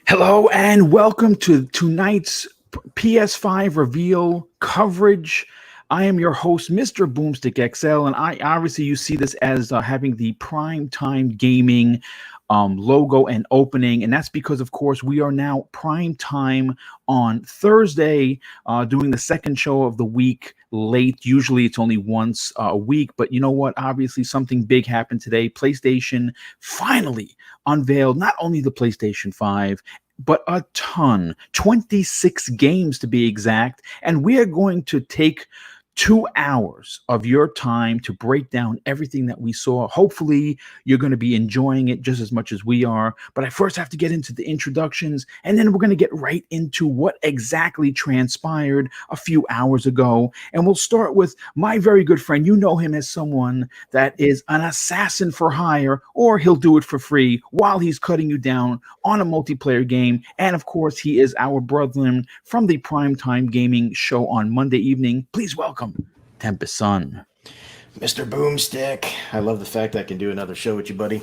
Hello and welcome to tonight's PS5 reveal coverage. I am your host, Mr. Boomstick XL, and I obviously you see this as having the prime time gaming logo and opening, and that's because, of course, we are now prime time on Thursday, doing the second show of the week late. Usually it's only once a week, but you know what? Obviously something big happened today. PlayStation finally unveiled not only the PlayStation 5, but a ton, 26 games to be exact, and we are going to take 2 hours of your time to break down everything that we saw. Hopefully, you're going to be enjoying it just as much as we are. But I first have to get into the introductions, and then we're going to get right into what exactly transpired a few hours ago. And we'll start with my very good friend. You know him as someone that is an assassin for hire, or he'll do it for free while he's cutting you down on a multiplayer game. And of course, he is our brother from the Primetime Gaming Show on Monday evening. Please welcome Tempest Sun. Mr. Boomstick. I love the fact I can do another show with you, buddy.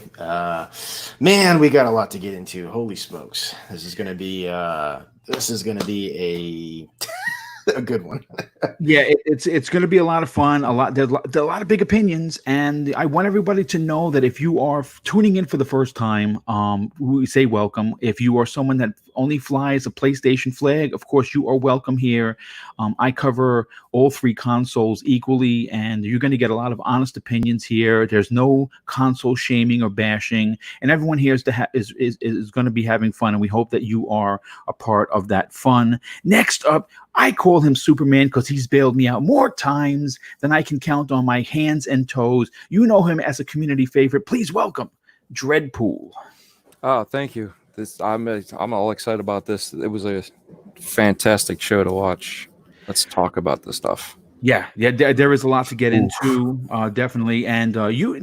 Man, we got a lot to get into. Holy smokes. This is gonna be a a good one. Yeah, it's going to be a lot of fun. There's a lot of big opinions, and I want everybody to know that if you are tuning in for the first time, we say welcome. If you are someone that only flies a PlayStation flag, of course you are welcome here. I cover all three consoles equally, and you're going to get a lot of honest opinions here. There's no console shaming or bashing, and everyone here is going to be having fun, and we hope that you are a part of that fun. Next up, I call him Superman because he's bailed me out more times than I can count on my hands and toes. You know him as a community favorite. Please welcome Dreadpool. Oh, thank you. I'm all excited about this. It was a fantastic show to watch. Let's talk about this stuff. Yeah, there is a lot to get into, definitely. And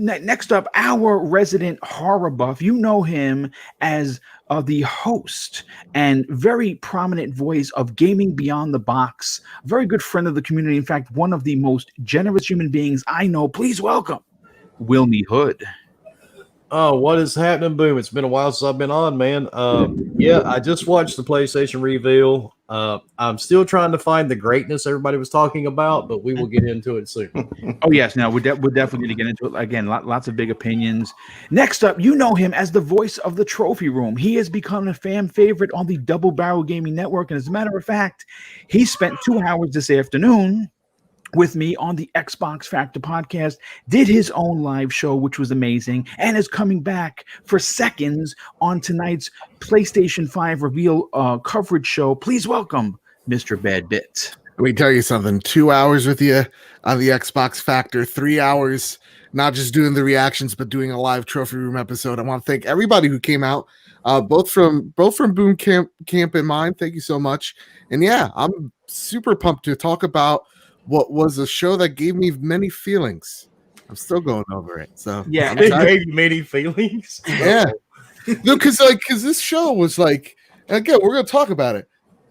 next up, our resident horror buff. You know him as the host and very prominent voice of Gaming Beyond the Box. A very good friend of the community. In fact, one of the most generous human beings I know. Please welcome Wilmy Hood. Oh, what is happening, Boom? It's been a while since I've been on, man. Yeah, I just watched the PlayStation reveal. I'm still trying to find the greatness everybody was talking about, but we will get into it soon. Oh, yes. Now, we're definitely going to get into it. Again, lots of big opinions. Next up, you know him as the voice of the Trophy Room. He has become a fan favorite on the Double Barrel Gaming Network. And as a matter of fact, he spent 2 hours this afternoon with me on the Xbox Factor podcast, did his own live show, which was amazing, and is coming back for seconds on tonight's PlayStation 5 reveal coverage show. Please welcome Mr. Bad Bit. Let me tell you something. 2 hours with you on the Xbox Factor, 3 hours, not just doing the reactions, but doing a live Trophy Room episode. I want to thank everybody who came out, both from Boom Camp and mine. Thank you so much. And yeah, I'm super pumped to talk about what was a show that gave me many feelings. I'm still going over it. So yeah, it gave many feelings. Yeah, no, because this show was like, and again, we're gonna talk about it.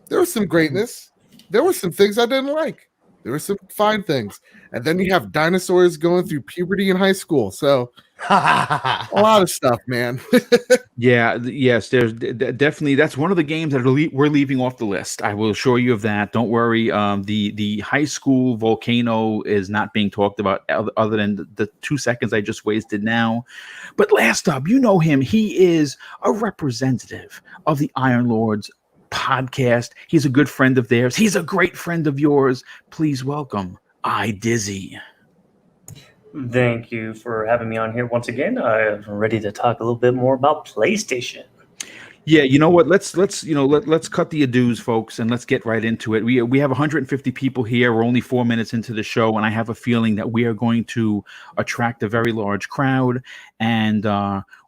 There was some greatness. There were some things I didn't like. There were some fine things, and then you have dinosaurs going through puberty in high school. So a lot of stuff, man. Yes, there's definitely, that's one of the games that we're leaving off the list. I will assure you of that. Don't worry. The high school volcano is not being talked about other than the 2 seconds I just wasted now. But last up, you know him. He is a representative of the Iron Lords podcast. He's a good friend of theirs. He's a great friend of yours. Please welcome Dizzy. Thank you for having me on here once again. I'm ready to talk a little bit more about PlayStation. Yeah, you know what? Let's cut the adieux, folks, and let's get right into it. We have 150 people here. We're only 4 minutes into the show, and I have a feeling that we are going to attract a very large crowd. And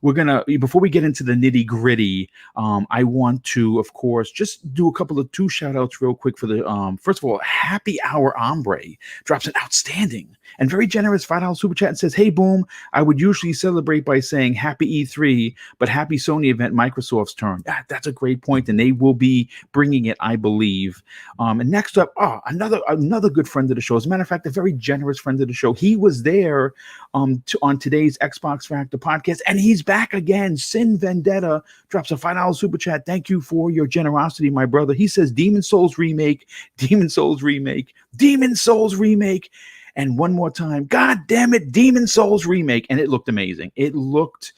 we're gonna, before we get into the nitty gritty, I want to, of course, just do a couple of 2 shout outs real quick for the, first of all, Happy Hour Ombre drops an outstanding and very generous $5 super chat and says, "Hey, Boom, I would usually celebrate by saying happy E3, but happy Sony event, Microsoft's turn." That's a great point, and they will be bringing it, I believe. And next up, another good friend of the show. As a matter of fact, a very generous friend of the show. He was there on today's Xbox Factor podcast, and he's back again. Sin Vendetta drops a $5 super chat. Thank you for your generosity, my brother. He says Demon Souls remake, Demon Souls remake, Demon Souls remake. And one more time, God damn it, Demon Souls remake. And it looked amazing. It looked,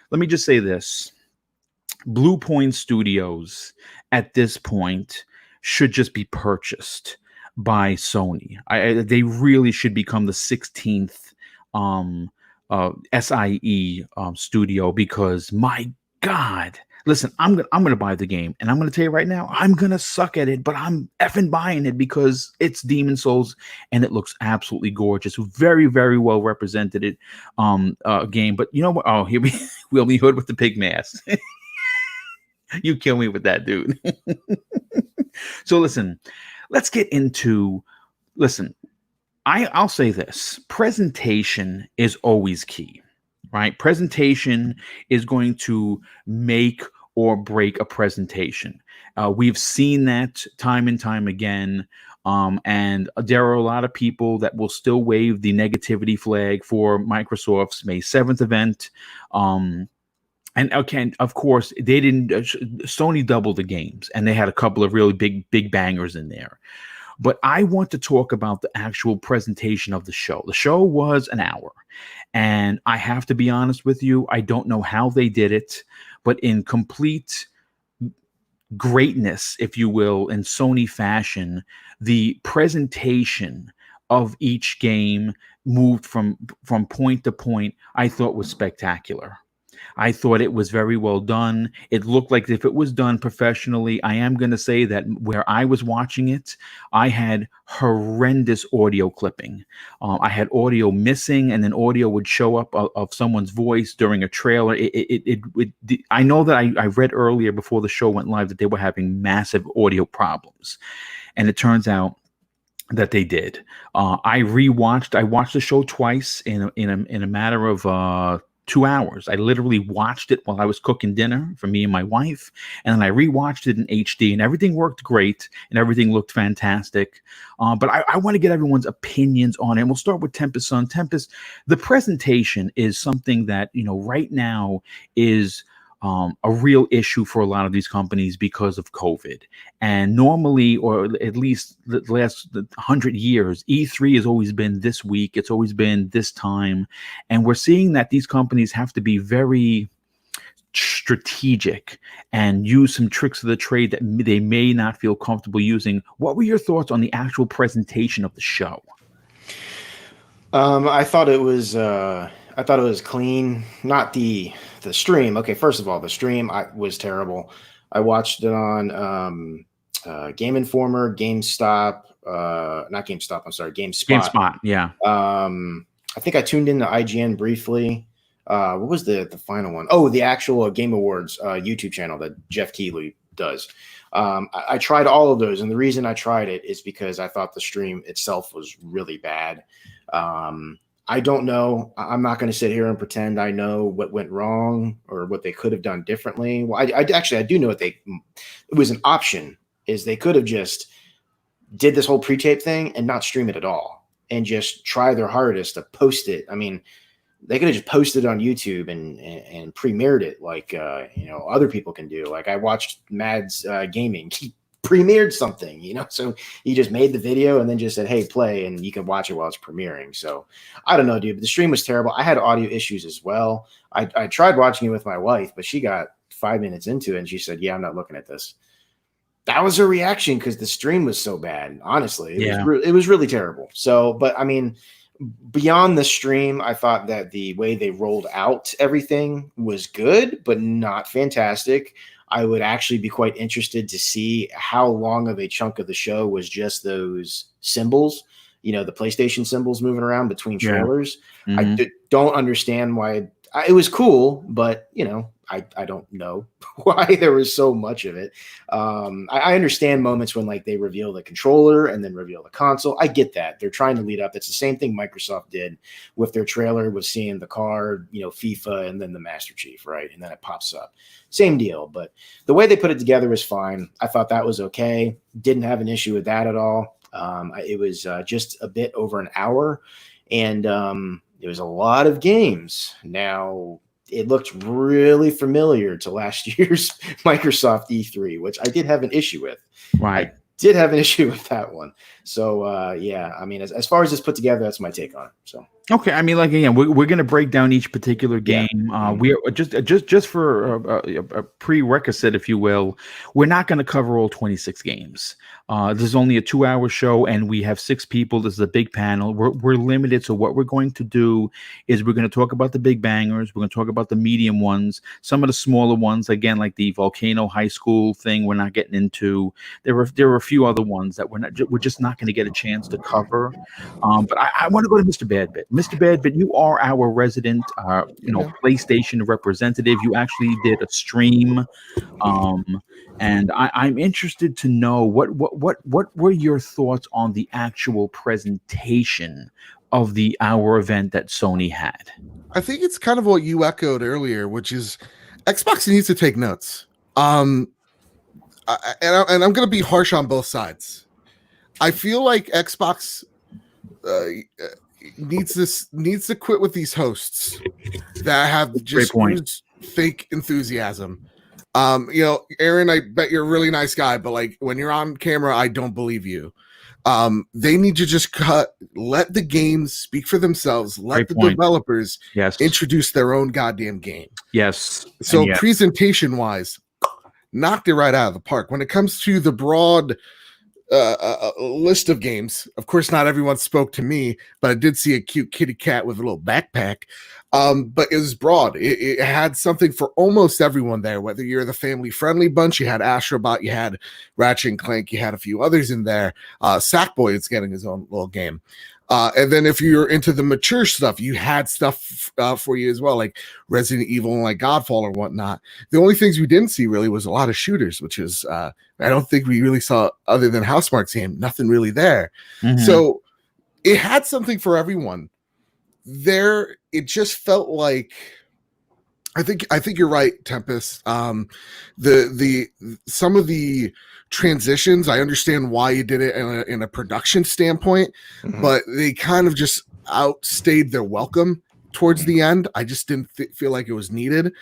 let me just say this. Blue Point Studios at this point should just be purchased by Sony. They really should become the 16th SIE studio, because my God, listen, I'm gonna buy the game, and I'm gonna tell you right now, I'm gonna suck at it, but I'm effing buying it because it's Demon Souls and it looks absolutely gorgeous. Very, very well represented game. But you know what? Oh, here we will be hood with the pig mask. You kill me with that, dude. So listen, let's get into. Listen, I'll say this: presentation is always key. Right? Presentation is going to make or break a presentation. We've seen that time and time again. And there are a lot of people that will still wave the negativity flag for Microsoft's May 7th event. And okay, of course, they didn't. Sony doubled the games, and they had a couple of really big bangers in there. But I want to talk about the actual presentation of the show. The show was an hour. And I have to be honest with you, I don't know how they did it, but in complete greatness, if you will, in Sony fashion, the presentation of each game moved from point to point, I thought was spectacular. I thought it was very well done. It looked like if it was done professionally. I am going to say that where I was watching it, I had horrendous audio clipping. I had audio missing, and then audio would show up of someone's voice during a trailer. I know that I read earlier before the show went live that they were having massive audio problems, and it turns out that they did. I watched the show twice in a matter of 2 hours. I literally watched it while I was cooking dinner for me and my wife, and then I rewatched it in HD, and everything worked great, and everything looked fantastic. But I want to get everyone's opinions on it. And we'll start with Tempest Son. Tempest, the presentation is something that, right now is a real issue for a lot of these companies because of COVID. And normally, or at least the last 100 years, E3 has always been this week. It's always been this time. And we're seeing that these companies have to be very strategic and use some tricks of the trade that they may not feel comfortable using. What were your thoughts on the actual presentation of the show? I thought it was clean. Not the stream. Okay, first of all, the stream was terrible. I watched it on Game Informer, GameStop, not GameStop. I'm sorry, GameSpot. GameSpot, yeah. I think I tuned into IGN briefly. What was the final one? Oh, the actual Game Awards YouTube channel that Jeff Keighley does. I tried all of those, and the reason I tried it is because I thought the stream itself was really bad. I don't know. I'm not going to sit here and pretend I know what went wrong or what they could have done differently. Well, I do know it was an option. Is they could have just did this whole pre-tape thing and not stream it at all and just try their hardest to post it. I mean, they could have just posted it on YouTube and premiered it like other people can do. Like I watched Mads Gaming. He premiered something, so he just made the video and then just said, hey, play, and you can watch it while it's premiering. So I don't know, dude, but the stream was terrible. I had audio issues as well. I tried watching it with my wife, but she got 5 minutes into it and she said, yeah, I'm not looking at this. That was her reaction because the stream was so bad. Honestly, it was really terrible. So, but I mean, beyond the stream, I thought that the way they rolled out everything was good, but not fantastic. I would actually be quite interested to see how long of a chunk of the show was just those symbols, the PlayStation symbols moving around between trailers. Mm-hmm. I don't understand why. it was cool, but I don't know why there was so much of it. I understand moments when like they reveal the controller and then reveal the console. I get that. They're trying to lead up. It's the same thing Microsoft did with their trailer, with seeing the card, FIFA, and then the Master Chief, right? And then it pops up. Same deal. But the way they put it together was fine. I thought that was okay. Didn't have an issue with that at all. It was just a bit over an hour, and it was a lot of games. Now, it looked really familiar to last year's Microsoft E3, which I did have an issue with. Right. I did have an issue with that one. So, yeah, I mean, as far as it's put together, that's my take on it. So. Okay, I mean, like again, we're going to break down each particular game. We are just for a prerequisite, if you will. We're not going to cover all 26 games. This is only a 2-hour show, and we have 6 people. This is a big panel. We're limited, so what we're going to do is we're going to talk about the big bangers. We're going to talk about the medium ones, some of the smaller ones. Again, like the Volcano High School thing, we're not getting into. There are a few other ones that we're just not going to get a chance to cover. But I want to go to Mr. Badbit. Mr. Badbit, you are our resident, PlayStation representative. You actually did a stream, and I'm interested to know what were your thoughts on the actual presentation of the Hour event that Sony had. I think it's kind of what you echoed earlier, which is Xbox needs to take notes. And I'm going to be harsh on both sides. I feel like Xbox needs to quit with these hosts that have just fake enthusiasm. Aaron, I bet you're a really nice guy, but like when you're on camera, I don't believe you. They need to just let the games speak for themselves. Let the developers introduce their own goddamn game. Yes. So presentation wise, knocked it right out of the park. When it comes to the broad list of games, of course, not everyone spoke to me, but I did see a cute kitty cat with a little backpack. But it was broad. It had something for almost everyone there, whether you're the family-friendly bunch. You had Astrobot, you had Ratchet and Clank, you had a few others in there. Sackboy is getting his own little game. And then if you're into the mature stuff, you had stuff for you as well, like Resident Evil and like Godfall or whatnot. The only things we didn't see really was a lot of shooters, which is I don't think we really saw, other than Housemarque's game, nothing really there. Mm-hmm. So it had something for everyone. There, it just felt like I think you're right, Tempest. The some of the transitions, I understand why you did it in a production standpoint, but they kind of just outstayed their welcome towards the end. I just didn't feel like it was needed.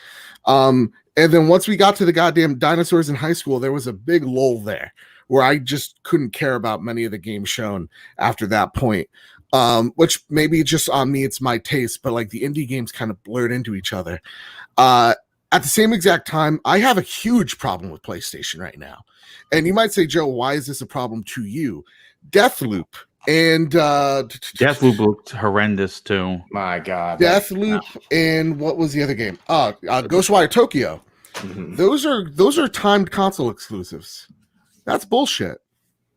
And then once we got to the goddamn dinosaurs in high school, there was a big lull there where I just couldn't care about many of the games shown after that point. Which maybe just on me, it's my taste, but like the indie games kind of blurred into each other. At the same exact time, I have a huge problem with PlayStation right now. And you might say, Joe, why is this a problem to you? Deathloop and Deathloop looked horrendous too. My God. Deathloop and what was the other game? Ghostwire Tokyo. Mm-hmm. Those are timed console exclusives. That's bullshit.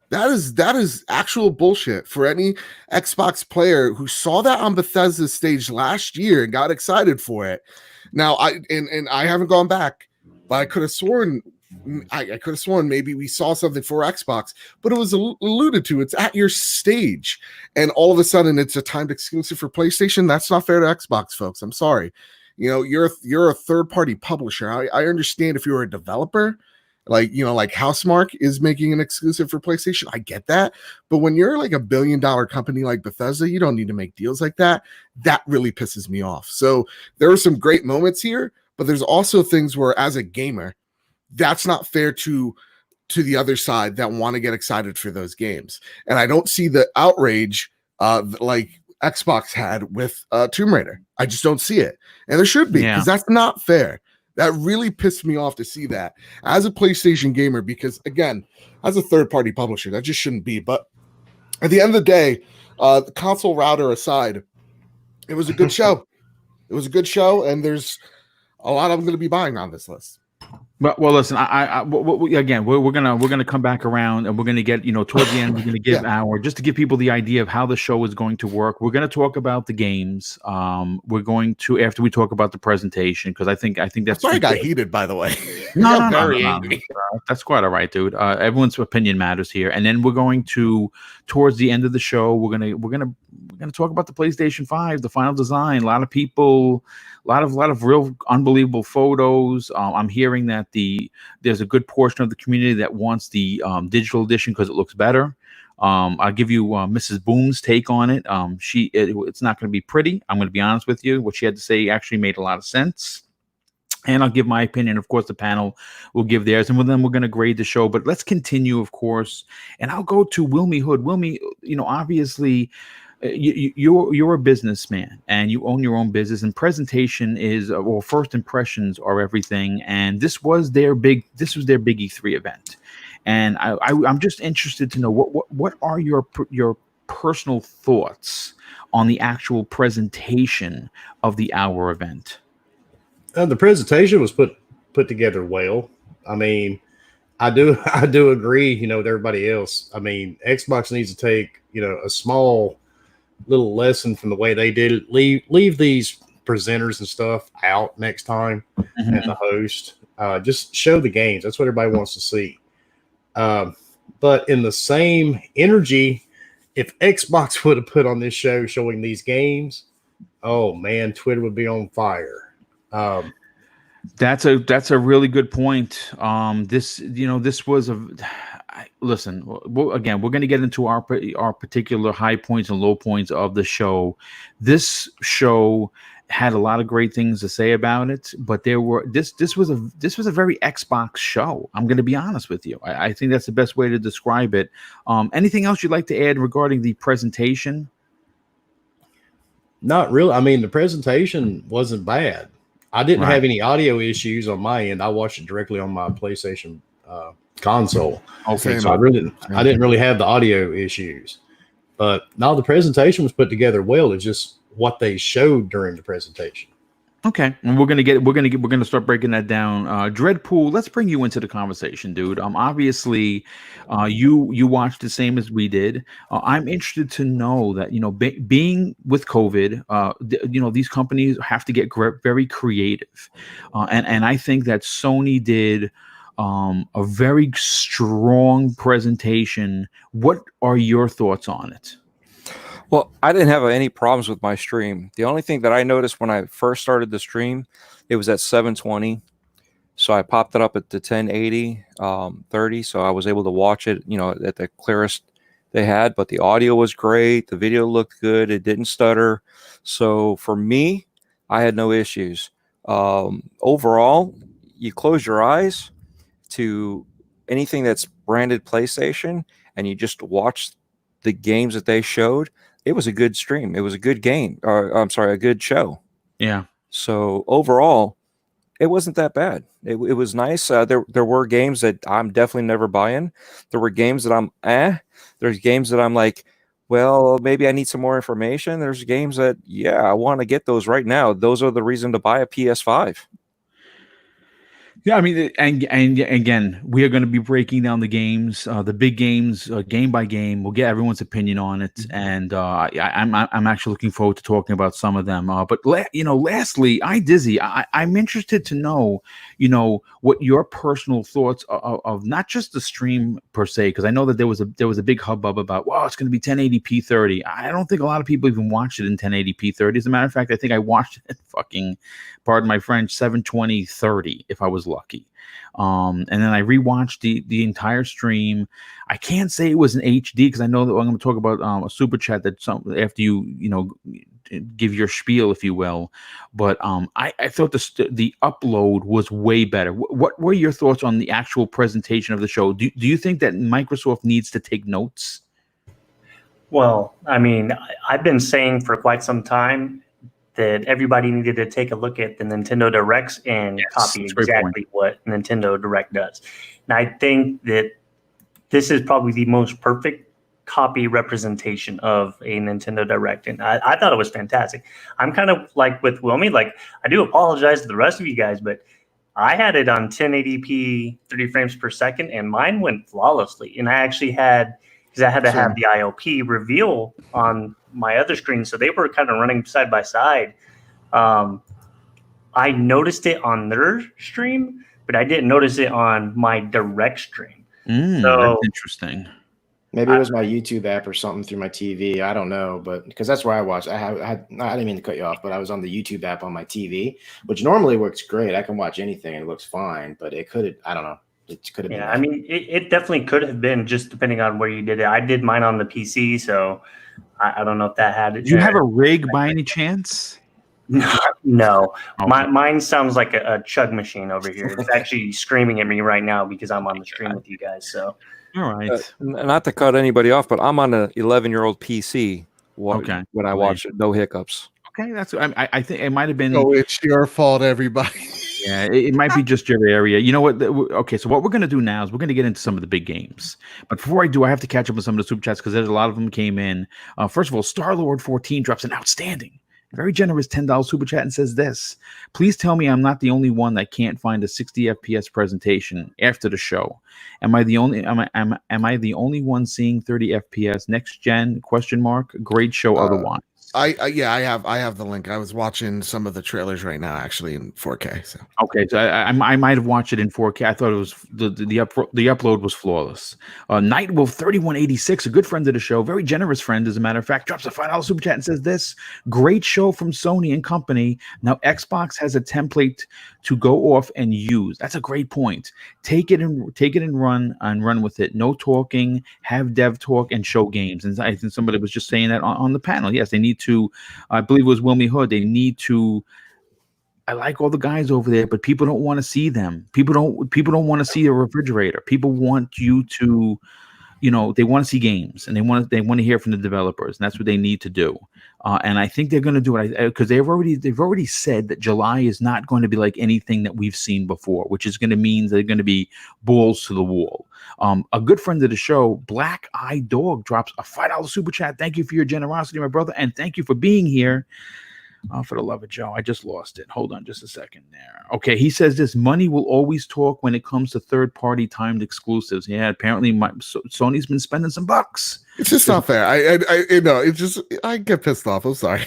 That is actual bullshit for any Xbox player who saw that on Bethesda's stage last year and got excited for it. Now I haven't gone back, but I could have sworn maybe we saw something for Xbox, but it was alluded to. It's at your stage, and all of a sudden it's a timed exclusive for PlayStation. That's not fair to Xbox folks. I'm sorry. You're a third party publisher. I understand if you're a developer. Like Housemarque is making an exclusive for PlayStation. I get that. But when you're like $1 billion company like Bethesda, you don't need to make deals like that. That really pisses me off. So there are some great moments here, but there's also things where as a gamer, that's not fair to the other side that want to get excited for those games. And I don't see the outrage like Xbox had with Tomb Raider. I just don't see it. And there should be, because that's not fair. That really pissed me off to see that as a PlayStation gamer, because again, as a third-party publisher, that just shouldn't be. But at the end of the day, the console router aside, it was a good show. It was a good show, and there's a lot I'm going to be buying on this list. But well, listen. Again, we're gonna come back around, and we're gonna get towards the end. We're gonna give our just to give people the idea of how the show is going to work. We're gonna talk about the games. We're going to after we talk about the presentation because I think that's Sorry, I got heated, by the way. No, Very angry. that's quite all right, dude. Everyone's opinion matters here. And then we're going to towards the end of the show. We're gonna talk about the PlayStation 5, the final design. A lot of people. A lot of real unbelievable photos. I'm hearing that there's a good portion of the community that wants the digital edition because it looks better. I'll give you Mrs. Boom's take on it. It's not going to be pretty. I'm going to be honest with you. What she had to say actually made a lot of sense. And I'll give my opinion. Of course, the panel will give theirs, and then we're going to grade the show. But let's continue, of course. And I'll go to Wilmy Hood. Wilmy, obviously. You're a businessman and you own your own business, and presentation is first impressions are everything. And this was their big E3 event, and I'm just interested to know what are your personal thoughts on the actual presentation of the Hour event. The presentation was put together well. I mean, I do agree. With everybody else. I mean, Xbox needs to take a small little lesson from the way they did it. Leave these presenters and stuff out next time, and the host. Just show the games. That's what everybody wants to see. But in the same energy, if Xbox would have put on this show showing these games, oh man, Twitter would be on fire. That's a really good point. This was listen. Again, we're going to get into our particular high points and low points of the show. This show had a lot of great things to say about it, but this was a very Xbox show. I'm going to be honest with you. I think that's the best way to describe it. Anything else you'd like to add regarding the presentation? Not really. I mean, the presentation wasn't bad. I didn't have any audio issues on my end. I watched it directly on my PlayStation console. Okay, so I didn't really have the audio issues. But now the presentation was put together well. It's just what they showed during the presentation. Okay, and we're gonna start breaking that down. Dreadpool, let's bring you into the conversation, dude. Obviously, you watched the same as we did. I'm interested to know that being with COVID, these companies have to get very creative, and I think that Sony did a very strong presentation. What are your thoughts on it? Well, I didn't have any problems with my stream. The only thing that I noticed when I first started the stream, it was at 720. So I popped it up at the 1080, 30. So I was able to watch it, at the clearest they had. But the audio was great. The video looked good. It didn't stutter. So for me, I had no issues. Overall, you close your eyes to anything that's branded PlayStation and you just watch the games that they showed. It was a good stream. It was a good game. A good show. Yeah. So overall, it wasn't that bad. It was nice. There were games that I'm definitely never buying. There were games that I'm There's games that I'm like, well, maybe I need some more information. There's games that, I want to get those right now. Those are the reason to buy a PS5. Yeah, I mean, and again, we are going to be breaking down the games, the big games, game by game. We'll get everyone's opinion on it, and I'm actually looking forward to talking about some of them. But lastly, I'm interested to know, what your personal thoughts of not just the stream per se, because I know that there was a big hubbub about, wow, it's going to be 1080p 30. I don't think a lot of people even watched it in 1080p 30. As a matter of fact, I think I watched it fucking, pardon my French, 720 30 if I was lucky. And then I rewatched the entire stream. I can't say it was an HD because I know that I'm going to talk about a super chat that after you give your spiel, if you will. But I thought the upload was way better. What were your thoughts on the actual presentation of the show? Do you think that Microsoft needs to take notes? Well, I mean, I've been saying for quite some time that everybody needed to take a look at the Nintendo Directs and copy exactly what Nintendo Direct does. And I think that this is probably the most perfect copy representation of a Nintendo Direct. And I thought it was fantastic. I'm kind of like with Wilmy, like I do apologize to the rest of you guys, but I had it on 1080p 30 frames per second, and mine went flawlessly. And I actually had, because I had to have the IOP reveal on my other screen, so they were kind of running side by side. I noticed it on their stream, but I didn't notice it on my direct stream. So that's interesting. Maybe it was my YouTube app or something through my TV. I don't know, but because that's where I watched. I didn't mean to cut you off, but I was on the YouTube app on my TV, which normally works great. I can watch anything and it looks fine, but it could. I don't know. It could have been. Yeah, I mean, it definitely could have been, just depending on where you did it. I did mine on the PC, so I don't know if that had it. Do you have a rig by any chance? No. Okay. Mine sounds like a chug machine over here. It's actually screaming at me right now because I'm on the stream with you guys. So, all right. Not to cut anybody off, but I'm on an 11-year-old PC. When I watch it, no hiccups. Okay, that's. I think it might have been. Oh, it's your fault, everybody. Yeah, it might be just your area. You know what? Okay, so what we're going to do now is we're going to get into some of the big games. But before I do, I have to catch up on some of the super chats because there's a lot of them came in. First of all, Starlord14 drops an outstanding, very generous $10 super chat and says this: please tell me I'm not the only one that can't find a 60 FPS presentation after the show. Am I the only one seeing 30 FPS next gen ? Great show otherwise. I have the link. I was watching some of the trailers right now, actually in 4K. So okay, so I might have watched it in 4K. I thought it was the upload was flawless. Nightwolf 3186, a good friend of the show, very generous friend, as a matter of fact, drops a $5 super chat and says this: great show from Sony and company. Now Xbox has a template to go off and use. That's a great point. Take it and run with it. No talking, have dev talk and show games. And I think somebody was just saying that on the panel. Yes, they need to. I believe it was Wilmy Hood. They need to. I like all the guys over there, but people don't want to see them. People don't want to see a refrigerator. People want you to, they want to see games, and they want to hear from the developers, and that's what they need to do. And I think they're going to do it because they've already said that July is not going to be like anything that we've seen before, which is going to mean they're going to be balls to the wall. A good friend of the show, Black Eye Dog, drops a $5 super chat. Thank you for your generosity, my brother, and thank you for being here. For the love of Joe, I just lost it. Hold on just a second there. Okay, he says this: money will always talk when it comes to third-party timed exclusives. Yeah, apparently Sony's been spending some bucks. It's just not fair. I get pissed off. I'm sorry.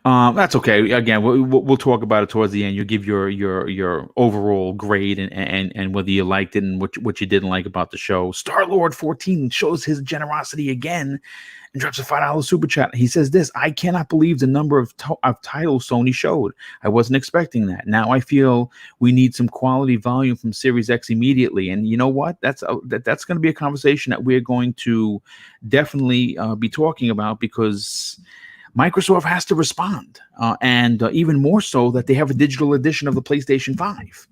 That's okay. Again, we'll talk about it towards the end. You'll give your overall grade and whether you liked it and what you didn't like about the show. Starlord14 shows his generosity again and drops a $5 super chat. He says this: I cannot believe the number of titles Sony showed. I wasn't expecting that. Now I feel we need some quality volume from Series X immediately. And you know what? That's going to be a conversation that we're going to definitely be talking about, because Microsoft has to respond, and even more so that they have a digital edition of the PlayStation 5,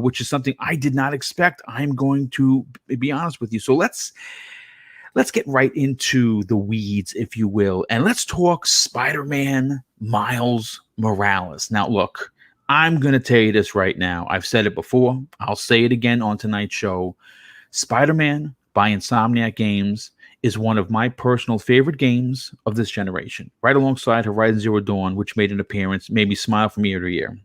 which is something I did not expect. I'm going to be honest with you. So let's get right into the weeds, if you will, and let's talk Spider-Man Miles Morales. Now, look, I'm going to tell you this right now. I've said it before. I'll say it again on tonight's show. Spider-Man by Insomniac Games is one of my personal favorite games of this generation, right alongside Horizon Zero Dawn, which made an appearance, made me smile from ear to ear.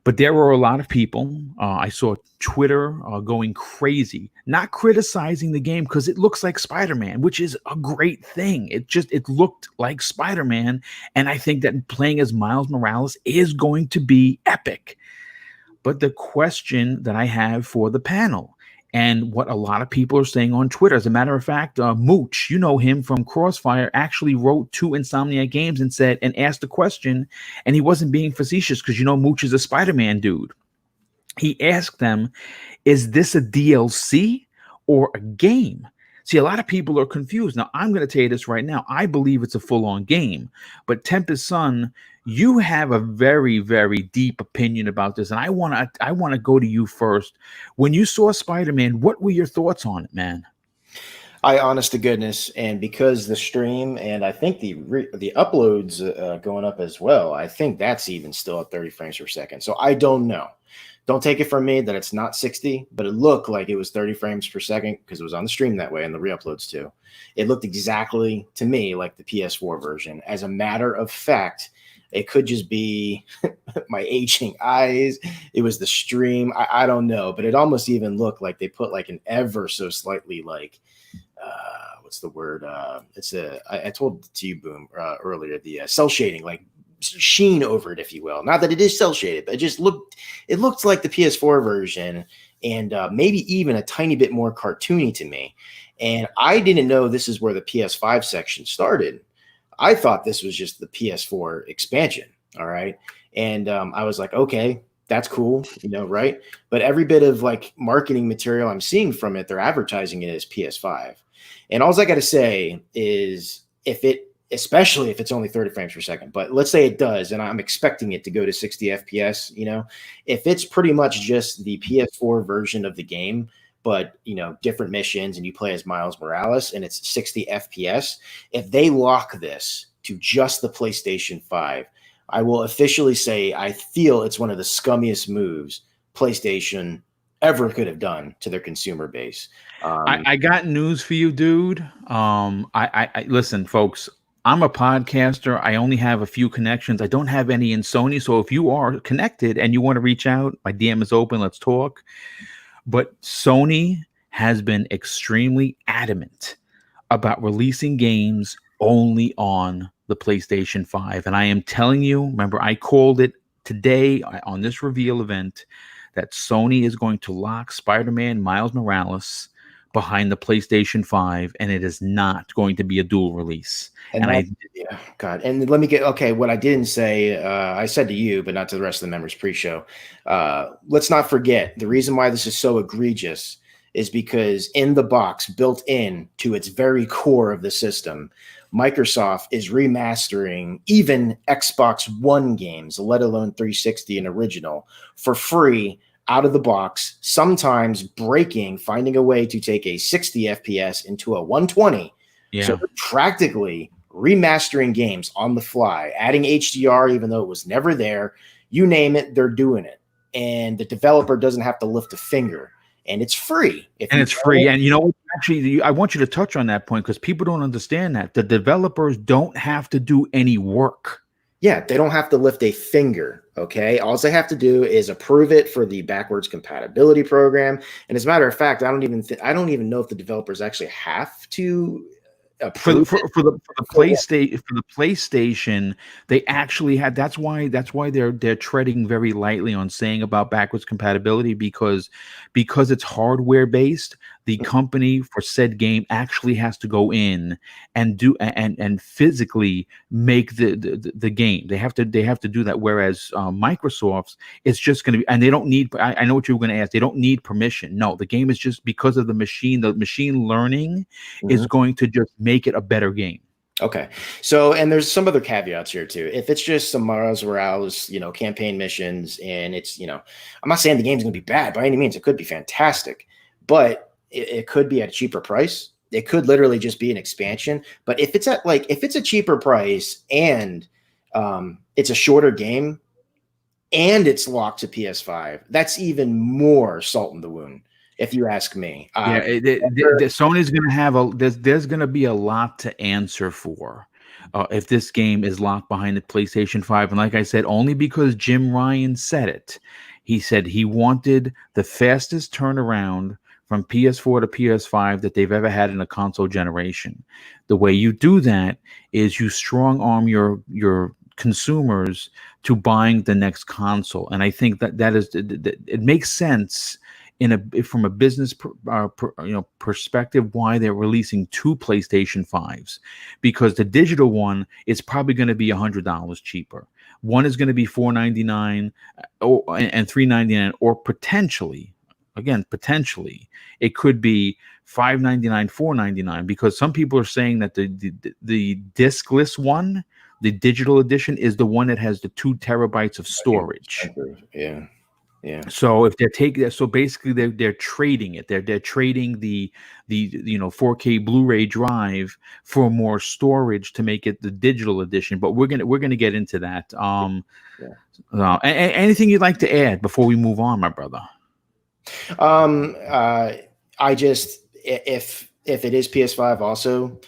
But there were a lot of people, I saw Twitter going crazy, not criticizing the game because it looks like Spider-Man, which is a great thing. It looked like Spider-Man, and I think that playing as Miles Morales is going to be epic. But the question that I have for the panel, and what a lot of people are saying on Twitter, as a matter of fact, Mooch, you know him from Crossfire, actually wrote to Insomniac Games and asked a question, and he wasn't being facetious because Mooch is a Spider-Man dude. He asked them, is this a DLC or a game? See, a lot of people are confused. Now, I'm going to tell you this right now. I believe it's a full-on game. But Tempest Son, you have a very, very deep opinion about this, and I want to go to you first. When you saw Spider-Man, what were your thoughts on it, man? Honest to goodness, and because the stream and I think the uploads going up as well, I think that's even still at 30 frames per second. So I don't know. Don't take it from me that it's not 60, but it looked like it was 30 frames per second because it was on the stream that way and the re-uploads too. It looked exactly to me like the PS4 version. As a matter of fact, It could just be my aging eyes. It was the stream. I don't know, but it almost even looked like they put like an ever so slightly like what's the word? I told it to you, Boom, earlier, the cell shading, like sheen over it, if you will. Not that it is cell shaded, but it looked like the PS4 version, and maybe even a tiny bit more cartoony to me. And I didn't know this is where the PS5 section started. I thought this was just the PS4 expansion. All right. And I was like, okay, that's cool, right? But every bit of like marketing material I'm seeing from it, they're advertising it as PS5. And all I got to say is especially if it's only 30 frames per second, but let's say it does, and I'm expecting it to go to 60 FPS, if it's pretty much just the PS4 version of the game, but different missions and you play as Miles Morales and it's 60 FPS, if they lock this to just the PlayStation 5, I will officially say I feel it's one of the scummiest moves PlayStation ever could have done to their consumer base. I got news for you, dude. I listen, folks. I'm a podcaster. I only have a few connections. I don't have any in Sony. So if you are connected and you want to reach out, my DM is open. Let's talk. But Sony has been extremely adamant about releasing games only on the PlayStation 5. And I am telling you, remember, I called it today on this reveal event that Sony is going to lock Spider-Man Miles Morales behind the PlayStation 5, and it is not going to be a dual release. God. And let me what I didn't say, I said to you, but not to the rest of the members pre-show. Let's not forget, the reason why this is so egregious is because in the box, built in to its very core of the system, Microsoft is remastering even Xbox One games, let alone 360 and original, for free out of the box, sometimes finding a way to take a 60 FPS into a 120. Yeah. So they're practically remastering games on the fly, adding HDR, even though it was never there. You name it, they're doing it. And the developer doesn't have to lift a finger. And it's free. And actually, I want you to touch on that point because people don't understand that. The developers don't have to do any work. Yeah, they don't have to lift a finger, okay? All they have to do is approve it for the backwards compatibility program. And as a matter of fact, I don't even know if the developers actually have to approve for the PlayStation, they actually had. That's why they're treading very lightly on saying about backwards compatibility because it's hardware based. The company for said game actually has to go in and do and physically make the game. They have to do that. Whereas Microsoft's, it's just going to be, and they don't need. I know what you were going to ask. They don't need permission. No, the game is just because of the machine. The machine learning is going to just make it a better game. Okay. So, and there's some other caveats here too. If it's just some Miles Morales, campaign missions, and it's, I'm not saying the game's going to be bad by any means. It could be fantastic, but it could be at a cheaper price. It could literally just be an expansion. But if it's a cheaper price and it's a shorter game and it's locked to PS5, that's even more salt in the wound, if you ask me. Sony's going to have there's going to be a lot to answer for if this game is locked behind the PlayStation 5. And like I said, only because Jim Ryan said it. He said he wanted the fastest turnaround from PS4 to PS5 that they've ever had in a console generation. The way you do that is you strong arm your consumers to buying the next console. And I think that is it makes sense from a business perspective why they're releasing two PlayStation 5s, because the digital one is probably going to be $100 cheaper. One is going to be $499 and $399, or potentially it could be $599, $499, because some people are saying that the discless one, the digital edition, is the one that has the 2 terabytes of storage. Yeah. So if they're taking, so basically they're trading it. They're trading the 4K Blu-ray drive for more storage to make it the digital edition. But we're gonna get into that. Anything you'd like to add before we move on, my brother? I just, if it is PS5 also,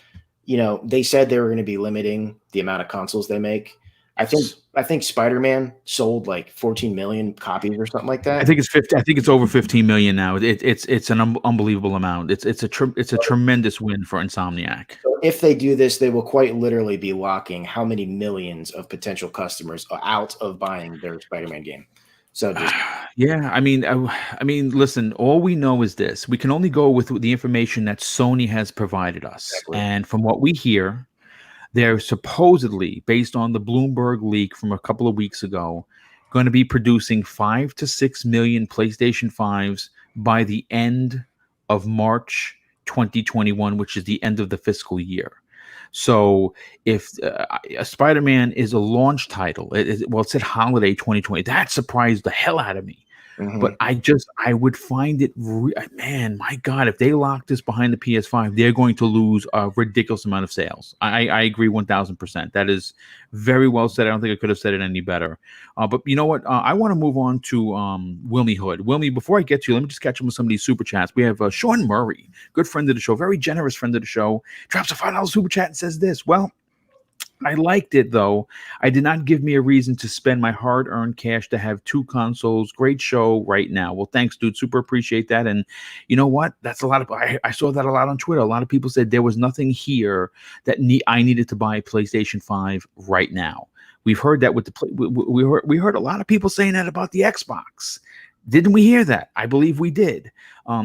they said they were going to be limiting the amount of consoles they make. I think Spider-Man sold like 14 million copies or something like that. I think it's 50. I think it's over 15 million now. It's an unbelievable amount. It's a tremendous win for Insomniac. So if they do this, they will quite literally be locking how many millions of potential customers out of buying their Spider-Man game. So just yeah, I mean, listen. All we know is this: we can only go with the information that Sony has provided us, Exactly. and from what we hear, they're supposedly, based on the Bloomberg leak from a couple of weeks ago, going to be producing 5 to 6 million PlayStation 5s by the end of March 2021, which is the end of the fiscal year. So if Spider-Man is a launch title, it said holiday 2020. That surprised the hell out of me. But I would find it, man, my God, if they lock this behind the PS5, they're going to lose a ridiculous amount of sales. I agree 1000%. That is very well said. I don't think I could have said it any better. But you know what? I want to move on to Wilmy Hood. Wilmy, before I get to you, let me just catch up with some of these super chats. We have Sean Murray, good friend of the show, very generous friend of the show, drops a $5 super chat and says this. Well, I liked it, though. I did not give me a reason to spend my hard-earned cash to have 2 consoles. Great show right now. Well, thanks, dude. Super appreciate that. And you know what? That's a lot of. I saw that a lot on Twitter. A lot of people said there was nothing here that I needed to buy a PlayStation 5 right now. We've heard that with the we heard a lot of people saying that about the Xbox. Didn't we hear that? I believe we did.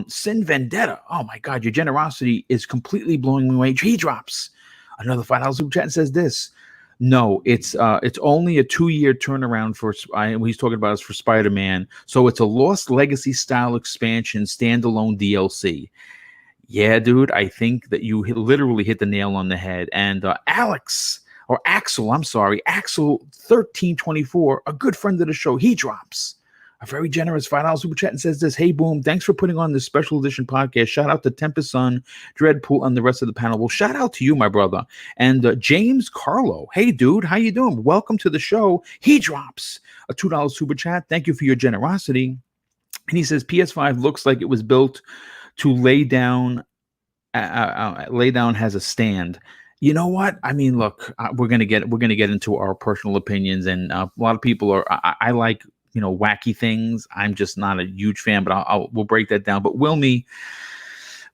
Sin Vendetta. Oh my God, your generosity is completely blowing me away. He drops another $5 super chat and says this. No, it's only a 2-year turnaround for he's talking about is for Spider-Man. So it's a Lost Legacy style expansion, standalone DLC. Yeah, dude, I think that you literally hit the nail on the head. And Axel 1324, a good friend of the show, he drops a very generous $5 super chat and says this. Hey, Boom, thanks for putting on this special edition podcast. Shout out to Tempest Sun, Dreadpool, and the rest of the panel. Well, shout out to you, my brother. And James Carlo. Hey, dude, how you doing? Welcome to the show. He drops a $2 super chat. Thank you for your generosity. And he says PS5 looks like it was built to lay down has a stand. You know what? I mean, look, we're gonna get into our personal opinions, and a lot of people are. I like, wacky things. I'm just not a huge fan, but we'll break that down. But Wilmy,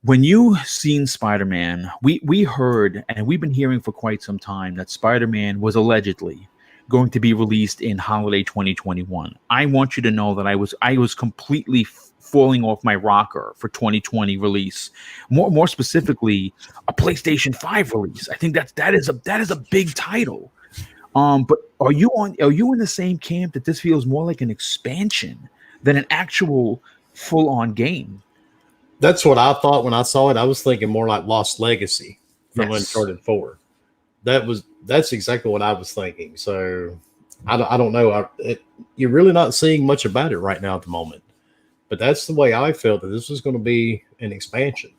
when you seen Spider-Man, we heard, and we've been hearing for quite some time, that Spider-Man was allegedly going to be released in holiday 2021. I want you to know that I was completely falling off my rocker for 2020 release. More specifically, a PlayStation 5 release. I think that is a big title. But are you in the same camp that this feels more like an expansion than an actual full-on game? That's what I thought when I saw it. I was thinking more like Lost Legacy from Uncharted 4. That's exactly what I was thinking. So I don't know. You're really not seeing much about it right now at the moment. But that's the way I felt, that this was going to be an expansion.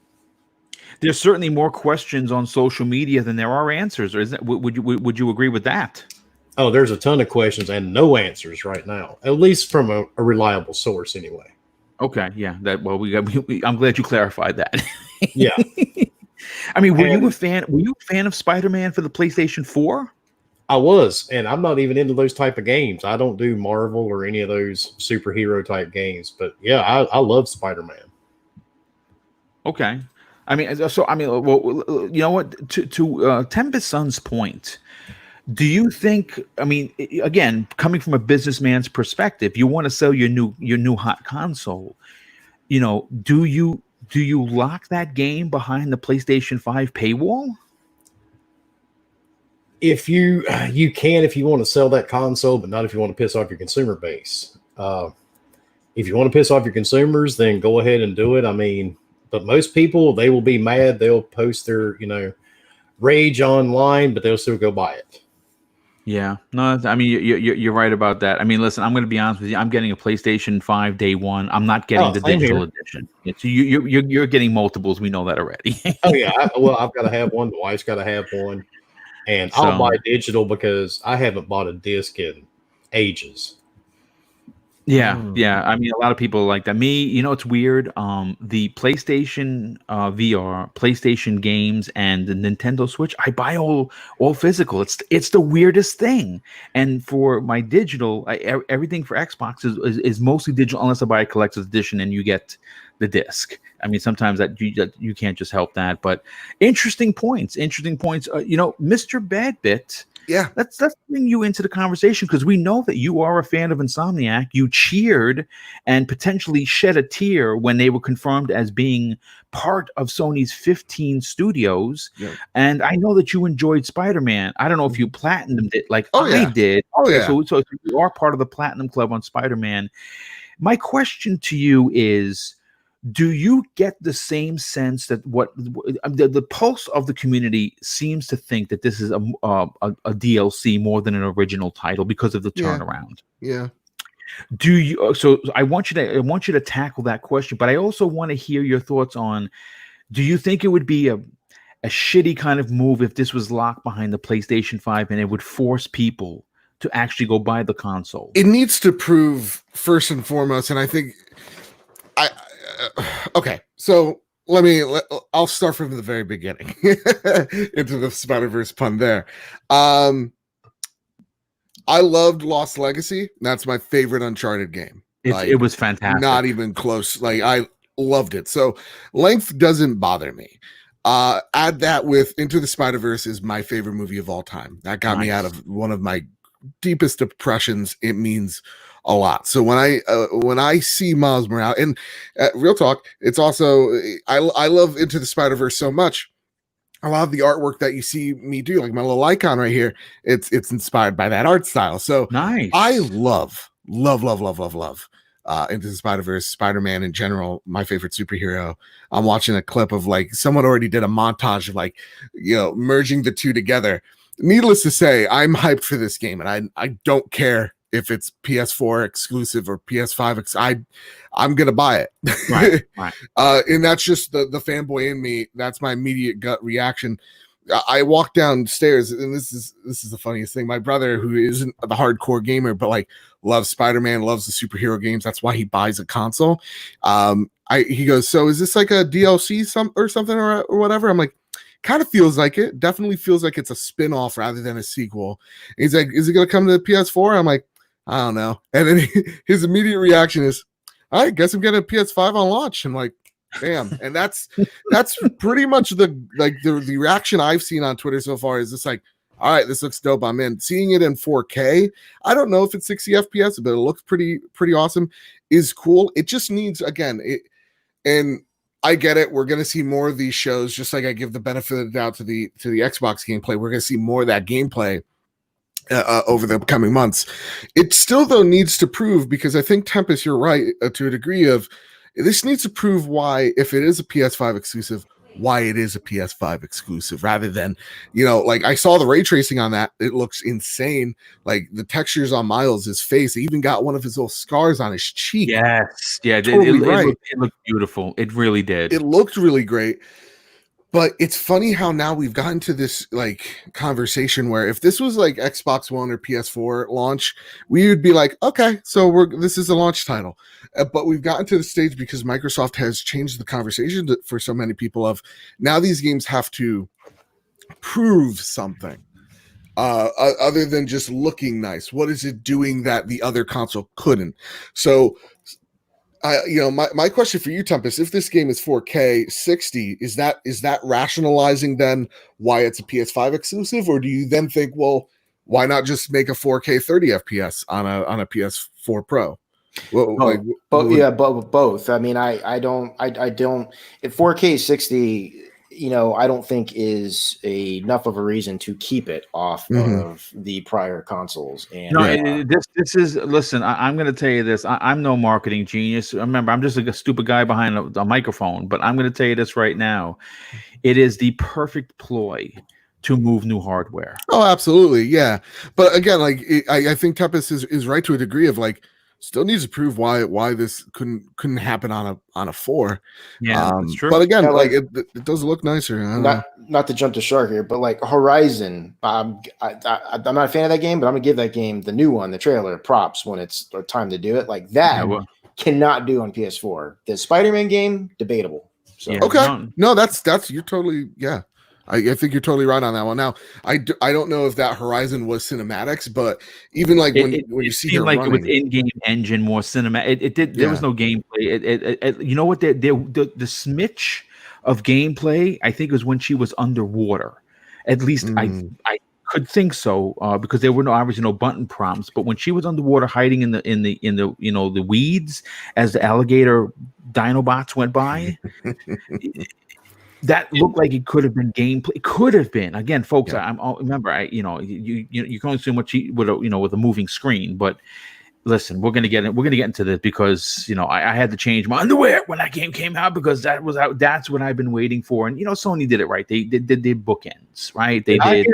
There's certainly more questions on social media than there are answers. Or is that, would you agree with that? Oh, there's a ton of questions and no answers right now, at least from a reliable source, anyway. Okay, yeah. I'm glad you clarified that. Yeah. I mean, were you a fan of Spider-Man for the PlayStation 4? I was, and I'm not even into those type of games. I don't do Marvel or any of those superhero type games. But yeah, I love Spider-Man. Okay. Well, you know what? To Tempest Sun's point, do you think? I mean, again, coming from a businessman's perspective, you want to sell your new hot console. Do you lock that game behind the PlayStation 5 paywall? If you can, if you want to sell that console, but not if you want to piss off your consumer base. If you want to piss off your consumers, then go ahead and do it. I mean, but most people, they will be mad. They'll post their, rage online, but they'll still go buy it. Yeah, no, I mean, you're right about that. I mean, listen, I'm going to be honest with you. I'm getting a PlayStation 5 day one. I'm not getting the digital edition. So you're getting multiples. We know that already. Oh yeah, I've got to have one. The wife's got to have one. And I'll buy digital because I haven't bought a disc in ages. Yeah, yeah. I mean, a lot of people like that. Me, it's weird. The PlayStation VR, PlayStation games, and the Nintendo Switch, I buy all physical. It's the weirdest thing. And for my digital, everything for Xbox is mostly digital, unless I buy a collector's edition and you get the disc. I mean, sometimes that you can't just help that. But interesting points. Interesting points. Mr. Badbit. Yeah, let's bring you into the conversation, because we know that you are a fan of Insomniac. You cheered and potentially shed a tear when they were confirmed as being part of Sony's 15 studios. Yeah. And I know that you enjoyed Spider-Man. I don't know if you platinumed it like I yeah. did. Oh, yeah. So you are part of the Platinum Club on Spider-Man. My question to you is, do you get the same sense that the pulse of the community seems to think that this is a DLC more than an original title because of the turnaround? Yeah. Do you? So I want you to tackle that question, but I also want to hear your thoughts on: do you think it would be a shitty kind of move if this was locked behind the PlayStation 5 and it would force people to actually go buy the console? It needs to prove first and foremost, and I think okay, so I'll start from the very beginning into the Spider-Verse pun there. I loved Lost Legacy. That's my favorite Uncharted game. It was fantastic. Not even close. Like, I loved it. So length doesn't bother me. Add that with Into the Spider-Verse is my favorite movie of all time. That got me out of one of my deepest depressions. It means a lot. So when I see Miles Morales, and real talk, it's also I love Into the Spider-Verse so much. A lot of the artwork that you see me do, like my little icon right here, it's inspired by that art style. So nice. I love Into the Spider-Verse, Spider-Man in general, my favorite superhero. I'm watching a clip of like someone already did a montage of like, merging the two together. Needless to say, I'm hyped for this game, and I don't care if it's PS4 exclusive or PS5. I'm gonna buy it. Right. And that's just the fanboy in me. That's my immediate gut reaction. I walk downstairs, and this is the funniest thing. My brother, who isn't the hardcore gamer, but like loves Spider-Man, loves the superhero games. That's why he buys a console. He goes, so is this like a DLC or something or whatever? I'm like, kind of feels like it. Definitely feels like it's a spin-off rather than a sequel. And he's like, is it gonna come to the PS4? I'm like, I don't know. And then his immediate reaction is, I guess I'm getting a PS5 on launch. I'm like, damn. And that's pretty much the reaction I've seen on Twitter so far is just like, all right, this looks dope. I'm in. Seeing it in 4K, I don't know if it's 60 FPS, but it looks pretty awesome. Is cool. It just needs, again, and I get it. We're gonna see more of these shows, just like I give the benefit of the doubt to the Xbox gameplay. We're gonna see more of that gameplay over the coming months. It still, though, needs to prove, because I think, Tempest, you're right to a degree, of this needs to prove why, if it is a PS5 exclusive, why it is a PS5 exclusive, rather than, like I saw the ray tracing on that. It looks insane. Like the textures on Miles' face, he even got one of his little scars on his cheek. Yes. Yeah. Totally right. It looked beautiful. It really did. It looked really great. But it's funny how now we've gotten to this like conversation where if this was like Xbox One or PS4 launch, we would be like, okay, so this is a launch title. But we've gotten to the stage, because Microsoft has changed the conversation for so many people, of now these games have to prove something other than just looking nice. What is it doing that the other console couldn't? So my question for you, Tempest, if this game is 4K 60, is that rationalizing then why it's a PS5 exclusive, or do you then think, well, why not just make a 4K 30 FPS on a PS4 Pro? Well, both. I mean, I don't. If 4K 60, I don't think is enough of a reason to keep it off of the prior consoles. And this is, listen, I'm going to tell you this. I'm no marketing genius. Remember, I'm just like a stupid guy behind a microphone, but I'm going to tell you this right now. It is the perfect ploy to move new hardware. Oh, absolutely. Yeah. But again, like I think Tempest is right to a degree of like, still needs to prove why this couldn't happen on a 4. Yeah, that's true. But again, it does look nicer. not to jump the shark here, but like Horizon, I'm not a fan of that game, but I'm gonna give that game, the new one, the trailer, props when it's time to do it. Like that cannot do on PS4. The Spider-Man game, debatable. So okay, no, that's you're totally I think you're totally right on that one. Now, I don't know if that Horizon was cinematics, but even like when you see her like running, with in-game engine, more cinema. It did. There was no gameplay. You know what? The smidge of gameplay, I think, was when she was underwater. At least I could think so, because there were obviously no button prompts. But when she was underwater, hiding in the weeds as the alligator Dinobots went by. That looked like it could have been gameplay. It could have been. Again, folks, remember, you can only see much with a moving screen. But listen, we're gonna get into this because I had to change my underwear when that game came out because that was out. That's what I've been waiting for. And Sony did it right. They did bookends, right? They did.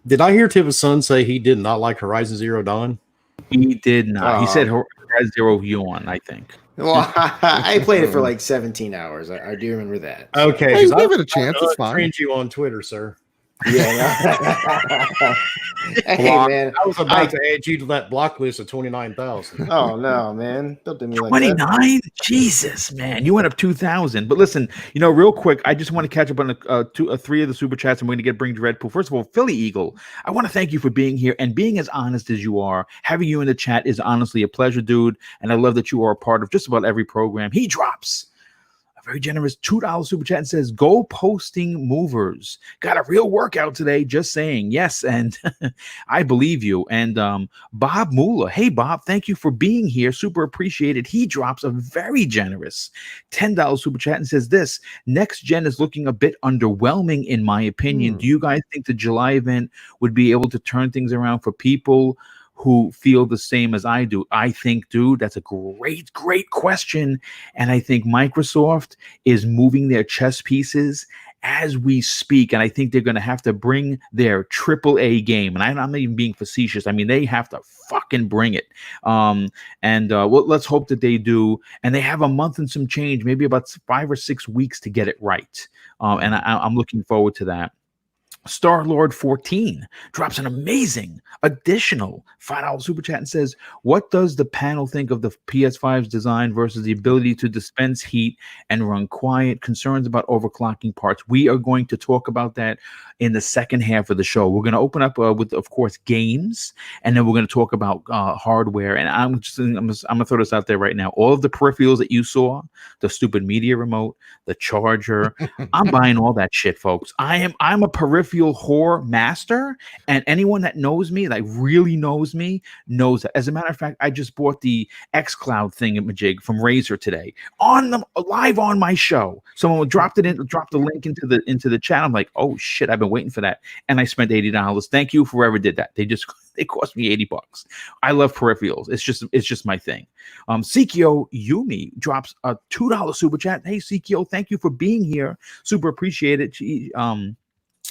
Did I hear Tifa's son say he did not like Horizon Zero Dawn? He did not. He said Horizon Zero Yawn, I think. Well, I played it for like 17 hours. I do remember that. Okay, hey, give it a chance. It's fine. Friend you on Twitter, sir. Yeah. Hey, man, I was about to add you to that block list of 29,000. Oh no, man! Don't do me like 29? that. Jesus, man, you went up 2,000. But listen, real quick, I just want to catch up on three of the super chats. I'm going to bring Dreadpool. First of all, Philly Eagle, I want to thank you for being here and being as honest as you are. Having you in the chat is honestly a pleasure, dude. And I love that you are a part of just about every program. He drops very generous $2 super chat and says, "Go posting movers. Got a real workout today. Just saying." Yes, and I believe you. And Bob Mula, hey Bob, thank you for being here. Super appreciated. He drops a very generous $10 super chat and says, "This next gen is looking a bit underwhelming in my opinion. Do you guys think the July event would be able to turn things around for people who feel the same as I do?" I think, dude, that's a great question. And I think Microsoft is moving their chess pieces as we speak. And I think they're going to have to bring their AAA game. And I'm not even being facetious. I mean, they have to fucking bring it. Let's hope that they do. And they have a month and some change, maybe about 5 or 6 weeks to get it right. And I'm looking forward to that. Star-Lord 14 drops an amazing additional $5 super chat and says, "What does the panel think of the PS5's design versus the ability to dispense heat and run quiet? Concerns about overclocking parts." We are going to talk about that in the second half of the show. We're going to open up with, of course, games, and then we're going to talk about hardware. And I'm going to throw this out there right now. All of the peripherals that you saw, the stupid media remote, the charger, I'm buying all that shit, folks. I'm a peripheral whore master, and anyone that knows me, like really knows me, knows that. As a matter of fact, I just bought the xCloud thingamajig from Razer today live on my show. Someone dropped the link into the chat. I'm like, oh shit, I've been waiting for that, and I spent $80. Thank you for whoever did that. They cost me $80. I love peripherals. It's just my thing. Sikyo Yumi drops a $2 super chat. Hey Sikyo, thank you for being here. Super appreciate it.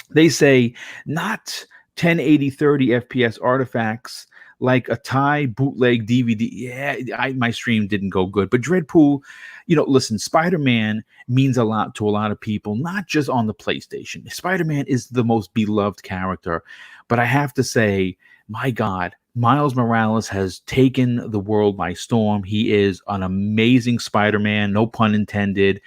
They say not 1080 30 FPS artifacts like a Thai bootleg DVD. Yeah, my stream didn't go good. But Dreadpool, listen, Spider-Man means a lot to a lot of people, not just on the PlayStation. Spider-Man is the most beloved character. But I have to say, my God, Miles Morales has taken the world by storm. He is an amazing Spider-Man, no pun intended.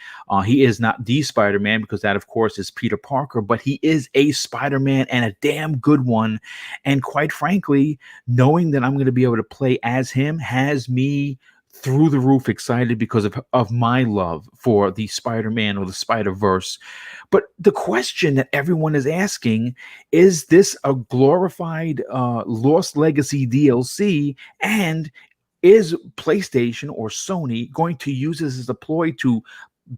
He is not the Spider-Man because that, of course, is Peter Parker, but he is a Spider-Man and a damn good one. And quite frankly, knowing that I'm going to be able to play as him has me through the roof excited because of my love for the Spider-Man or the Spider-Verse. But the question that everyone is asking, is this a glorified Lost Legacy DLC? And is PlayStation or Sony going to use this as a ploy to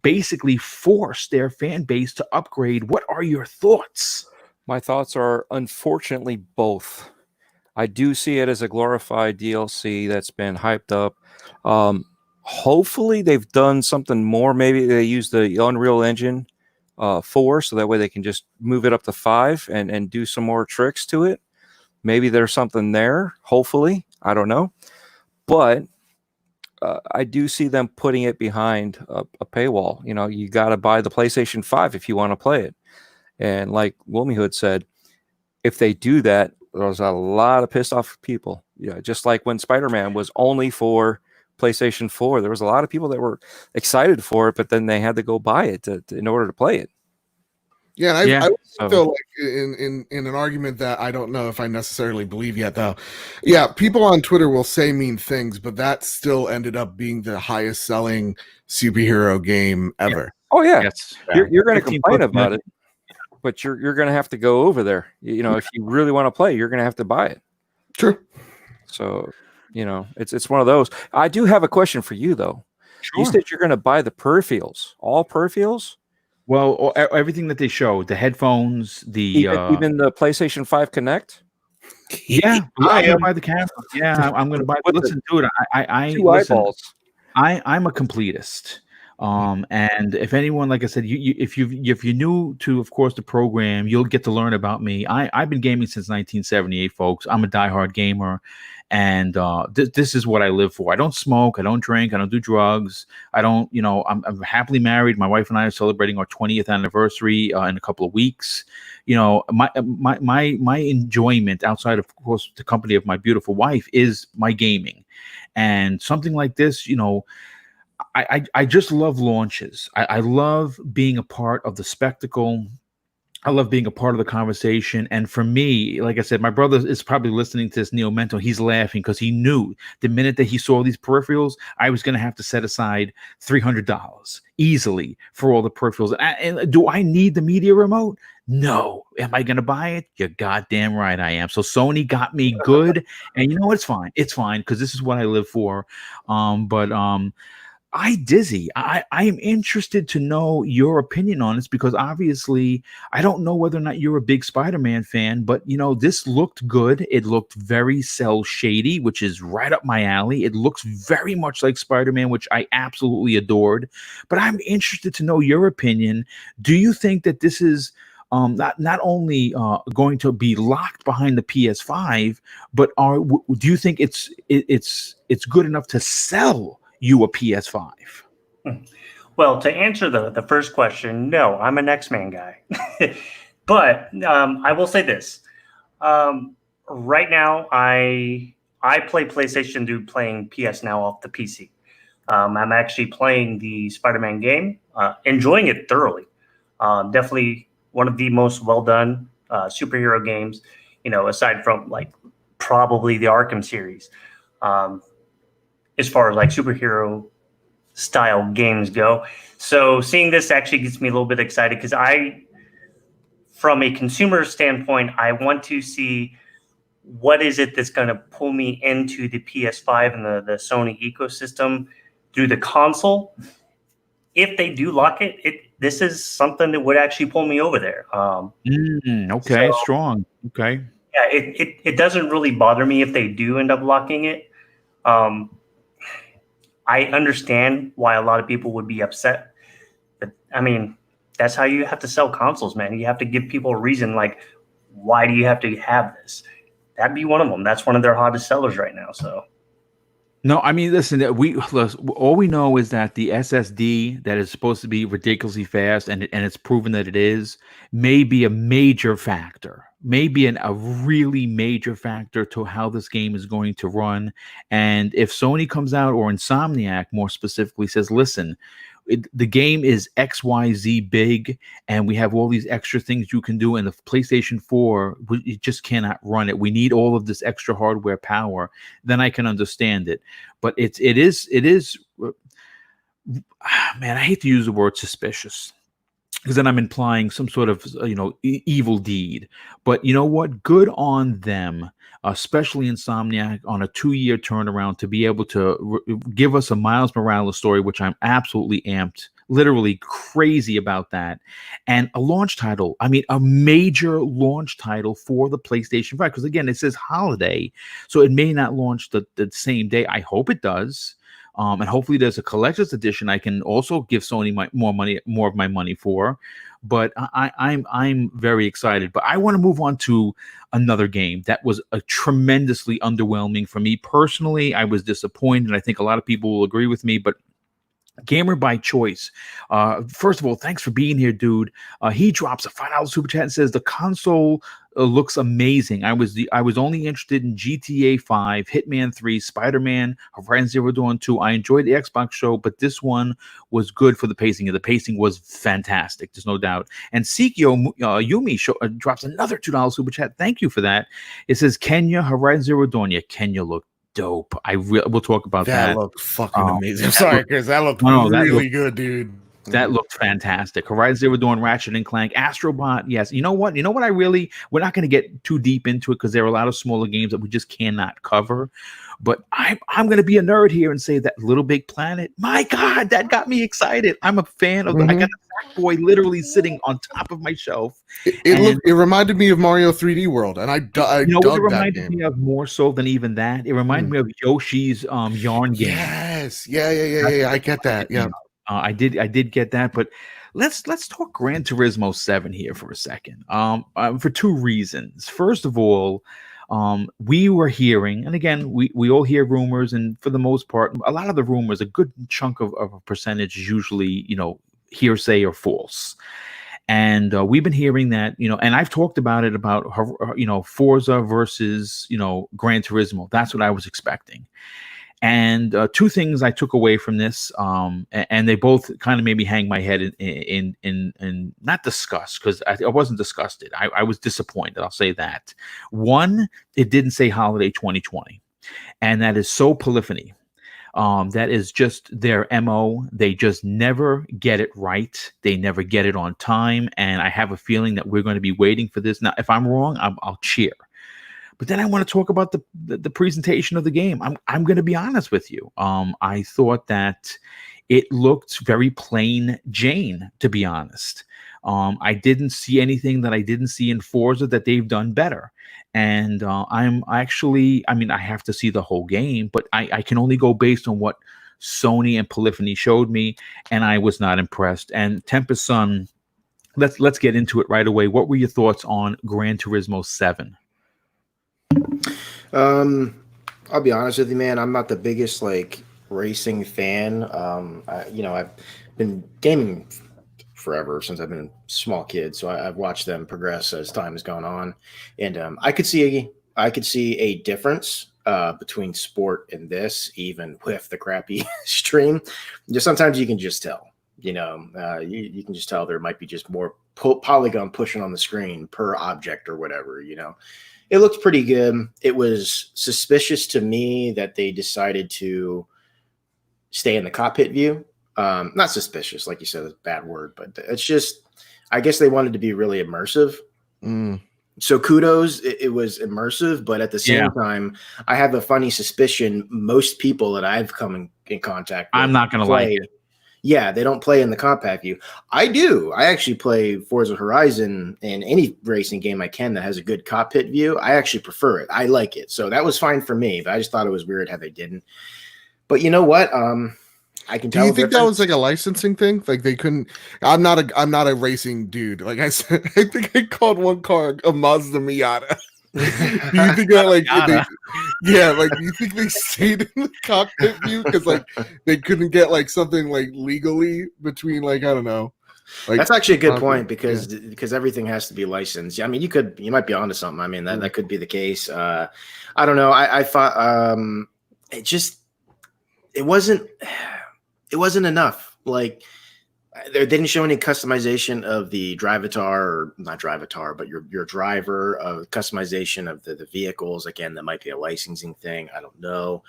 basically force their fan base to upgrade? What are your thoughts? My thoughts are unfortunately both. I do see it as a glorified DLC that's been hyped up. Hopefully they've done something more. Maybe they use the Unreal Engine 4 so that way they can just move it up to 5 and do some more tricks to it. Maybe there's something there. Hopefully, I don't know. But I do see them putting it behind a paywall. You got to buy the PlayStation 5 if you want to play it. And like Wilmy Hood said, if they do that, there's a lot of pissed off people. Yeah, just like when Spider-Man was only for PlayStation 4, there was a lot of people that were excited for it, but then they had to go buy it in order to play it. Yeah, and Yeah. I feel like in an argument that I don't know if I necessarily believe yet, though. Yeah, people on Twitter will say mean things, but that still ended up being the highest selling superhero game ever. Oh yeah, Yes. you're going to 15 complain plus about it, but you're going to have to go over there. You know, if you really want to play, you're going to have to buy it. True. So, you know, it's one of those. I do have a question for you though. Sure. You said you're going to buy the peripherals, all peripherals. Well, everything that they showed, the headphones, the Even the PlayStation 5 Connect. yeah, I'm gonna buy the camera. Yeah, I'm gonna buy. Listen, dude, I Two eyeballs. I'm a completist. And if anyone, like I said, if you're new to, of course, the program, you'll get to learn about me. I've been gaming since 1978, folks. I'm a diehard gamer, and this is what I live for. I don't smoke, I don't drink, I don't do drugs. I don't, I'm happily married. My wife and I are celebrating our 20th anniversary in a couple of weeks. My enjoyment outside of course the company of my beautiful wife is my gaming, and something like this, I just love launches. I love being a part of the spectacle. I love being a part of the conversation. And for me, like I said, my brother is probably listening to this Neo Mento. He's laughing because he knew the minute that he saw these peripherals, I was going to have to set aside $300 easily for all the peripherals. And do I need the media remote? No. Am I going to buy it? You're goddamn right I am. So Sony got me good. And you know what? It's fine. It's fine because this is what I live for. Dizzy, I am interested to know your opinion on this because obviously I don't know whether or not you're a big Spider-Man fan, but this looked good. It looked very cell shady, which is right up my alley. It looks very much like Spider-Man, which I absolutely adored. But I'm interested to know your opinion. Do you think that this is not only going to be locked behind the PS5, but do you think it's good enough to sell you a PS5? Well, to answer the first question, no, I'm an X-Men guy. But I will say this. Right now, I play PlayStation through playing PS Now off the PC. I'm actually playing the Spider-Man game, enjoying it thoroughly. Definitely one of the most well-done superhero games, aside from like probably the Arkham series. As far as like superhero style games go. So seeing this actually gets me a little bit excited because from a consumer standpoint, I want to see what is it that's going to pull me into the PS5 and the Sony ecosystem through the console. If they do lock it, this is something that would actually pull me over there. Okay, strong. Okay. Yeah, it doesn't really bother me if they do end up locking it. I understand why a lot of people would be upset. But I mean, that's how you have to sell consoles, man. You have to give people a reason, like, why do you have to have this? That'd be one of them. That's one of their hottest sellers right now. So, no, I mean, listen, all we know is that the SSD that is supposed to be ridiculously fast, and it's proven that it is, may be a major factor. Maybe a really major factor to how this game is going to run. And if Sony comes out, or Insomniac more specifically says, listen, the game is XYZ big, and we have all these extra things you can do, and the PlayStation 4, it just cannot run it. We need all of this extra hardware power. Then I can understand it. But it is, man, I hate to use the word suspicious, because then I'm implying some sort of, evil deed. But you know what? Good on them, especially Insomniac, on a 2-year turnaround to be able to give us a Miles Morales story, which I'm absolutely amped, literally crazy about that. And a launch title. I mean, a major launch title for the PlayStation 5. Because again, it says holiday, so it may not launch the same day. I hope it does. And hopefully there's a collector's edition I can also give Sony more of my money for. But I'm very excited. But I want to move on to another game that was a tremendously underwhelming for me personally. I was disappointed. I think a lot of people will agree with me. But Gamer by choice. First of all, thanks for being here, dude. He drops a $5 super chat and says the console looks amazing. I was only interested in GTA 5, Hitman 3, Spider-Man, Horizon Zero Dawn 2. I enjoyed the Xbox show, but this one was good for the pacing. And the pacing was fantastic. There's no doubt. And Sikyo Yumi drops another $2 super chat. Thank you for that. It says Kenya, Horizon Zero Dawn. Yeah, Kenya looked dope. We'll talk about that. That looked fucking amazing. I'm sorry, Chris. That looked really good, dude. That looked fantastic. Horizon Zero Dawn, Ratchet and Clank, Astrobot. Yes. You know what? We're not going to get too deep into it because there are a lot of smaller games that we just cannot cover. But I'm going to be a nerd here and say that Little Big Planet, my God, that got me excited. I'm a fan of I got the Sackboy literally sitting on top of my shelf. It reminded me of Mario 3D World, and I dug it reminded me of more so than even that. It reminded me of Yoshi's Yarn game. Yes. Yeah. I get that. Yeah. I did get that, but let's talk Gran Turismo 7 here for a second. For two reasons. First of all, we were hearing, and again, we all hear rumors, and for the most part, a lot of the rumors, a good chunk of a percentage is usually, hearsay or false. And we've been hearing that, and I've talked about it about, Forza versus, Gran Turismo. That's what I was expecting. And two things I took away from this, and they both kind of made me hang my head in not disgust, because I wasn't disgusted. I was disappointed. I'll say that. One, it didn't say holiday 2020, and that is so polyphony. That is just their MO. They just never get it right. They never get it on time, and I have a feeling that we're going to be waiting for this. Now, if I'm wrong, I'll cheer. But then I want to talk about the presentation of the game. I'm going to be honest with you. I thought that it looked very plain Jane, to be honest. I didn't see anything that I didn't see in Forza that they've done better. And I have to see the whole game, but I can only go based on what Sony and Polyphony showed me, and I was not impressed. And Tempest Sun, let's get into it right away. What were your thoughts on Gran Turismo 7? I'll be honest with you, man. I'm not the biggest racing fan. I've been gaming forever since I've been a small kid, so I've watched them progress as time has gone on, and I could see a difference between sport and this, even with the crappy stream. Just sometimes you can just tell. You can just tell there might be just more polygon pushing on the screen per object or whatever. It looked pretty good. It was suspicious to me that they decided to stay in the cockpit view. Not suspicious, like you said, it's a bad word, but it's just, I guess they wanted to be really immersive. So kudos, it was immersive, but at the same time, I have a funny suspicion most people that I've come in contact with, I'm not going to like it. Yeah, they don't play in the compact view. I do. I actually play Forza Horizon in any racing game I can that has a good cockpit view. I actually prefer it. I like it. So that was fine for me, but I just thought it was weird how they didn't. But you know what? I can tell. Do you think that was like a licensing thing? Like they couldn't. I'm not a racing dude. Like I said, I think I called one car a Mazda Miata. Do you think that do you think they stayed in the cockpit view because they couldn't get something legally between I don't know. That's actually a good point because everything has to be licensed. I mean, you might be onto something. I mean, that could be the case. I don't know. I thought it wasn't enough. They didn't show any customization of the not drivatar, but your driver, customization of the vehicles. Again, that might be a licensing thing. I don't know.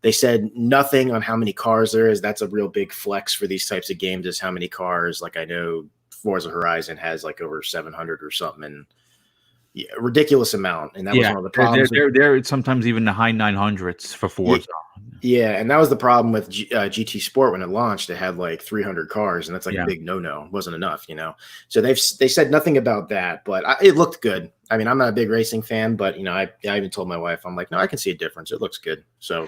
They said nothing on how many cars there is. That's a real big flex for these types of games, is how many cars. I know Forza Horizon has over 700 or something, and a ridiculous amount. And that was one of the problems. They're sometimes even the high 900s for Forza. Yeah, and that was the problem with GT Sport when it launched. It had 300 cars, and that's a big no-no. It wasn't enough, So they said nothing about that, but it looked good. I mean, I'm not a big racing fan, but I even told my wife, I'm like, no, I can see a difference. It looks good. So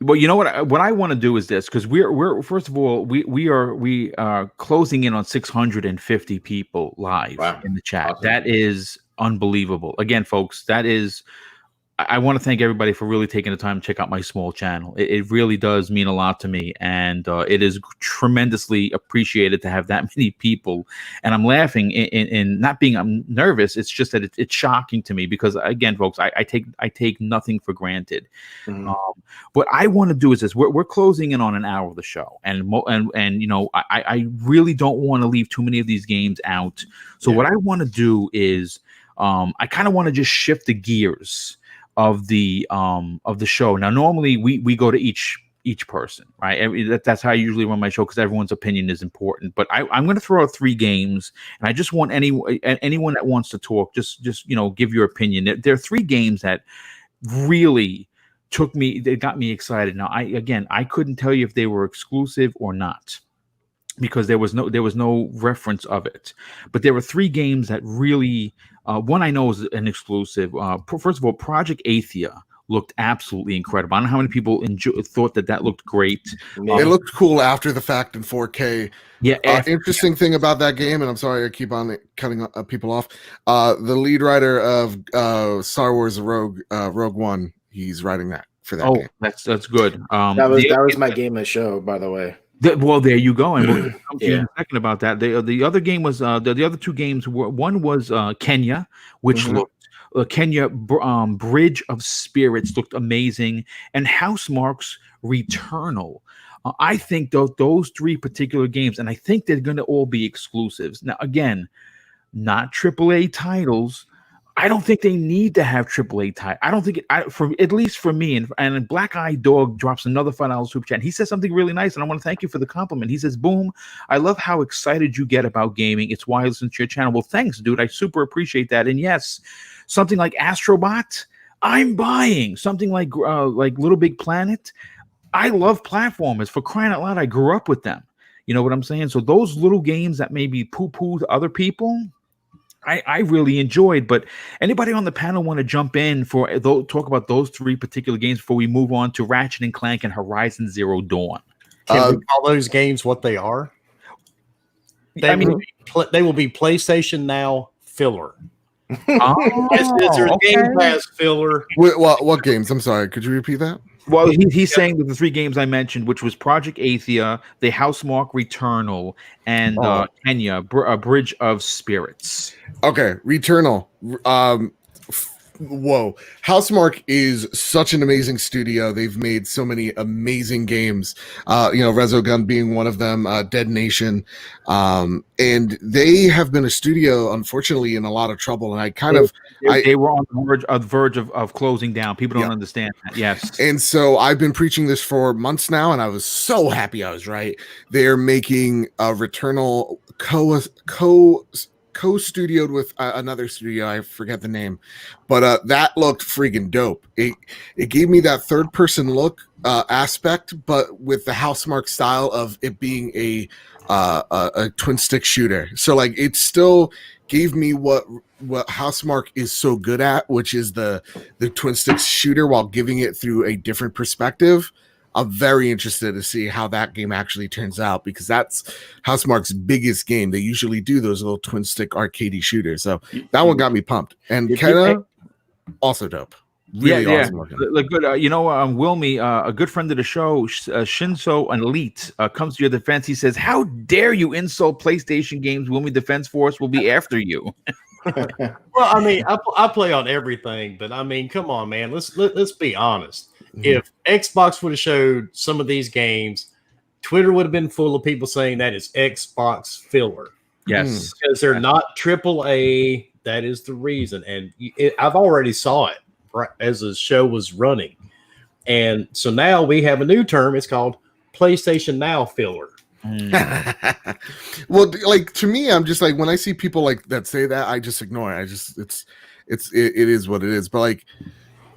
Well, you know what I want to do is this, because we're first of all we are closing in on 650 people live in the chat. Awesome. That is unbelievable. Again, folks, that is I want to thank everybody for really taking the time to check out my small channel. It really does mean a lot to me, and it is tremendously appreciated to have that many people. And I'm laughing in not being I'm nervous. It's just that it's shocking to me because, again, folks, I take nothing for granted. Mhm. What I want to do is this: we're closing in on an hour of the show, and you know, I really don't want to leave too many of these games out. So what I want to do is I kind of want to just shift the gears of the show. Now, normally we go to each person, right? That's how I usually run my show because everyone's opinion is important. But I'm going to throw out 3 games, and I just want anyone that wants to talk, just you know, give your opinion. There are 3 games that really they got me excited. Now, I couldn't tell you if they were exclusive or not, because there was no reference of it. But there were 3 games that really, one I know is an exclusive. First of all, Project Athia looked absolutely incredible. I don't know how many people thought that looked great. It looked cool after the fact in 4K. Yeah. Interesting thing about that game, and I'm sorry I keep on cutting people off. The lead writer of Star Wars Rogue One, he's writing that for that game. That's good. That was my game of the show, by the way. Well, there you go, and we'll come to you in a second about that. The other game was the other 2 games were, one was Kenya, which looked Kenya Bridge of Spirits looked amazing, and Housemarque's Returnal. I think those 3 particular games, and I think they're going to all be exclusives. Now, again, not AAA titles. I don't think they need to have AAA titles. I don't think at least for me, and Black Eye Dog drops another $5 super chat. He says something really nice, and I want to thank you for the compliment. He says, "Boom, I love how excited you get about gaming. It's why I listen to your channel." Well, thanks, dude. I super appreciate that. And yes, something like Astrobot, I'm buying. Something like Little Big Planet. I love platformers. For crying out loud, I grew up with them. You know what I'm saying? So those little games that maybe poo-poo to other people, I really enjoyed. But anybody on the panel want to jump in for talk about those 3 particular games before we move on to Ratchet and Clank and Horizon Zero Dawn? Can we call those games what they are? They will be PlayStation Now filler. It's their Game Pass filler. What games? I'm sorry. Could you repeat that? Well, he's saying that the 3 games I mentioned, which was Project Athia, the Housemarque Returnal, and Kenya, a Bridge of Spirits. Okay, Returnal. Whoa, Housemarque is such an amazing studio. They've made so many amazing games. Resogun being one of them, Dead Nation, and they have been a studio, unfortunately, in a lot of trouble. And they were on the verge of closing down. People don't understand that. Yes, and so I've been preaching this for months now, and I was so happy I was right. They're making a Returnal co-studioed with another studio, I forget the name, but that looked freaking dope. It gave me that third-person look aspect, but with the Housemarque style of it being a twin-stick shooter. So like it still gave me what Housemarque is so good at, which is the twin-stick shooter, while giving it through a different perspective. I'm very interested to see how that game actually turns out, because that's Housemarque's biggest game. They usually do those little twin stick arcadey shooters. So that one got me pumped. And Kenna, also dope. Really awesome looking. Good. Wilmy, a good friend of the show, Shinso Elite, comes to your defense. He says, "How dare you insult PlayStation games? Wilmy Defense Force will be after you." Well, I mean, I play on everything, but I mean, come on, man. Let's be honest. If Xbox would have showed some of these games, Twitter would have been full of people saying that is Xbox filler. Yes, because they're not AAA. That is the reason. And I've already saw it right as the show was running, and so now we have a new term. It's called PlayStation Now filler. Well, like to me, I'm just like, when I see people like that say that, I just ignore it. It is what it is. But like,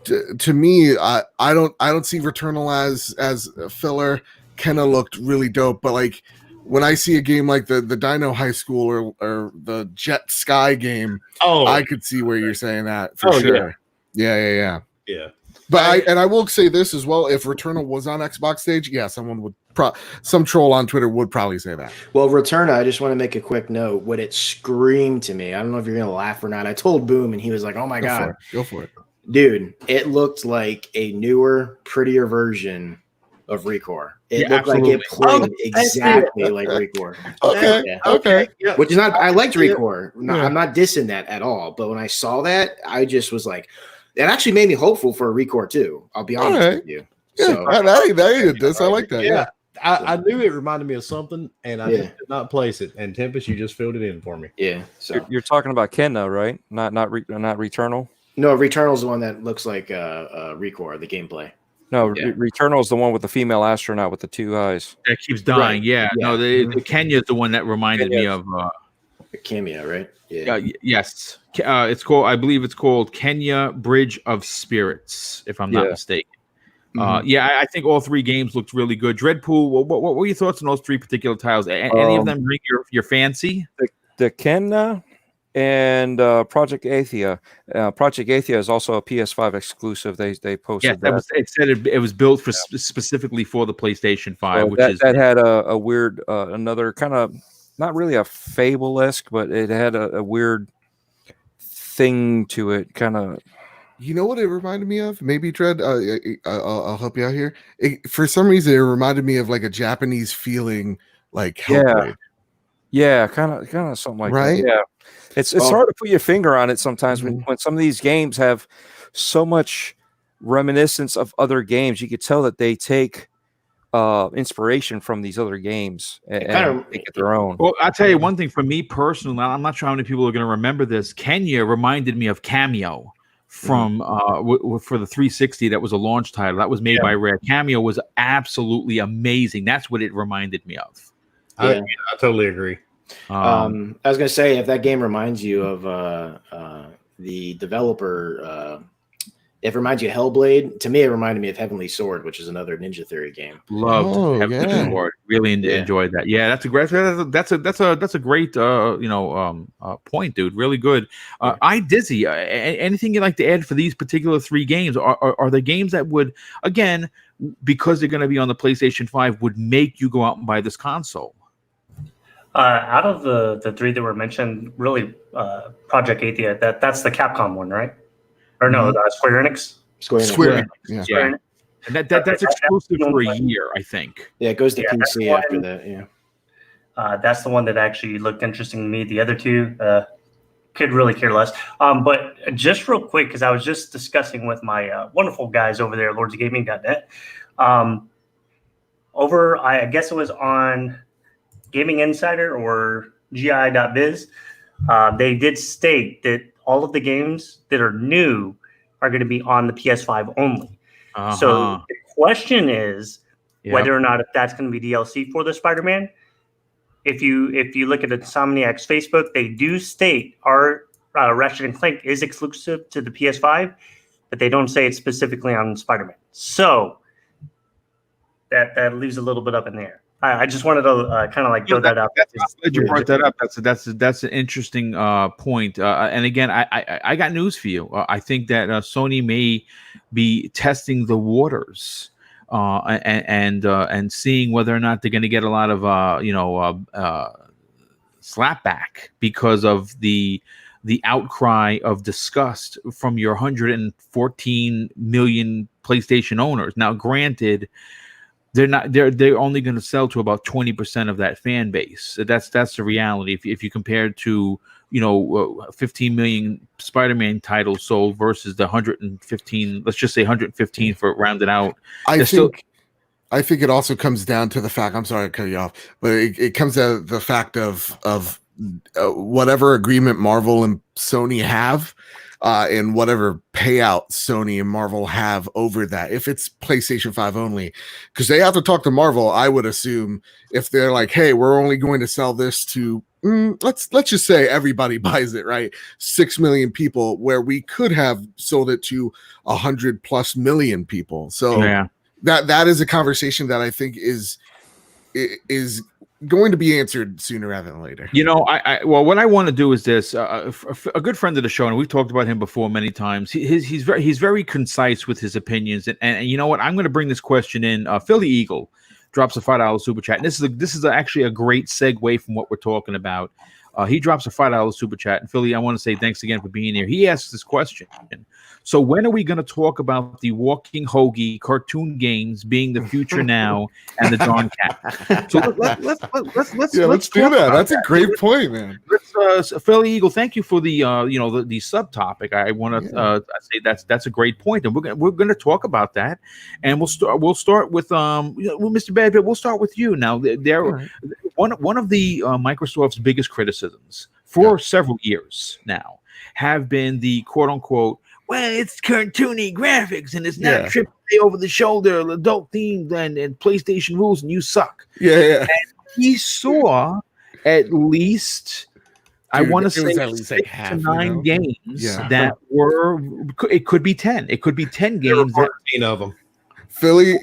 to me, I don't see Returnal as a filler. Kenna looked really dope, but like when I see a game like the Dino High School or the Jet Sky game, I could see where you're saying that for sure. Yeah. But I will say this as well: if Returnal was on Xbox stage, someone would some troll on Twitter would probably say that. Well, Returnal, I just want to make a quick note. What it screamed to me, I don't know if you're gonna laugh or not. I told Boom, and he was like, "Oh my god, Go for it." Dude, it looked like a newer, prettier version of Recore. It looked like it played exactly like Recore. Okay. Yeah. Okay. Yeah. Which is not, I liked Recore. Yeah. I'm not dissing that at all. But when I saw that, I just was like, it actually made me hopeful for a Recore too. I'll be honest with you. Yeah, So that ain't a diss. I like that. Yeah. I knew it reminded me of something, and I Yeah. did not place it. And Tempest, you just filled it in for me. yeah. So You're talking about Kenna, right? Not Returnal. no, Returnal's the one that looks like Recore, the gameplay. No, Yeah. Returnal is the one with the female astronaut with the 2 eyes. That keeps dying. Right. Yeah. Yeah. No, the Kenya's the one that reminded me of. The cameo, right? Yeah. Yes. It's called. I believe it's called Kenya Bridge of Spirits, if I'm not Yeah. mistaken. Mhm. I think all 3 games looked really good. Dreadpool. What were your thoughts on those 3 particular titles? Any of them ring your fancy? The Kenna and Project Athia. Project Athia is also a PS5 exclusive. They posted Yes, it said it was built for specifically for the PlayStation 5, So which that had a weird another kind of not really a Fable-esque, but it had a weird thing to it, kind of. You know what it reminded me of? Maybe Dread. I'll help you out here. For some reason, it reminded me of like a Japanese feeling, like Hellblade. Yeah, kind of something like Right? that. Yeah, it's hard to put your finger on it sometimes when some of these games have so much reminiscence of other games. You could tell that they take inspiration from these other games and make it their own. Well, I'll tell you one thing for me personally. I'm not sure how many people are going to remember this. Kenya reminded me of Cameo from for the 360. That was a launch title that was made by Rare. Cameo was absolutely amazing. That's what it reminded me of. I totally agree. I was gonna say, if that game reminds you of the developer, if it reminds you of Hellblade, to me it reminded me of Heavenly Sword, which is another Ninja Theory game. Loved Heavenly Sword. Really enjoyed that. Yeah, that's a great. That's a great point, dude. Really good. Dizzy. Anything you'd like to add for these particular 3 games? Are the games that would, again, because they're going to be on the PlayStation 5, would make you go out and buy this console? Out of the 3 that were mentioned, really, Project Athia, that's the Capcom one, right? Or no, Square Enix. Square Enix. Yeah. And that's exclusive for a year, I think. Yeah, it goes to PC after that. Yeah. That's the one that actually looked interesting to me. The other 2 could really care less. But just real quick, because I was just discussing with my wonderful guys over there, lordsofgaming.net. I guess it was on Gaming Insider or GI.biz. They did state that all of the games that are new are going to be on the PS5 only. So the question is whether or not if that's going to be DLC for the Spider-Man. If you look at Insomniac's Facebook, they do state our Ratchet & Clank is exclusive to the PS5, but they don't say it's specifically on Spider-Man. So that leaves a little bit up in the air. I just wanted to kind of like throw that out. I'm glad you brought that up. That's an interesting point. And again, I got news for you. I think that Sony may be testing the waters and seeing whether or not they're going to get a lot of slapback because of the outcry of disgust from your 114 million PlayStation owners. Now, granted, they're only going to sell to about 20% of that fan base. That's the reality. If you compare to 15 million Spider-Man titles sold versus the 115, let's just say 115 for rounded out. I think it also comes down to the fact. I'm sorry to cut you off, but it comes to the fact of whatever agreement Marvel and Sony have. And whatever payout Sony and Marvel have over that, if it's PlayStation 5 only, because they have to talk to Marvel, I would assume, if they're like, hey, we're only going to sell this to let's just say everybody buys it, right? 6 million people, where we could have sold it to 100+ million people. So that is a conversation that I think is going to be answered sooner rather than later. Well, what I want to do is this. A good friend of the show, and we've talked about him before many times. He's very concise with his opinions, and you know what? I'm going to bring this question in. Philly Eagle drops a $5 super chat, and this is actually a great segue from what we're talking about. He drops a $5 super chat. And Philly, I want to say thanks again for being here. He asks this question. So when are we going to talk about the walking hoagie cartoon games being the future now and the darn cat? So let's do that. That's a great point, man. Philly Eagle, thank you for the the subtopic. I want to say that's a great point, and we're gonna talk about that, and we'll start with Mr. Badbit. We'll start with you now. One of the Microsoft's biggest criticisms for several years now have been the quote unquote, well, it's cartoony graphics and it's not AAA over the shoulder, adult themed and PlayStation rules, and you suck. And he saw at least, I want to say, at least like half, 9 games that were. It could be 10. It could be 10 games. 14 of them. Philly,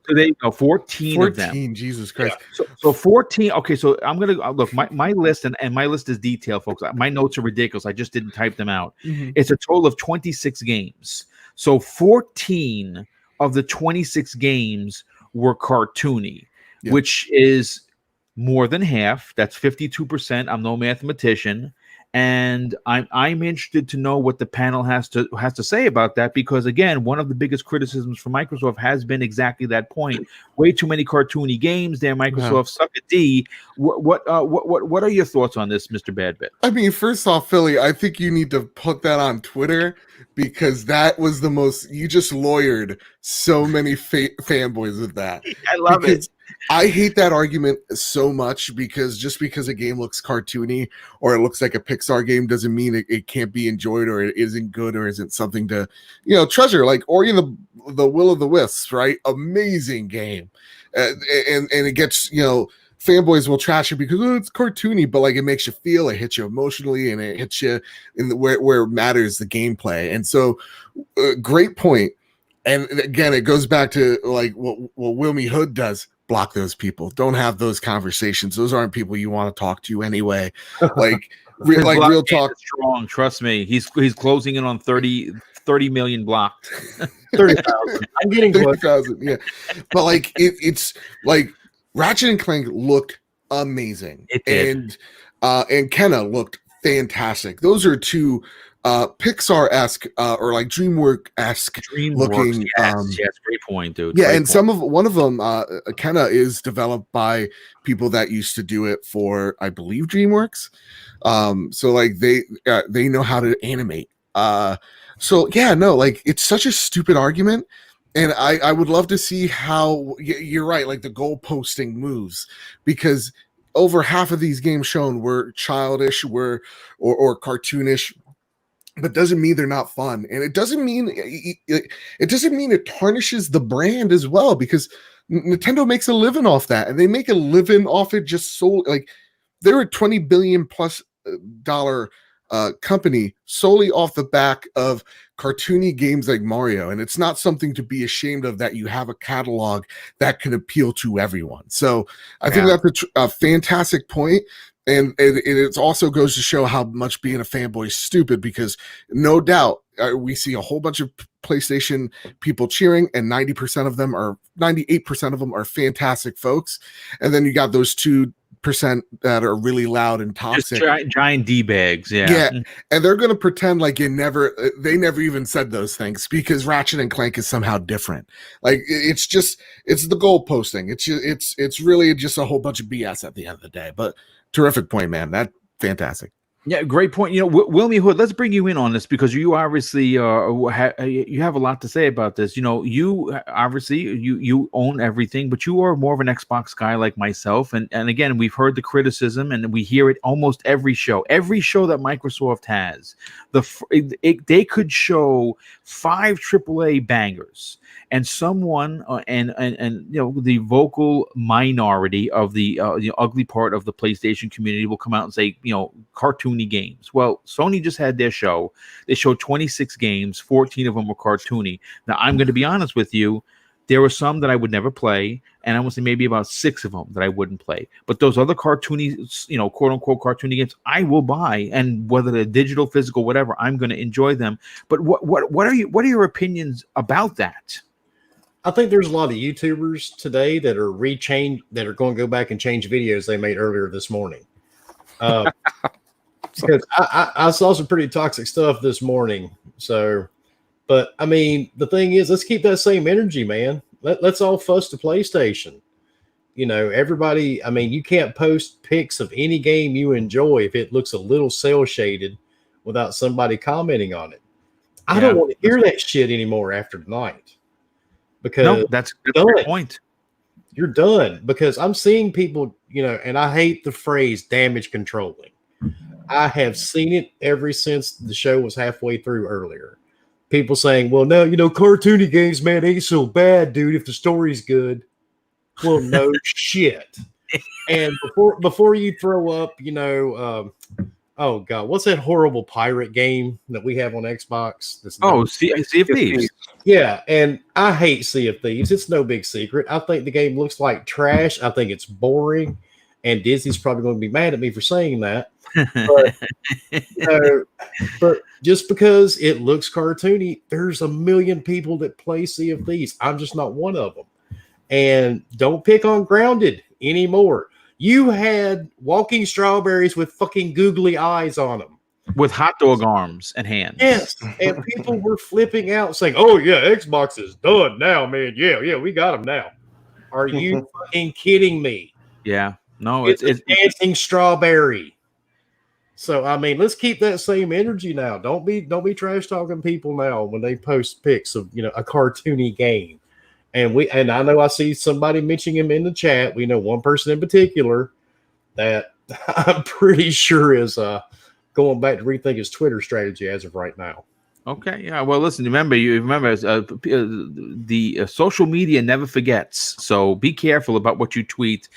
there you go, 14 of them. Jesus Christ. So 14. Okay, so I'm gonna look my list, and my list is detailed, folks. My notes are ridiculous. I just didn't type them out. It's a total of 26 games. So 14 of the 26 games were cartoony, which is more than half. That's 52%. I'm no mathematician. And I'm interested to know what the panel has to say about that, because again, one of the biggest criticisms for Microsoft has been exactly that point. Way too many cartoony games there. Microsoft suck at D. What are your thoughts on this, Mr. Badbit? I mean, first off, Philly, I think you need to put that on Twitter, because that was the most. You just lawyered so many fanboys with that. I love it. I hate that argument so much, because just because a game looks cartoony or it looks like a Pixar game doesn't mean it can't be enjoyed, or it isn't good, or isn't something to, treasure. Like Ori and the Will of the Wisps, right? Amazing game. And it gets, fanboys will trash it because it's cartoony, but like it makes you feel, it hits you emotionally, and it hits you in where it matters, the gameplay. And so great point. And again, it goes back to like what Wilmy Hood does. Block those people. Don't have those conversations. Those aren't people you want to talk to anyway. Like real talk. Strong. Trust me. He's closing in on 30 million blocked. 30,000. I'm getting 30,000. Yeah. But like it's like Ratchet and Clank looked amazing. It did. And Kenna looked fantastic. Those are two Pixar-esque or like DreamWorks-esque looking. Yes, great point, dude. Yeah, great and point. one of them, Kenna, is developed by people that used to do it for, I believe, DreamWorks. So like they know how to animate. So yeah, no, like it's such a stupid argument. And I would love to see how you're right, like the goal posting moves, because over half of these games shown were childish, or cartoonish. But doesn't mean they're not fun, and it doesn't mean it tarnishes the brand as well, because Nintendo makes a living off that, and they make a living off it just so like they're a $20 billion plus dollar company solely off the back of cartoony games like Mario, and it's not something to be ashamed of that you have a catalog that can appeal to everyone. So I think that's a fantastic point. And it also goes to show how much being a fanboy is stupid, because no doubt we see a whole bunch of PlayStation people cheering, and 98% of them are fantastic folks. And then you got those 2% that are really loud and toxic. Just giant D-bags. Yeah. And they're going to pretend like they never even said those things, because Ratchet and Clank is somehow different. Like it's the goal posting. It's really just a whole bunch of BS at the end of the day. But terrific point, man. That's fantastic. Yeah, great point. Wilmy Hood, let's bring you in on this, because you obviously you have a lot to say about this. You obviously you own everything, but you are more of an Xbox guy like myself. And again, we've heard the criticism, and we hear it almost every show. Every show that Microsoft has, they could show 5 AAA bangers, and someone and the vocal minority of the ugly part of the PlayStation community will come out and say, cartoony games. Well, Sony just had their show. They showed 26 games, 14 of them were cartoony. Now, I'm going to be honest with you, there were some that I would never play, and I would say maybe about 6 of them that I wouldn't play. But those other cartoony, quote unquote cartoony games, I will buy, and whether they're digital, physical, whatever, I'm going to enjoy them. But what are your opinions about that? I think there's a lot of YouTubers today that are going to go back and change videos they made earlier this morning. Because I saw some pretty toxic stuff this morning. So, but I mean, the thing is, let's keep that same energy, man. Let's all fuss the PlayStation. You know, everybody, I mean, you can't post pics of any game you enjoy if it looks a little cell shaded without somebody commenting on it. I don't want to hear that shit anymore after tonight. Because no, that's a great point. You're done. Because I'm seeing people, you know, and I hate the phrase damage controlling. I have seen it ever since the show was halfway through earlier. People saying, well, no, you know, cartoony games, man, ain't so bad, dude, if the story's good. Well, no shit. And before you throw up, you know, oh God, what's that horrible pirate game that we have on Xbox? Sea of Thieves. Yeah, and I hate Sea of Thieves. It's no big secret. I think the game looks like trash. I think it's boring, and Disney's probably going to be mad at me for saying that. But, you know, but just because it looks cartoony, there's a million people that play Sea of Thieves. I'm just not one of them. And don't pick on Grounded anymore. You had walking strawberries with fucking googly eyes on them. With hot dog arms and hands. Yes. And people were flipping out saying, oh, yeah, Xbox is done now, man. Yeah, we got them now. Are you fucking kidding me? Yeah. No, it's dancing strawberry. So, I mean, let's keep that same energy now. Don't be trash talking people now when they post pics of, you know, a cartoony game. And I know I see somebody mentioning him in the chat. We know one person in particular that I'm pretty sure is going back to rethink his Twitter strategy as of right now. Okay, yeah. Well, listen. Remember, the social media never forgets. So be careful about what you tweet.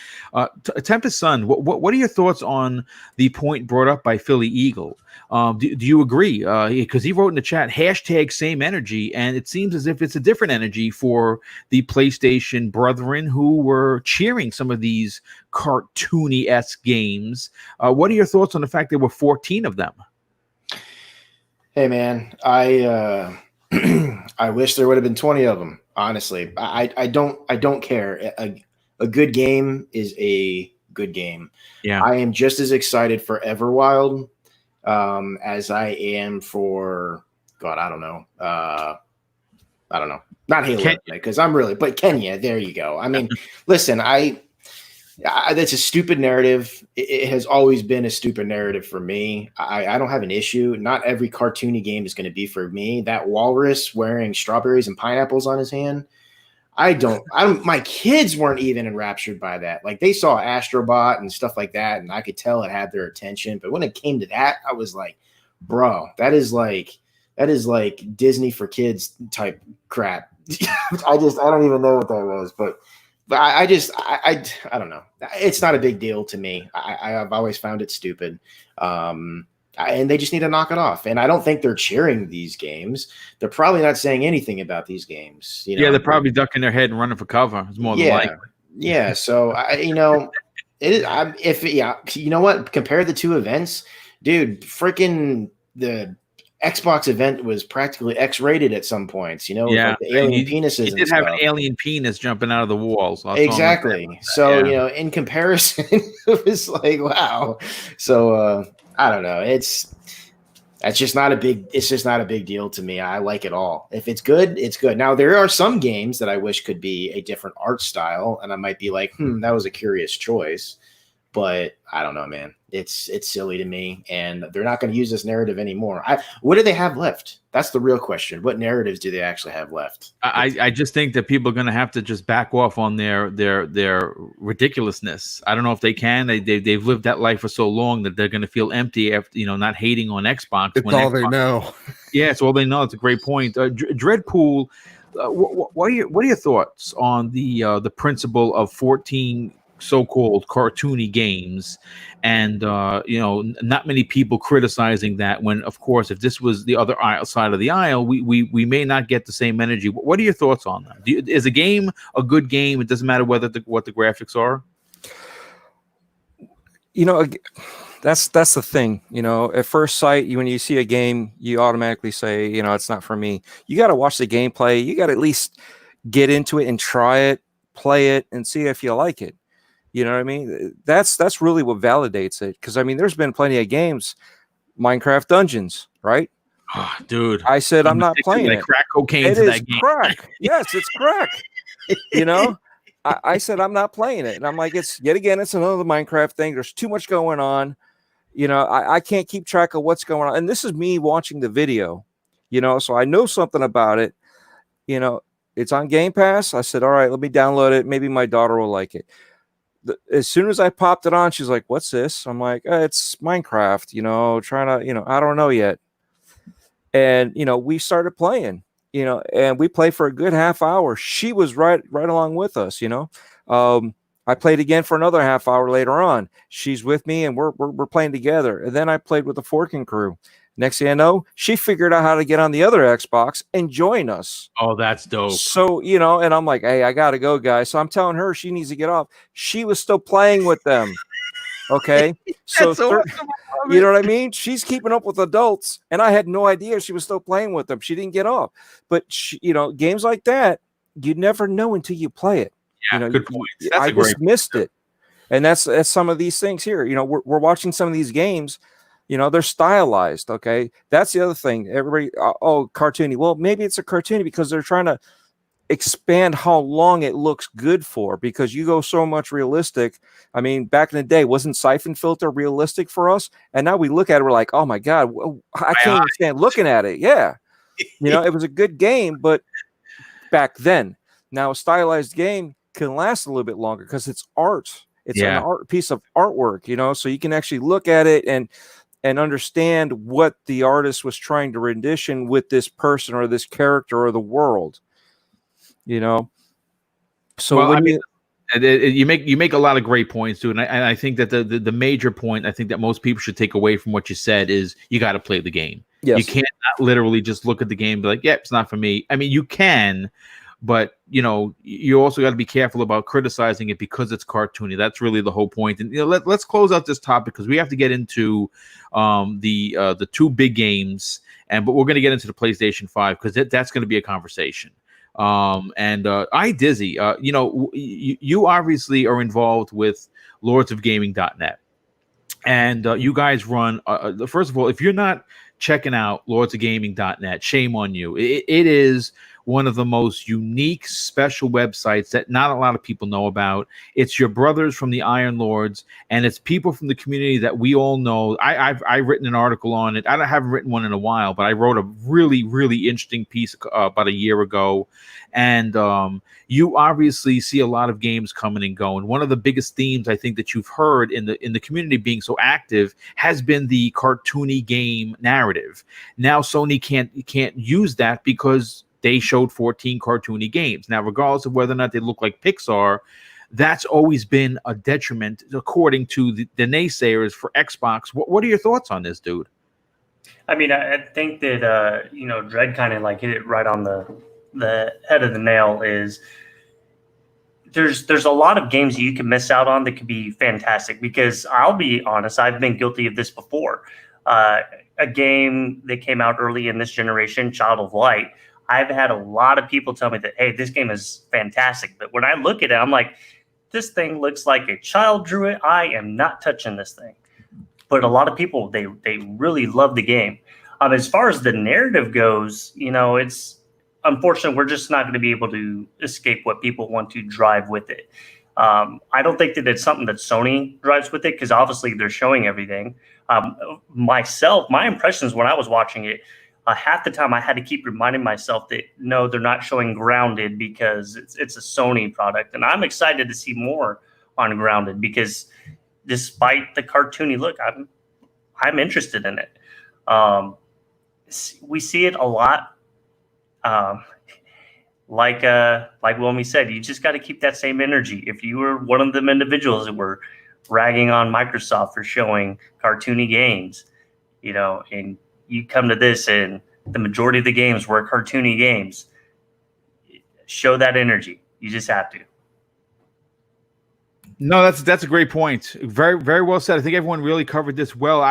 Tempest Sun, what are your thoughts on the point brought up by Philly Eagle? Do you agree? Because he wrote in the chat hashtag same energy, and it seems as if it's a different energy for the PlayStation brethren who were cheering some of these cartoony-esque games. What are your thoughts on the fact there were 14 of them? Hey man, I wish there would have been 20 of them. Honestly, I don't care. A good game is a good game. Yeah, I am just as excited for Everwild as I am for I don't know, not Halo because I'm really, but Kenya. There you go. I mean, listen, that's a stupid narrative. It has always been a stupid narrative for me. I don't have an issue. Not every cartoony game is going to be for me. That walrus wearing strawberries and pineapples on his hand. I don't, my kids weren't even enraptured by that. Like they saw Astrobot and stuff like that. And I could tell it had their attention. But when it came to that, I was like, bro, that is like Disney for kids type crap. I don't even know what that was, but I don't know. It's not a big deal to me. I've always found it stupid. And they just need to knock it off. And I don't think they're cheering these games. They're probably not saying anything about these games. You know? Yeah, they're probably ducking their head and running for cover. It's more than likely. Yeah. So you know what? Compare the two events, dude. Freaking the Xbox event was practically X-rated at some points, you know, yeah, like the alien penises. He did have an alien penis jumping out of the walls. Exactly. So, you know, in comparison, it was like, wow. So, I don't know. It's just not a big deal to me. I like it all. If it's good, it's good. Now, there are some games that I wish could be a different art style, and I might be like, that was a curious choice. But I don't know, man. It's silly to me, and they're not going to use this narrative anymore. What do they have left? That's the real question. What narratives do they actually have left? I just think that people are going to have to just back off on their ridiculousness. I don't know if they can. They've lived that life for so long that they're going to feel empty after not hating on Xbox. It's all they know. Yeah, it's all they know. It's a great point. Dreadpool. What are your thoughts on the principle of 14 so-called cartoony games, and not many people criticizing that, when of course if this was the other side of the aisle, we may not get the same energy. What are your thoughts on that? Is a game a good game? It doesn't matter what the graphics are. That's the thing. At first sight, when you see a game, you automatically say, it's not for me. You got to watch the gameplay. You got to at least get into it and try it, play it, and see if you like it. You know what I mean? That's really what validates it. Because there's been plenty of games Minecraft Dungeons, right? Oh, dude, I said, I'm not playing like it. crack cocaine It to is that game. crack. Yes, it's crack. You know, I said, I'm not playing it. And I'm like, it's another Minecraft thing. There's too much going on. You know, I can't keep track of what's going on. And this is me watching the video, you know, so I know something about it. You know, it's on Game Pass. I said, all right, let me download it. Maybe my daughter will like it. As soon as I popped it on, she's like, what's this? I'm like, it's Minecraft, you know, trying to, you know, I don't know yet. And, you know, we started playing, you know, and we played for a good half hour. She was right along with us, you know. I played again for another half hour later on. She's with me and we're playing together. And then I played with the Forking crew. Next thing I know, she figured out how to get on the other Xbox and join us. Oh, that's dope. So, you know, and I'm like, hey, I got to go, guys. So I'm telling her she needs to get off. She was still playing with them. Okay. So, awesome. you know what I mean? She's keeping up with adults, and I had no idea she was still playing with them. She didn't get off. But, you know, games like that, you never know until you play it. Yeah, you know, good point. I just missed it. And that's some of these things here. You know, we're watching some of these games. You know, they're stylized. Okay. That's the other thing. Everybody, cartoony. Well, maybe it's a cartoony because they're trying to expand how long it looks good for, because you go so much realistic. I mean, back in the day, wasn't Siphon Filter realistic for us? And now we look at it, we're like, oh my God, I can't even stand looking at it. Yeah. You know, it was a good game, but back then. Now a stylized game can last a little bit longer because it's art. It's an piece of artwork, you know, so you can actually look at it and understand what the artist was trying to rendition with this person or this character or the world, you know. So well, when I mean, you make a lot of great points, dude. And I think that the major point I think that most people should take away from what you said is you got to play the game. Yes. You can't not literally just look at the game and be like, yeah, it's not for me. I mean, you can, but you know, you also got to be careful about criticizing it because it's cartoony. That's really the whole point. And you know, let's close out this topic because we have to get into the two big games, but we're going to get into the PlayStation 5 because that's going to be a conversation. Dizzy, you know, you obviously are involved with lordsofgaming.net, and you guys run first of all, if you're not checking out lordsofgaming.net, shame on you. It is one of the most unique, special websites that not a lot of people know about. It's your brothers from the Iron Lords, and it's people from the community that we all know. I've written an article on it. I haven't written one in a while, but I wrote a really, really interesting piece about a year ago. And you obviously see a lot of games coming and going. One of the biggest themes I think that you've heard in the community being so active has been the cartoony game narrative. Now Sony can't use that because they showed 14 cartoony games. Now, regardless of whether or not they look like Pixar, that's always been a detriment, according to the naysayers for Xbox. What are your thoughts on this, dude? I mean, I think that you know, Dredd kind of like hit it right on the head of the nail. Is there's a lot of games that you can miss out on that could be fantastic. Because I'll be honest, I've been guilty of this before. A game that came out early in this generation, Child of Light. I've had a lot of people tell me that, hey, this game is fantastic. But when I look at it, I'm like, this thing looks like a child drew it. I am not touching this thing. But a lot of people, they really love the game. As far as the narrative goes, you know, it's unfortunate. We're just not going to be able to escape what people want to drive with it. I don't think that it's something that Sony drives with it because obviously they're showing everything. My impressions when I was watching it, half the time I had to keep reminding myself that no, they're not showing Grounded because it's a Sony product. And I'm excited to see more on Grounded because despite the cartoony look, I'm interested in it. We see it a lot. Like when we said, you just got to keep that same energy. If you were one of them individuals that were ragging on Microsoft for showing cartoony games, you know, and you come to this and the majority of the games were cartoony games, show that energy. You just have to. No, that's a great point. Very well said. I think everyone really covered this well.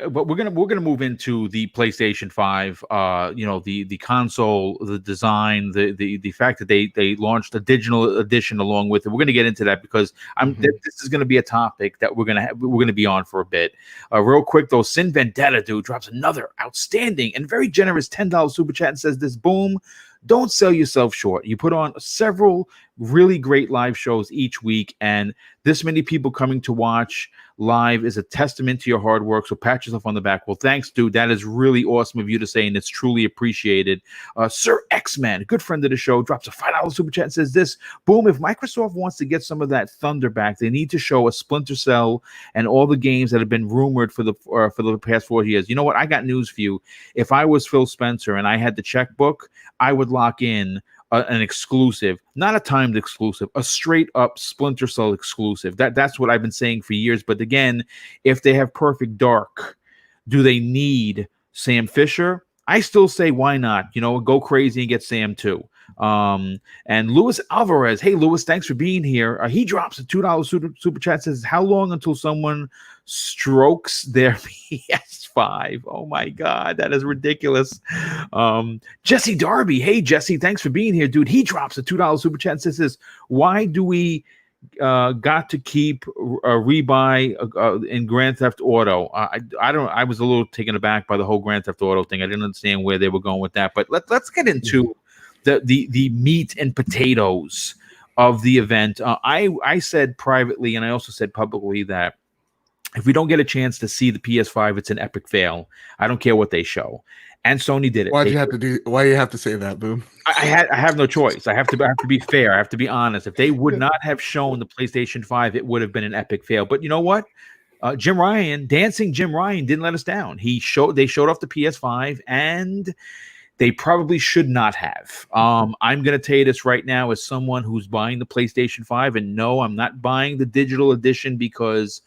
But we're gonna move into the PlayStation 5. The console, the design, the fact that they launched a digital edition along with it. We're gonna get into that because this is gonna be a topic that we're gonna be on for a bit. Real quick though, Sin Vendetta dude drops another outstanding and very generous $10 super chat and says this: boom. Don't sell yourself short. You put on several really great live shows each week, and this many people coming to watch live is a testament to your hard work. So pat yourself on the back. Well, thanks, dude. That is really awesome of you to say, and it's truly appreciated. Sir X-Man, good friend of the show, drops a $5 super chat and says this: boom, if Microsoft wants to get some of that thunder back, they need to show a Splinter Cell and all the games that have been rumored for the past 4 years. You know what? I got news for you. If I was Phil Spencer and I had the checkbook, I would lock in an exclusive, not a timed exclusive, a straight up Splinter Cell exclusive. That's what I've been saying for years. But again, if they have Perfect Dark, do they need Sam Fisher? I still say why not? Go crazy and get Sam too. And Luis Alvarez, hey Luis, thanks for being here. He drops a $2 super chat, says, how long until someone strokes their PS5? Oh my god, that is ridiculous. Jesse Darby, hey Jesse, thanks for being here, dude. He drops a $2 super chat and says this: why do we got to keep rebuy in Grand Theft Auto? I was a little taken aback by the whole Grand Theft Auto thing. I didn't understand where they were going with that, but let's get into the meat and potatoes of the event. I said privately, and I also said publicly, that if we don't get a chance to see the PS5, it's an epic fail. I don't care what they show. And Sony did it. Why do you have to say that, Boom? I have no choice. I have to be fair. I have to be honest. If they would not have shown the PlayStation 5, it would have been an epic fail. But you know what? Dancing Jim Ryan didn't let us down. They showed off the PS5, and they probably should not have. I'm going to tell you this right now as someone who's buying the PlayStation 5, and no, I'm not buying the digital edition because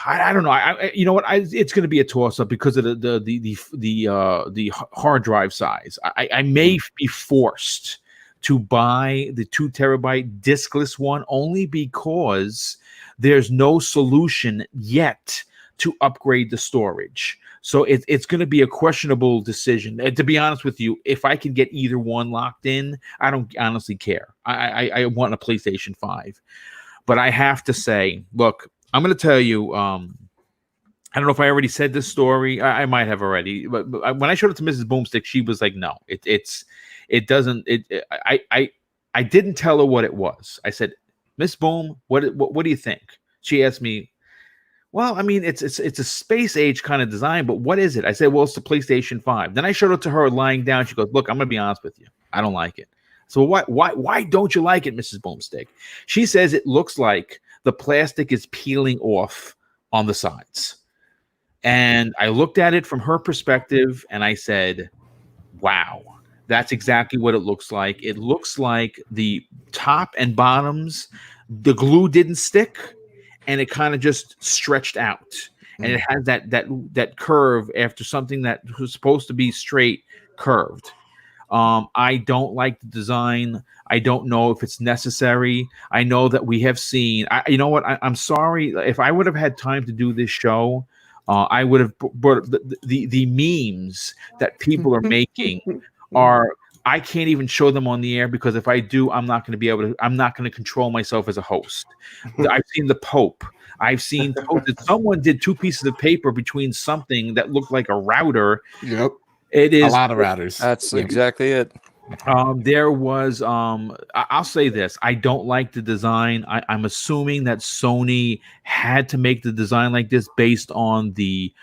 I don't know. You know what? It's going to be a toss-up because of the hard drive size. I may be forced to buy the 2 terabyte diskless one only because there's no solution yet to upgrade the storage. So it's going to be a questionable decision. To be honest with you, if I can get either one locked in, I don't honestly care. I want a PlayStation 5. But I have to say, look, I'm going to tell you, I don't know if I already said this story. I might have already. But when I showed it to Mrs. Boomstick, she was like, no, it doesn't. I didn't tell her what it was. I said, Miss Boom, what do you think? She asked me, well, I mean, it's a space age kind of design, but what is it? I said, well, it's the PlayStation 5. Then I showed it to her lying down. She goes, look, I'm going to be honest with you. I don't like it. So why don't you like it, Mrs. Boomstick? She says it looks like the plastic is peeling off on the sides. And I looked at it from her perspective and I said, wow, that's exactly what it looks like. It looks like the top and bottoms, the glue didn't stick and it kind of just stretched out. And it has that curve after something that was supposed to be straight curved. I don't like the design. I don't know if it's necessary. I know that we have seen. You know what? I'm sorry. If I would have had time to do this show, I would have brought the memes that people are making are. I can't even show them on the air because if I do, I'm not going to be able to. I'm not going to control myself as a host. I've seen the Pope. I've seen someone did 2 pieces of paper between something that looked like a router. Yep. It is a lot of routers. That's exactly it. There was I'll say this: I don't like the design. I'm assuming that Sony had to make the design like this based on the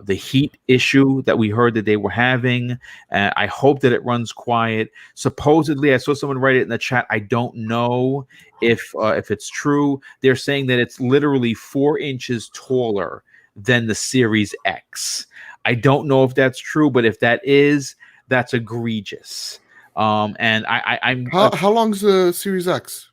heat issue that we heard that they were having. I hope that it runs quiet. Supposedly, I saw someone write it in the chat. I don't know if it's true. They're saying that it's literally 4 inches taller than the Series X. I don't know if that's true, but if that is, that's egregious. And I'm how long's the Series X?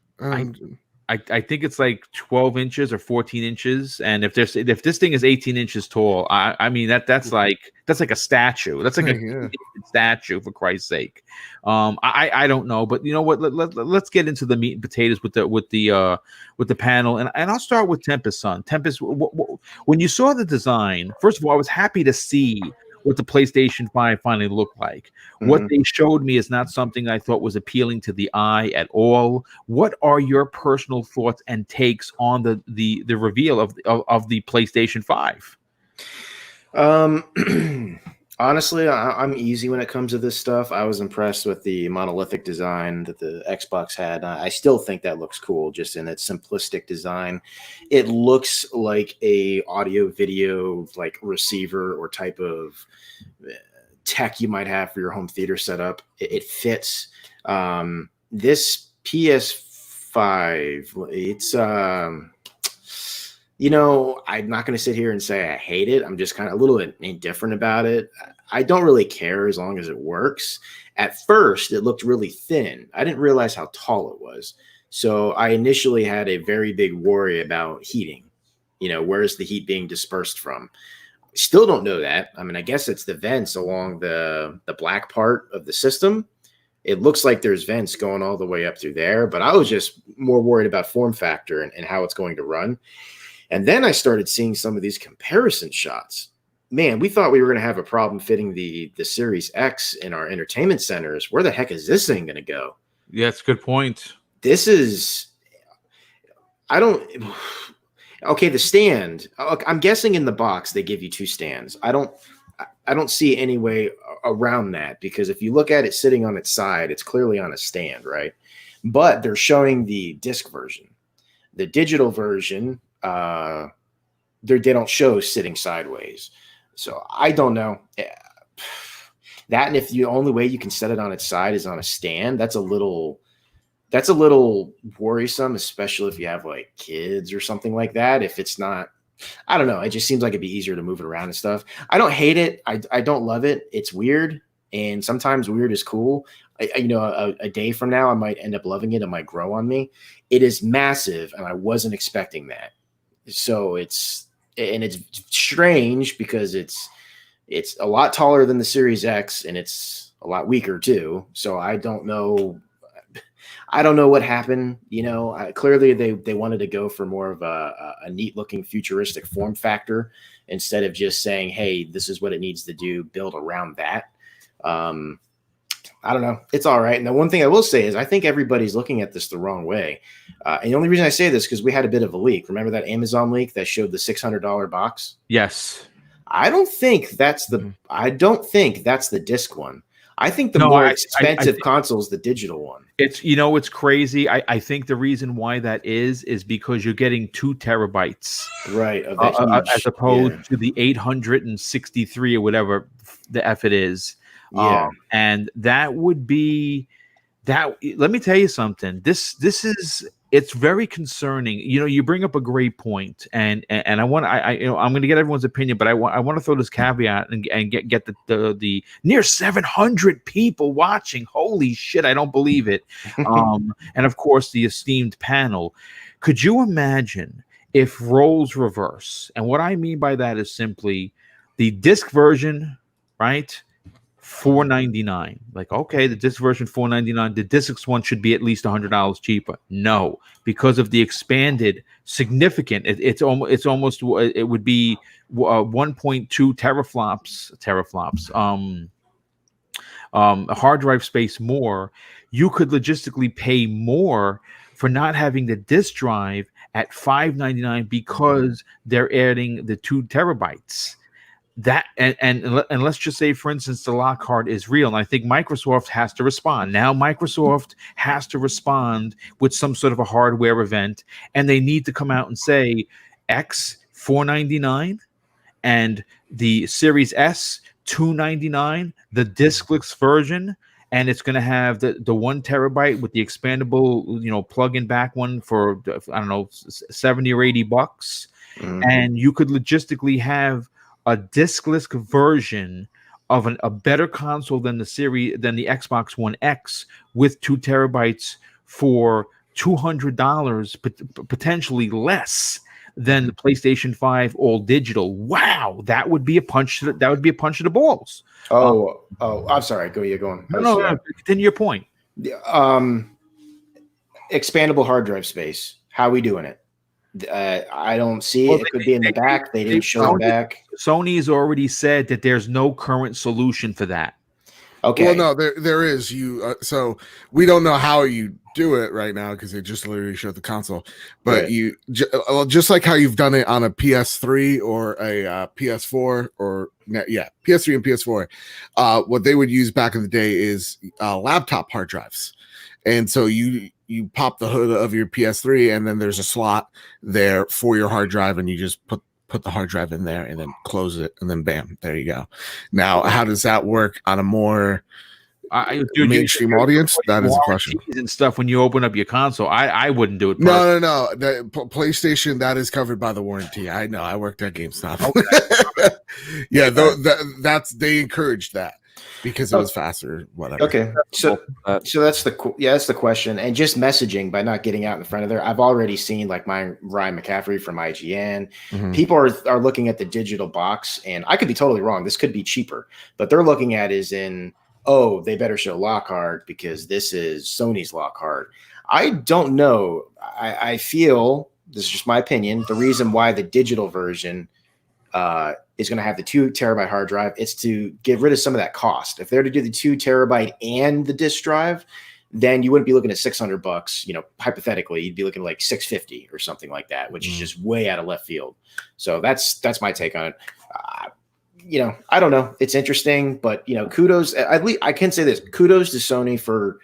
I think it's like 12 inches or 14 inches, and if this thing is 18 inches tall, I mean that's like a statue. That's like a Yeah. statue, for Christ's sake. I don't know, but you know what? Let's get into the meat and potatoes with the panel, and I'll start with Tempest, son. Tempest, when you saw the design, first of all, I was happy to see what the PlayStation 5 finally looked like. What they showed me is not something I thought was appealing to the eye at all. What are your personal thoughts and takes on the reveal of the PlayStation 5? Honestly, I'm easy when it comes to this stuff. I was impressed with the monolithic design that the Xbox had. I still think that looks cool, just in its simplistic design. It looks like a audio video like receiver or type of tech you might have for your home theater setup. It fits. This PS5, it's you know, I'm not going to sit here and say I hate it. I'm just kind of a little indifferent about it. I don't really care as long as it works. At first, it looked really thin. I didn't realize how tall it was. So I initially had a very big worry about heating. You know, where's the heat being dispersed from? Still don't know that. I mean, I guess it's the vents along the black part of the system. It looks like there's vents going all the way up through there, but I was just more worried about form factor and how it's going to run. And then I started seeing some of these comparison shots. Man, we thought we were going to have a problem fitting the Series X in our entertainment centers. Where the heck is this thing going to go? Yeah, it's a good point. This is, okay, the stand. I'm guessing in the box they give you two stands. I don't see any way around that, because if you look at it sitting on its side, it's clearly on a stand, right? But they're showing the disc version. The digital version, they don't show sitting sideways. So I don't know that. And if the only way you can set it on its side is on a stand, that's a little worrisome, especially if you have like kids or something like that. If it's not, I don't know. It just seems like it'd be easier to move it around and stuff. I don't hate it. I don't love it. It's weird. And sometimes weird is cool. A day from now, I might end up loving it. It might grow on me. It is massive, and I wasn't expecting that. So it's strange because it's a lot taller than the Series X, and it's a lot weaker too. So I don't know what happened. You know, clearly they wanted to go for more of a neat looking futuristic form factor instead of just saying, hey, this is what it needs to do, build around that. I don't know. It's all right. And the one thing I will say is I think everybody's looking at this the wrong way. And the only reason I say this is because we had a bit of a leak. Remember that Amazon leak that showed the $600 box? Yes. I don't think that's the disc one. I think the more expensive console is the digital one. It's crazy. I think the reason why that is because you're getting 2 terabytes, right, of that as opposed to the 863 or whatever the F it is. Yeah. And that would be that. Let me tell you something. It's very concerning. You know, you bring up a great point, and I'm going to get everyone's opinion, but I want to throw this caveat and get the near 700 people watching. Holy shit, I don't believe it. And of course, the esteemed panel. Could you imagine if roles reverse? And what I mean by that is simply the disc version, right? $499. Like, okay, the disc version $499. The disc one should be at least $100 cheaper. No, because of the expanded significant. It would be 1.2 teraflops. Hard drive space more. You could logistically pay more for not having the disc drive at $599 because they're adding the 2 terabytes. That and let's just say, for instance, the Lockhart is real, and I think Microsoft has to respond. Now Microsoft has to respond with some sort of a hardware event, and they need to come out and say X $499 and the Series S $299, the discless version, and it's going to have the 1 terabyte with the expandable, plug-in back one for $70 or $80. Mm-hmm. And you could logistically have a discless version of a better console than the Xbox One X with 2 terabytes for $200 potentially less than the PlayStation 5 all digital. Wow, that would be a punch to the balls. I'm sorry. Go on. No, continue your point. Expandable hard drive space. How are we doing it? I don't see it. It could be in the back. They didn't show the back. Sony's already said that there's no current solution for that. Okay. Well, no, there is. So we don't know how you do it right now because they just literally showed the console. But Right. just like how you've done it on a PS3 or a PS4 or PS3 and PS4, what they would use back in the day is laptop hard drives. And so you pop the hood of your PS3 and then there's a slot there for your hard drive and you just put the hard drive in there and then close it and then bam, there you go. Now, how does that work on a more mainstream audience? That is a question. And stuff when you open up your console, I wouldn't do it. No. The PlayStation, that is covered by the warranty. I know. I worked at GameStop. Okay. Yeah, they encouraged that because it was faster. Whatever. Okay, so that's the question. And just messaging by not getting out in front of there. I've already seen like Ryan McCaffrey from IGN. Mhm. People are looking at the digital box, and I could be totally wrong. This could be cheaper, but they're looking at is in, oh, they better show Lockhart because this is Sony's Lockhart. I don't know. I feel, this is just my opinion, the reason why the digital version is going to have the 2 terabyte hard drive, it's to get rid of some of that cost. If they're to do the 2 terabyte and the disk drive, then you wouldn't be looking at $600. Hypothetically, you'd be looking like $650 or something like that, which is just way out of left field. So that's my take on it. I don't know. It's interesting, but kudos. At least I can say this: kudos to Sony for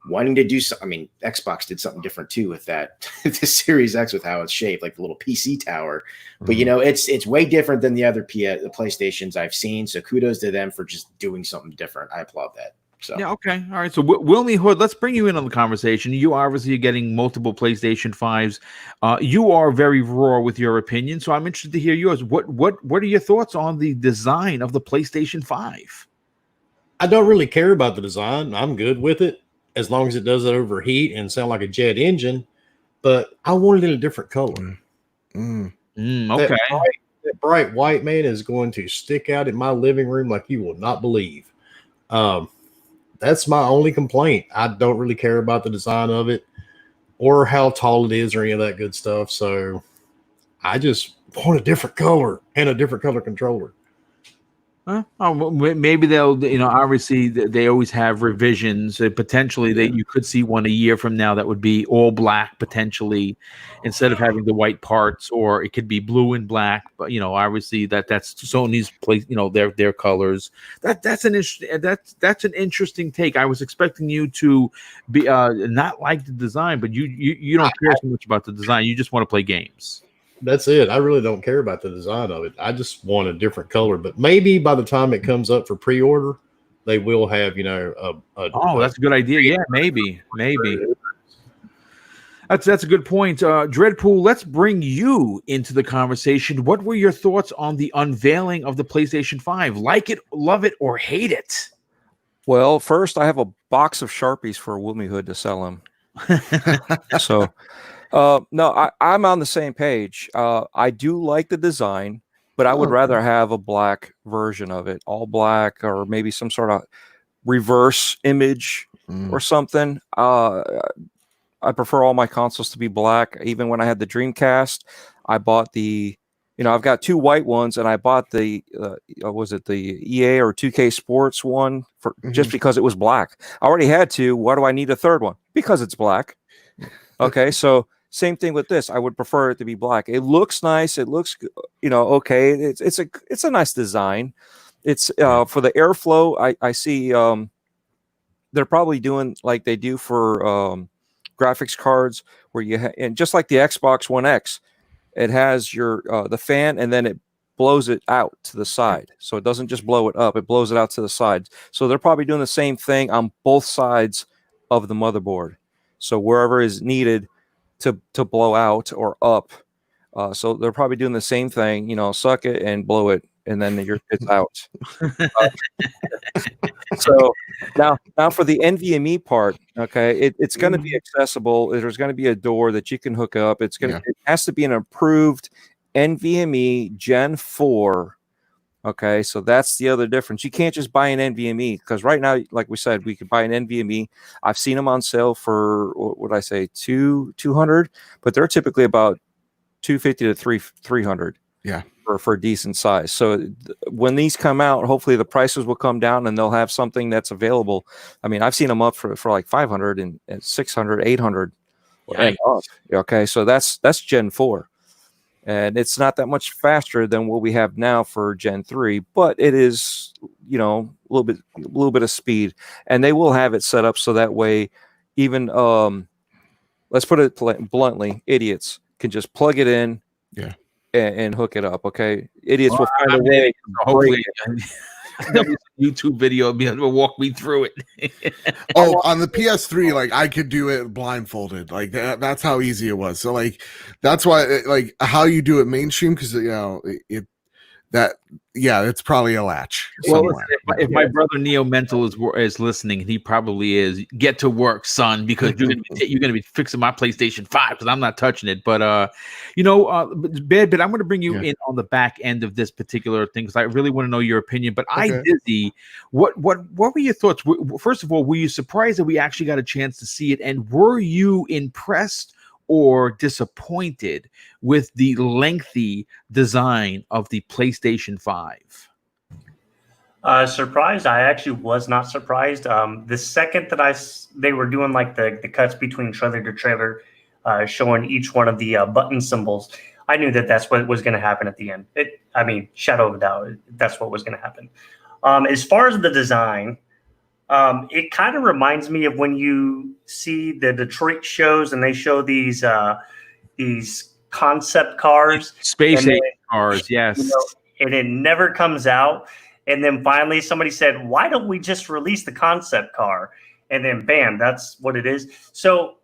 wanting to do something. I mean, Xbox did something different too with that, the Series X, with how it's shaped, like the little PC tower. But it's way different than the other the PlayStations I've seen. So kudos to them for just doing something different. I applaud that. So yeah, okay, all right. So Wilmy Hood, let's bring you in on the conversation. You obviously are getting multiple PlayStation 5s. You are very raw with your opinion, so I'm interested to hear yours. What are your thoughts on the design of the PlayStation 5? I don't really care about the design. I'm good with it as long as it doesn't overheat and sound like a jet engine. But I want it in a different color. Okay. That bright white, man, is going to stick out in my living room like you will not believe. That's my only complaint. I don't really care about the design of it or how tall it is or any of that good stuff. So I just want a different color and a different color controller. Maybe they'll, obviously they always have revisions. Potentially, you could see one a year from now that would be all black, potentially, instead of having the white parts, or it could be blue and black. But obviously that's Sony's place. Their colors. That's an interesting take. I was expecting you to be not like the design, but you don't care so much about the design. You just want to play games. That's it. I really don't care about the design of it. I just want a different color. But maybe by the time it comes up for pre-order, they will have, that's a good idea. Yeah, maybe. That's a good point. Dreadpool, let's bring you into the conversation. What were your thoughts on the unveiling of the PlayStation 5? Like it, love it, or hate it? Well, first, I have a box of Sharpies for Wilmy Hood to sell him. So... no, I'm on the same page. I do like the design, but I would rather have a black version of it, all black, or maybe some sort of reverse image or something. I prefer all my consoles to be black. Even when I had the Dreamcast, I bought I've got 2 white ones, and I bought the was it the EA or 2K Sports one for just because it was black. I already had 2. Why do I need a third one? Because it's black. Okay, so same thing with this. I would prefer it to be black. It looks nice. It looks, okay. It's a nice design. It's for the airflow. I see they're probably doing like they do for graphics cards, where and just like the Xbox One X, it has your the fan, and then it blows it out to the side. So it doesn't just blow it up; it blows it out to the side. So they're probably doing the same thing on both sides of the motherboard. So wherever is needed to blow out or up. So they're probably doing the same thing, suck it and blow it, and then it's out. So now for the NVMe part, okay, it's going to be accessible. There's going to be a door that you can hook up. It has to be an approved NVMe Gen 4. Okay, so that's the other difference. You can't just buy an NVMe because right now, like we said, we could buy an NVMe. I've seen them on sale for what would I say, 200, but they're typically about 250 to 300. Yeah. For a decent size. So when these come out, hopefully the prices will come down and they'll have something that's available. I mean, I've seen them up for like 500 and 600, 800 and up. Okay, so that's Gen 4. And it's not that much faster than what we have now for Gen 3, but it is, you know, a little bit of speed. And they will have it set up so that way even let's put it bluntly, idiots can just plug it in. Yeah. And hook it up. Okay, idiots will find a way. Hopefully, YouTube video will be able to walk me through it. Oh, on the PS3, like I could do it blindfolded. Like that's how easy it was. So like that's why like how you do it mainstream, because you know it's probably a latch. Well, if my brother Neo Mental is listening, and he probably is, get to work, son, because you're gonna be fixing my PlayStation 5 because I'm not touching it. But Bad Bit, I'm gonna bring you in on the back end of this particular thing because I really want to know your opinion. But Dizzy, what were your thoughts? First of all, were you surprised that we actually got a chance to see it, and were you impressed or disappointed with the lengthy design of the PlayStation 5? Surprised. I actually was not surprised. The second that they were doing like the cuts between trailer to trailer, showing each one of the button symbols, I knew that that's what was going to happen at the end. Shadow of a doubt, that's what was going to happen. As far as the design, it kind of reminds me of when you see the Detroit shows and they show these concept cars, space age cars, yes. You know, and it never comes out. And then finally somebody said, why don't we just release the concept car? And then bam, that's what it is. So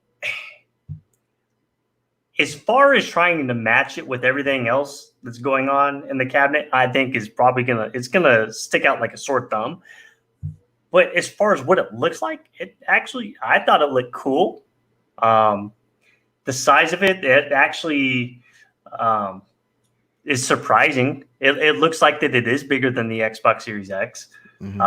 as far as trying to match it with everything else that's going on in the cabinet, I think is probably it's gonna stick out like a sore thumb. But as far as what it looks like, I thought it looked cool. The size of it actually is surprising. It looks like that it is bigger than the Xbox Series X. Mm-hmm.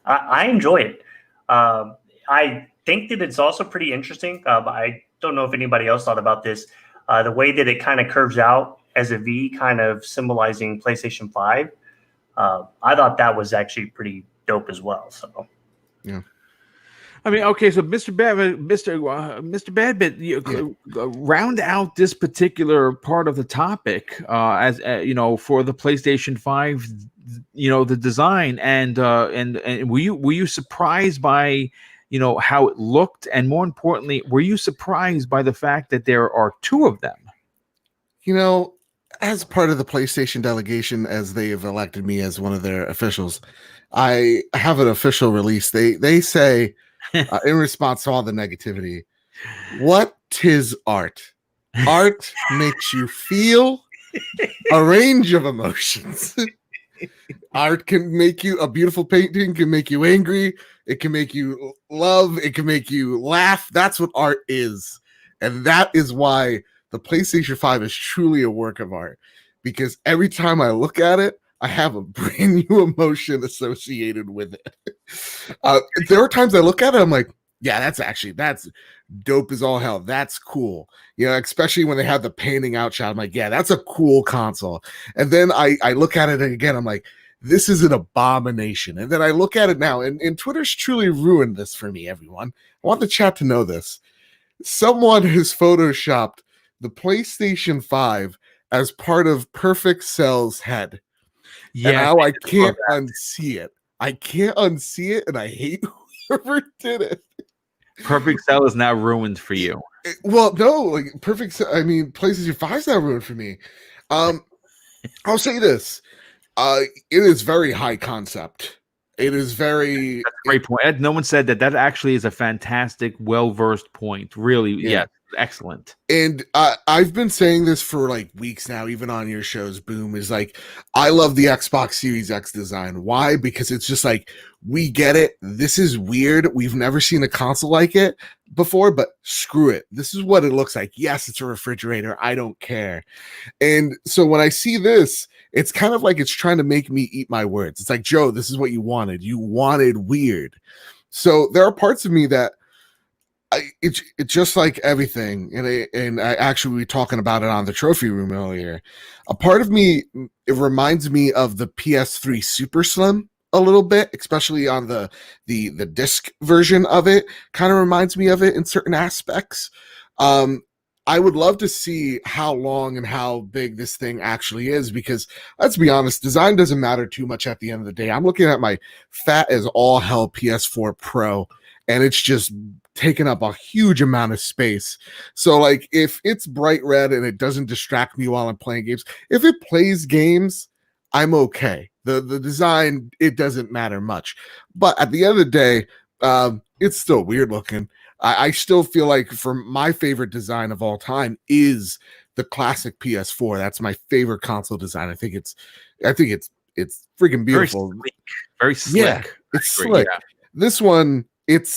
I enjoy it. I think that it's also pretty interesting. I don't know if anybody else thought about this. The way that it kind of curves out as a V, kind of symbolizing PlayStation 5. I thought that was actually pretty dope as well. So, yeah. I mean, okay, so Mr. Badbit, round out this particular part of the topic as for the PlayStation 5, the design and were you surprised by how it looked, and more importantly, were you surprised by the fact that there are two of them? As part of the PlayStation delegation, as they have elected me as one of their officials, I have an official release. They say, in response to all the negativity, what 'tis art? Art makes you feel a range of emotions. Art can make you, a beautiful painting can make you angry. It can make you love. It can make you laugh. That's what art is. And that is why the PlayStation 5 is truly a work of art, because every time I look at it, I have a brand new emotion associated with it. There are times I look at it, I'm like, yeah, that's dope as all hell. That's cool. Especially when they have the painting out shot. I'm like, yeah, that's a cool console. And then I look at it again, I'm like, this is an abomination. And then I look at it now, and Twitter's truly ruined this for me, everyone. I want the chat to know this. Someone has photoshopped the PlayStation 5 as part of Perfect Cell's head. Yeah, and now I can't unsee it. I can't unsee it, and I hate whoever did it. Perfect Cell is now ruined for you. Well, no, like Perfect Cell, PlayStation 5 is not ruined for me. I'll say this. It is very high concept. It is very... That's a great point. No one said that. That actually is a fantastic, well-versed point. Really, yeah. excellent. And I've been saying this for like weeks now, even on your shows. Boom is like, I love the Xbox Series X design. Why? Because it's just like, we get it. This is weird. We've never seen a console like it before, but screw it. This is what it looks like. Yes, it's a refrigerator. I don't care. And so when I see this, it's kind of like it's trying to make me eat my words. It's like, Joe, this is what you wanted. You wanted weird. So there are parts of me that it's just like everything, and I actually we were talking about it on the trophy room earlier. A part of me, it reminds me of the PS3 Super Slim a little bit, especially on the disc version of it. Kind of reminds me of it in certain aspects. I would love to see how long and how big this thing actually is, because let's be honest, design doesn't matter too much at the end of the day. I'm looking at my fat as all hell PS4 Pro, and it's just taking up a huge amount of space. So like, if it's bright red and it doesn't distract me while I'm playing games, if it plays games, I'm okay. The design, it doesn't matter much. But at the end of the day, it's still weird looking. I still feel like, for my favorite design of all time is the classic PS4. That's my favorite console design. I think it's freaking beautiful. Very slick. Yeah, it's slick. Yeah. This one, it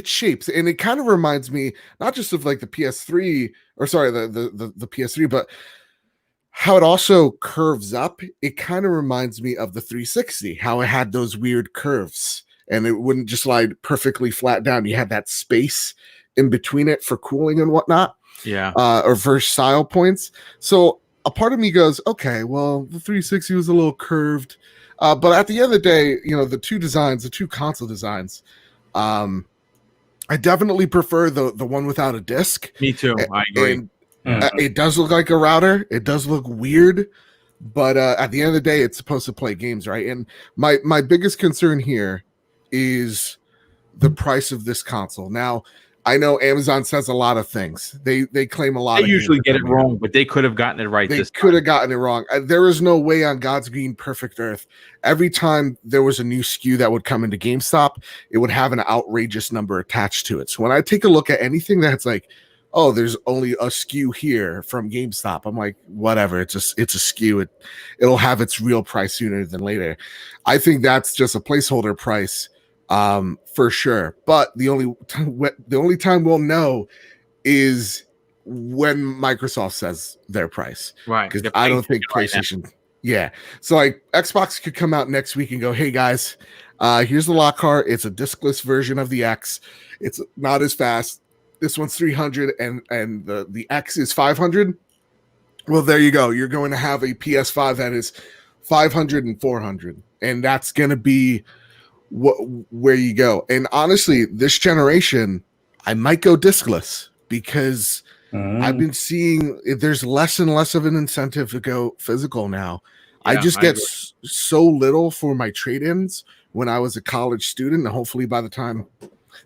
shapes, and it kind of reminds me not just of like the PS3, or sorry, the PS3, but how it also curves up. It kind of reminds me of the 360, how it had those weird curves, and it wouldn't just lie perfectly flat down. You had that space in between it for cooling and whatnot. Yeah. Or for style points. So a part of me goes, okay, well, the 360 was a little curved. But at the end of the day, the two console designs, I definitely prefer the one without a disc. Me too. I agree. And it does look like a router. It does look weird. But at the end of the day, it's supposed to play games, right? And my biggest concern here is the price of this console. Now, I know Amazon says a lot of things. They claim a lot. They usually get it wrong, but they could have gotten it right. They could have gotten it wrong. There is no way on God's green perfect earth. Every time there was a new SKU that would come into GameStop, it would have an outrageous number attached to it. So when I take a look at anything that's like, oh, there's only a SKU here from GameStop, I'm like, whatever. It's a SKU. It'll have its real price sooner than later. I think that's just a placeholder price. For sure, but the only time we'll know is when Microsoft says their price, right? Because I don't think PlayStation. Right, yeah, so like Xbox could come out next week and go, "Hey guys, here's the Lockhart. It's a discless version of the X. It's not as fast. This one's 300, and the X is 500. Well, there you go. You're going to have a PS5 that is 500 and 400, and that's going to be where you go. And honestly, this generation, I might go discless, because I've been seeing there's less and less of an incentive to go physical now. Yeah, I just get so little for my trade-ins when I was a college student, and hopefully by the time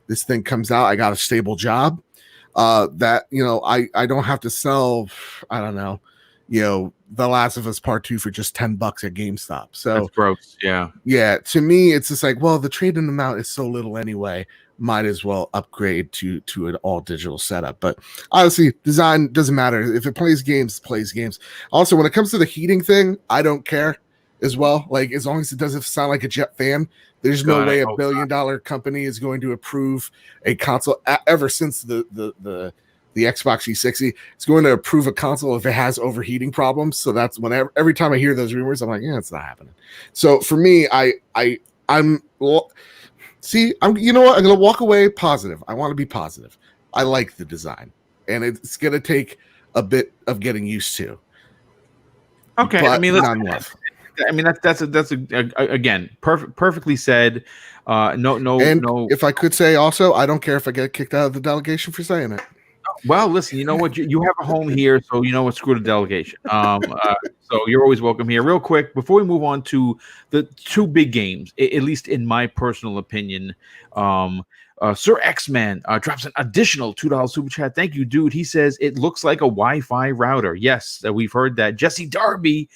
this thing comes out, I got a stable job that I don't have to sell, I don't know, The Last of Us Part 2 for just $10 at GameStop. So that's gross. Yeah. To me, it's just like, well, the trade-in amount is so little anyway. Might as well upgrade to an all-digital setup. But honestly, design doesn't matter. If it plays games, it plays games. Also, when it comes to the heating thing, I don't care as well. Like, as long as it doesn't sound like a jet fan, there's no way $1 billion company is going to approve a console ever since the Xbox 360. It's going to approve a console if it has overheating problems. So that's every time I hear those rumors, I'm like, yeah, it's not happening. So for me, I'm you know what? I'm going to walk away positive. I want to be positive. I like the design, and it's going to take a bit of getting used to. Okay. But I mean, that's again, perfectly said. No. If I could say also, I don't care if I get kicked out of the delegation for saying it. Well, listen, you know what? You have a home here, so you know what? Screw the delegation. So you're always welcome here. Real quick, before we move on to the two big games, at least in my personal opinion, Sir X-Man drops an additional $2 super chat. Thank you, dude. He says it looks like a Wi-Fi router. Yes, we've heard that. Jesse Darby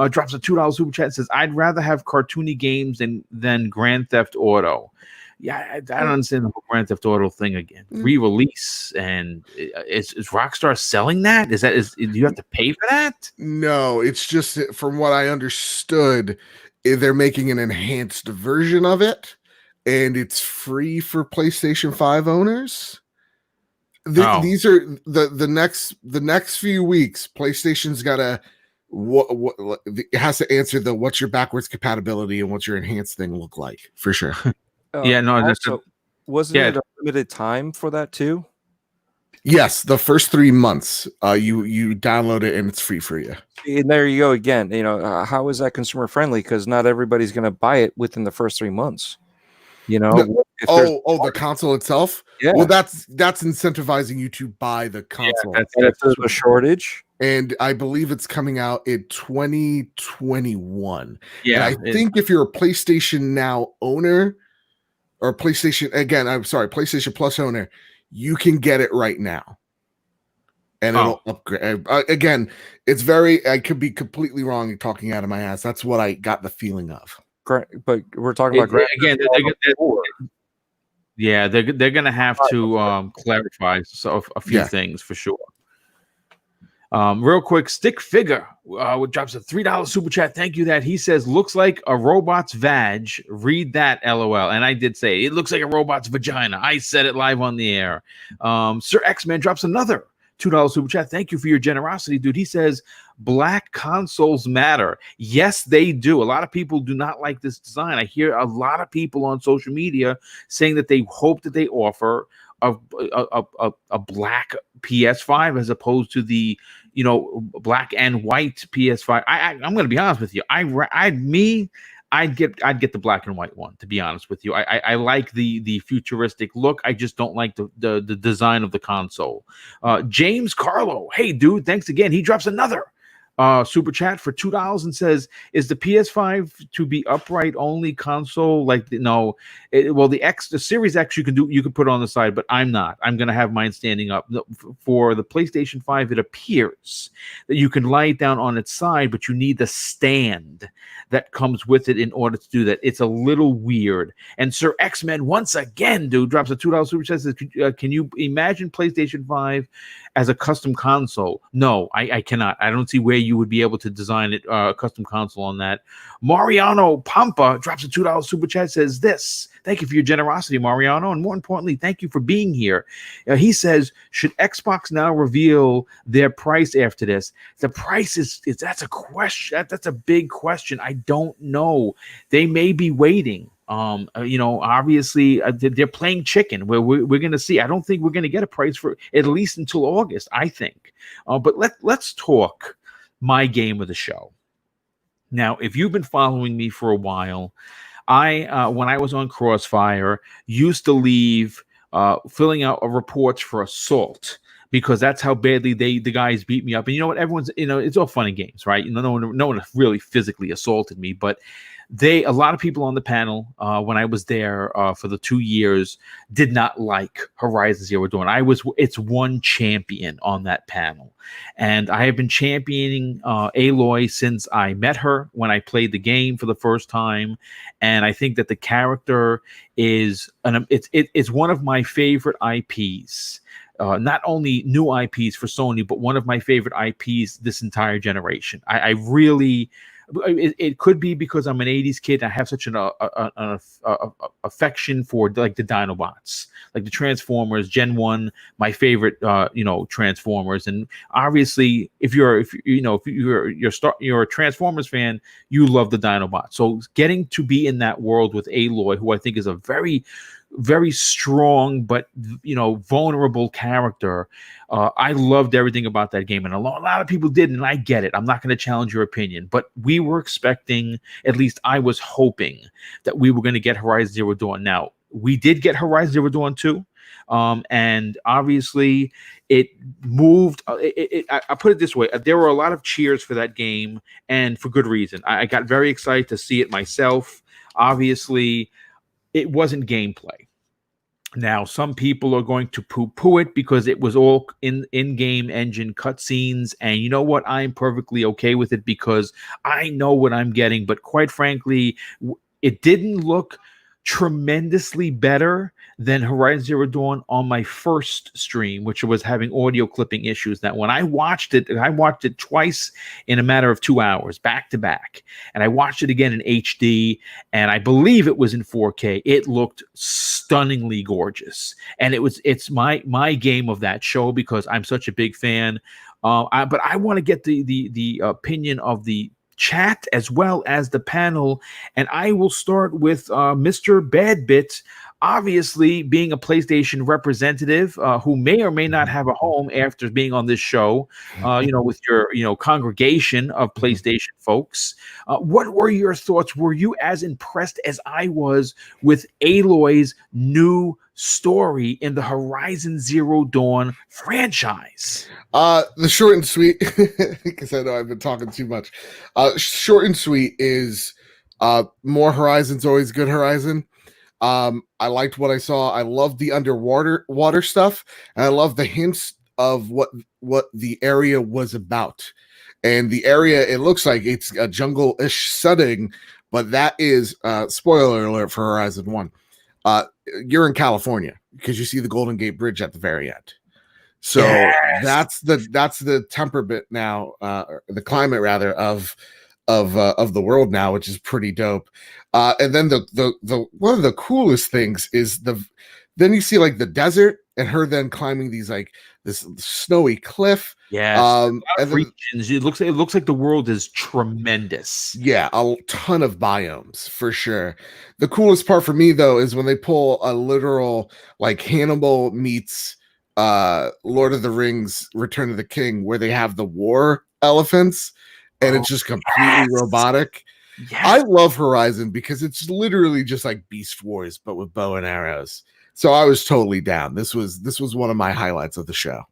drops a $2 super chat and says, I'd rather have cartoony games than Grand Theft Auto. Yeah, I don't understand the whole Grand Theft Auto thing again. Re-release, and is Rockstar selling that? Do you have to pay for that? No, it's just from what I understood, they're making an enhanced version of it, and it's free for PlayStation 5 owners. These are the next few weeks. PlayStation's got to it has to answer what's your backwards compatibility and what's your enhanced thing look like for sure. Yeah, no, also, wasn't it a limited time for that too? Yes, the first 3 months, you download it and it's free for you. And there you go again. How is that consumer friendly? Because not everybody's going to buy it within the first 3 months. The console itself. Yeah. Well, that's incentivizing you to buy the console. Yeah, that's a shortage. And I believe it's coming out in 2021. Yeah, and I think if you're a PlayStation Now owner or PlayStation Plus owner, you can get it right now. And it'll upgrade. Again, I could be completely wrong talking out of my ass. That's what I got the feeling of. But we're talking about again. Yeah, they're going to have to clarify a few things for sure. Real quick, Stick Figure drops a $3 super chat. Thank you. That he says looks like a robot's vag. Read that, LOL. And I did say it looks like a robot's vagina. I said it live on the air. Sir X-Man drops another $2 super chat. Thank you for your generosity, dude. He says black consoles matter. Yes, they do. A lot of people do not like this design. I hear a lot of people on social media saying that they hope that they offer a black PS5 as opposed to the black and white PS5. I'm going to be honest with you. I'd get the black and white one, to be honest with you. I like the futuristic look. I just don't like the design of the console. James Carlo, hey dude, thanks again. He drops another super chat for $2 and says, is the PS5 to be upright only console? The Series X you can put on the side, but I'm not. I'm going to have mine standing up. For the PlayStation 5, it appears that you can lie it down on its side, but you need the stand that comes with it in order to do that. It's a little weird. And Sir X-Men once again, dude, drops a $2 super chat. Says, can you imagine PlayStation 5 as a custom console? No, I cannot. I don't see where you would be able to design it a custom console on that. Mariano Pampa drops a $2 super chat. Says this. Thank you for your generosity, Mariano, and more importantly, thank you for being here. He says, should Xbox now reveal their price after this? The price is that's a question. That's a big question. I don't know. They may be waiting. Obviously they're playing chicken. We're going to see. I don't think we're going to get a price for at least until August, I think. But let's talk my game of the show. Now, if you've been following me for a while, I when I was on Crossfire, used to leave filling out reports for assault, because that's how badly the guys beat me up. And you know what? Everyone's, it's all fun and games, right? No one really physically assaulted me, but a lot of people on the panel when I was there for the 2 years did not like Horizon Zero Dawn. It's one champion on that panel, and I have been championing Aloy since I met her when I played the game for the first time, and I think that the character is it's one of my favorite IPs. Not only new IPs for Sony, but one of my favorite IPs this entire generation. I really. It could be because I'm an 80s kid. I have such an affection for like the Dinobots, like the Transformers Gen 1, my favorite Transformers. And obviously if you're a Transformers fan, you love the Dinobots. So getting to be in that world with Aloy, who I think is a very, very strong but vulnerable character. I loved everything about that game, and a lot of people did, and I get it. I'm not going to challenge your opinion, but we were expecting, at least I was hoping, that we were going to get Horizon Zero Dawn. Now, we did get Horizon Zero Dawn 2, and obviously it moved. I put it this way: there were a lot of cheers for that game, and for good reason. I got very excited to see it myself. Obviously, it wasn't gameplay. Now, some people are going to poo-poo it because it was all in-game engine cutscenes, and you know what? I'm perfectly okay with it because I know what I'm getting. But quite frankly, it didn't look tremendously better than Horizon Zero Dawn on my first stream, which was having audio clipping issues. That when I watched it twice in a matter of 2 hours, back to back. And I watched it again in HD, and I believe it was in 4K. It looked stunningly gorgeous. And it's my game of that show because I'm such a big fan. But I want to get the opinion of the chat as well as the panel, and I will start with Mr. Badbit, obviously being a PlayStation representative who may or may not have a home after being on this show, with your congregation of PlayStation folks. What were your thoughts? Were you as impressed as I was with Aloy's new story in the Horizon Zero Dawn franchise? The short and sweet, because I know I've been talking too much. Short and sweet is more Horizon's always good Horizon. I liked what I saw. I loved the water stuff, and I love the hints of what the area was about. And the area, it looks like it's a jungle-ish setting, but that is spoiler alert for Horizon 1. You're in California because you see the Golden Gate Bridge at the very end. So yes! that's the temperament now, the climate rather of the world now, which is pretty dope. And then the one of the coolest things is then you see like the desert and her then climbing these like this snowy cliff. Yeah, and then, it looks like the world is tremendous. Yeah, a ton of biomes for sure. The coolest part for me though is when they pull a literal like Hannibal meets Lord of the Rings Return of the King, where they have the war elephants and it's just completely robotic. Yes. I love Horizon because it's literally just like Beast Wars but with bow and arrows. So I was totally down. This was one of my highlights of the show.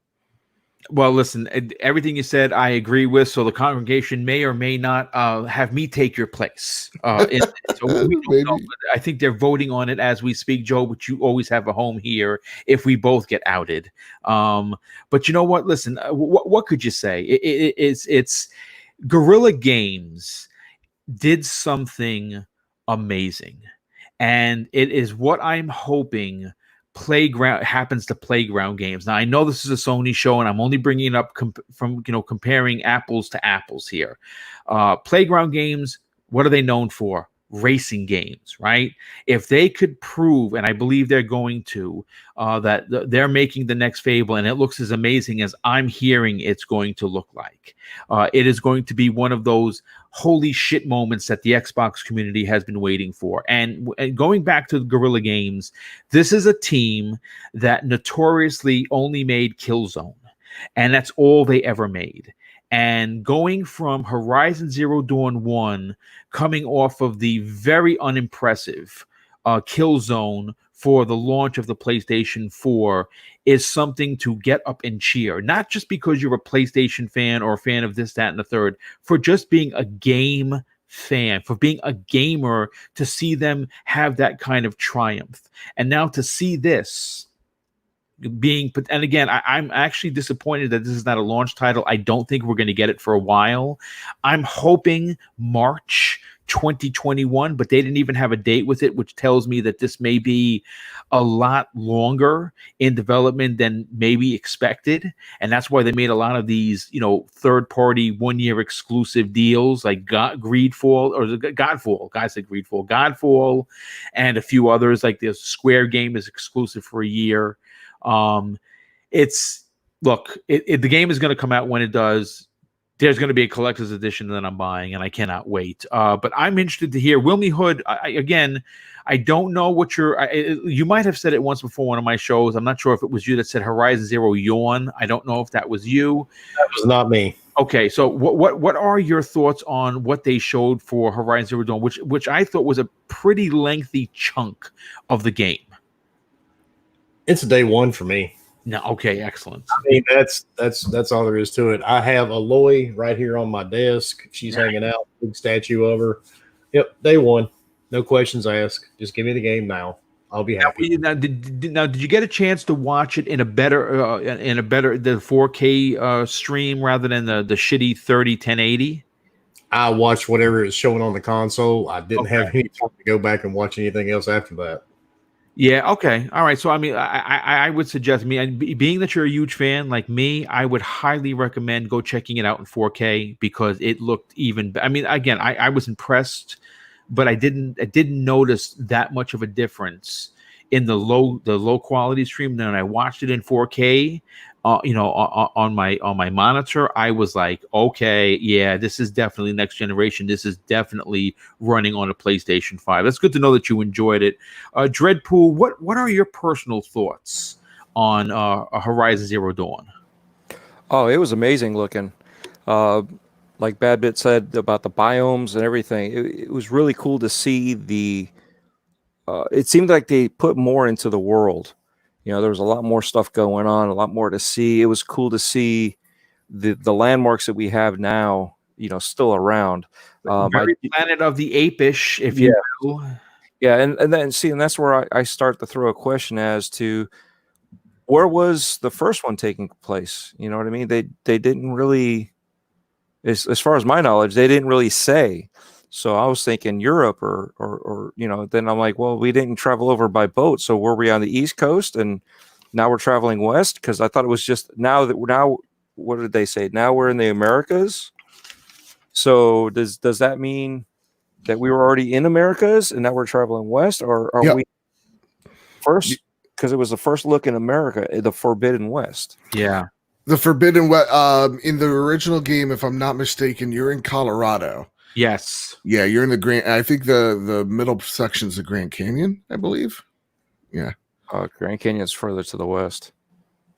Well, listen, everything you said, I agree with. So the congregation may or may not have me take your place. So we don't know, I think they're voting on it as we speak, Joe, but you always have a home here if we both get outed. But you know what? Listen, what could you say? It's Guerrilla Games did something amazing. And it is what I'm hoping happens to Playground Games. Now I know this is a Sony show, and I'm only bringing it up from comparing apples to apples here. Playground Games, what are they known for? Racing games, right? If they could prove, and I believe they're going to, that they're making the next Fable, and it looks as amazing as I'm hearing it's going to look like, it is going to be one of those holy shit moments that the Xbox community has been waiting for. And going back to Guerrilla Games, this is a team that notoriously only made Killzone, and that's all they ever made. And going from Horizon Zero Dawn 1, coming off of the very unimpressive Killzone for the launch of the PlayStation 4, is something to get up and cheer. Not just because you're a PlayStation fan or a fan of this, that, and the third, for just being a game fan, for being a gamer, to see them have that kind of triumph. And now to see this being put, and again, I'm actually disappointed that this is not a launch title. I don't think we're going to get it for a while. I'm hoping March 2021, but they didn't even have a date with it, which tells me that this may be a lot longer in development than maybe expected. And that's why they made a lot of these, third-party one-year exclusive deals like Godfall, and a few others, like the Square game is exclusive for a year. The game is going to come out when it does. There's going to be a collector's edition that I'm buying, and I cannot wait. But I'm interested to hear, Wilmy Hood. I don't know what you might have said it once before one of my shows. I'm not sure if it was you that said Horizon Zero Yawn. I don't know if that was you. That was not me. Okay, so what are your thoughts on what they showed for Horizon Zero Dawn, which I thought was a pretty lengthy chunk of the game? It's a day one for me. No, okay, excellent. I mean, that's all there is to it. I have Aloy right here on my desk. She's hanging out, big statue of her. Yep, day one, no questions asked. Just give me the game now. I'll be happy. Now, did you get a chance to watch it in a better the 4K stream rather than the shitty 1080? I watched whatever is showing on the console. I didn't have any time to go back and watch anything else after that. Yeah. Okay. All right. So I mean, I would suggest being that you're a huge fan like me, I would highly recommend go checking it out in 4K because it looked even. I mean, again, I was impressed, but I didn't notice that much of a difference in the low quality stream. Then I watched it in 4K. On my monitor, I was like, okay, yeah, this is definitely next generation. This is definitely running on a PlayStation 5. That's good to know that you enjoyed it. Dreadpool, what are your personal thoughts on Horizon Zero Dawn? Oh, it was amazing looking. Like Bad Bit said about the biomes and everything. It was really cool to see the. It seemed like they put more into the world. There was a lot more stuff going on, a lot more to see. It was cool to see the landmarks that we have now, still around. Very Planet of the Apish, if you will. Yeah, and that's where I start to throw a question as to where was the first one taking place? You know what I mean? They didn't really, as far as my knowledge, they didn't really say. So I was thinking Europe or then I'm like, well, we didn't travel over by boat. So were we on the East Coast and now we're traveling west? Because I thought it was just now, what did they say? Now we're in the Americas. So does that mean that we were already in Americas and now we're traveling west, or are we first? Because it was the first look in America, the Forbidden West. Yeah. The Forbidden West, in the original game, if I'm not mistaken, you're in Colorado. Yes. Yeah, you're in the Grand. I think the middle section's the Grand Canyon, I believe. Yeah. Grand Canyon's further to the west.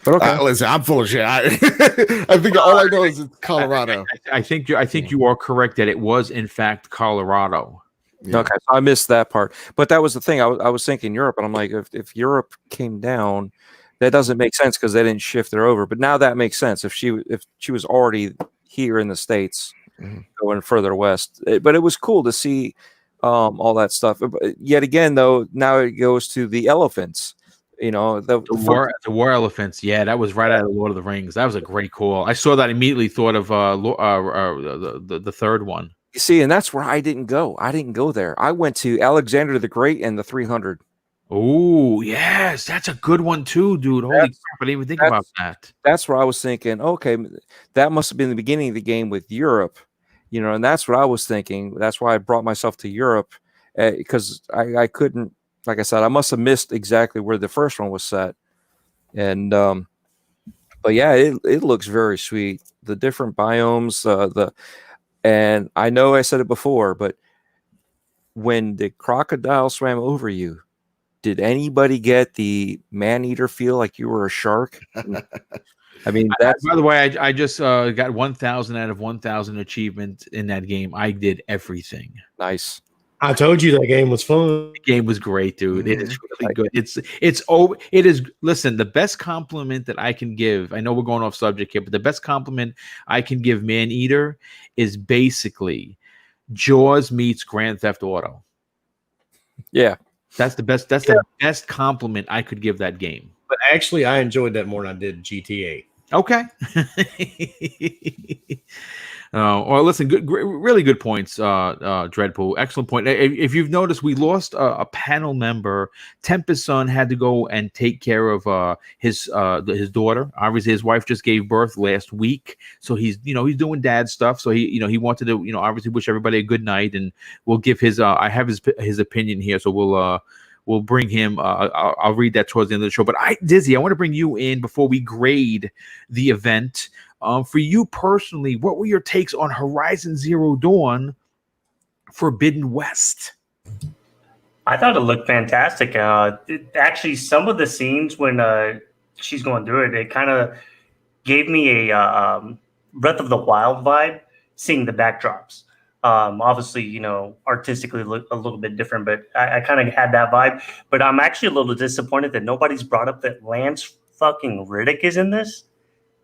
But okay. Listen, I'm full of shit. I think all I know is it's Colorado. I think you are correct that it was in fact Colorado. Yeah. Okay, so I missed that part. But that was the thing. I was thinking Europe, and I'm like, if Europe came down, that doesn't make sense because they didn't shift it over. But now that makes sense. If she was already here in the States, going further west. But it was cool to see all that stuff. But yet again, though, now it goes to the elephants. The war elephants. Yeah, that was right out of Lord of the Rings. That was a great call. I saw that, immediately thought of the third one. You see, and that's where I didn't go. I didn't go there. I went to Alexander the Great and the 300. Oh, yes, that's a good one too, dude. Holy crap, I didn't even think about that. That's where I was thinking, okay, that must have been the beginning of the game with Europe, and that's what I was thinking. That's why I brought myself to Europe, because I couldn't, like I said, I must have missed exactly where the first one was set. And but yeah, it looks very sweet. The different biomes, and I know I said it before, but when the crocodile swam over you, did anybody get the man-eater feel like you were a shark? I mean, by the way, I just got 1,000 out of 1,000 achievement in that game. I did everything. Nice. I told you that game was fun. The game was great, dude. It is really good. It is. Listen, the best compliment that I can give. I know we're going off subject here, but the best compliment I can give Man-Eater is basically Jaws meets Grand Theft Auto. Yeah. That's the best. That's the best compliment I could give that game. But actually, I enjoyed that more than I did GTA. Okay. Well, listen, really good points, Dreadpool. Excellent point. If you've noticed, we lost a panel member. Tempest's son had to go and take care of his daughter. Obviously, his wife just gave birth last week, so he's doing dad stuff. So he wanted to obviously wish everybody a good night, and we'll give his I have his opinion here, so we'll bring him. I'll read that towards the end of the show. But Dizzy, I want to bring you in before we grade the event. For you personally, what were your takes on Horizon Zero Dawn Forbidden West? I thought it looked fantastic. Actually, some of the scenes when she's going through it kind of gave me a Breath of the Wild vibe, seeing the backdrops. Obviously, artistically look a little bit different, but I kind of had that vibe. But I'm actually a little disappointed that nobody's brought up that Lance fucking Riddick is in this.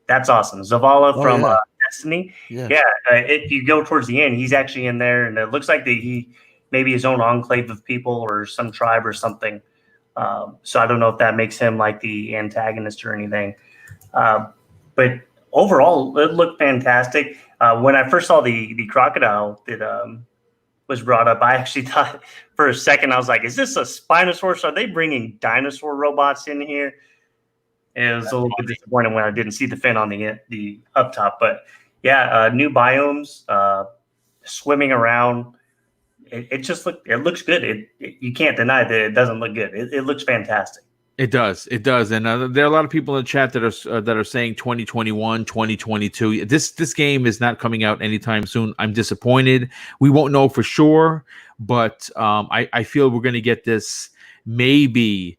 That's awesome. Zavala from Destiny. Yeah. If you go towards the end, he's actually in there, and it looks like he maybe his own enclave of people or some tribe or something. So I don't know if that makes him like the antagonist or anything. But overall, it looked fantastic. When I first saw the crocodile that was brought up, I actually thought for a second, I was like, is this a Spinosaurus? Are they bringing dinosaur robots in here? It was a little bit disappointing when I didn't see the fin on the up top. But yeah, new biomes, swimming around. It looks good. You can't deny that it doesn't look good. It looks fantastic. It does, and there are a lot of people in the chat that are saying 2021, 2022. This game is not coming out anytime soon. I'm disappointed. We won't know for sure, but I feel we're going to get this maybe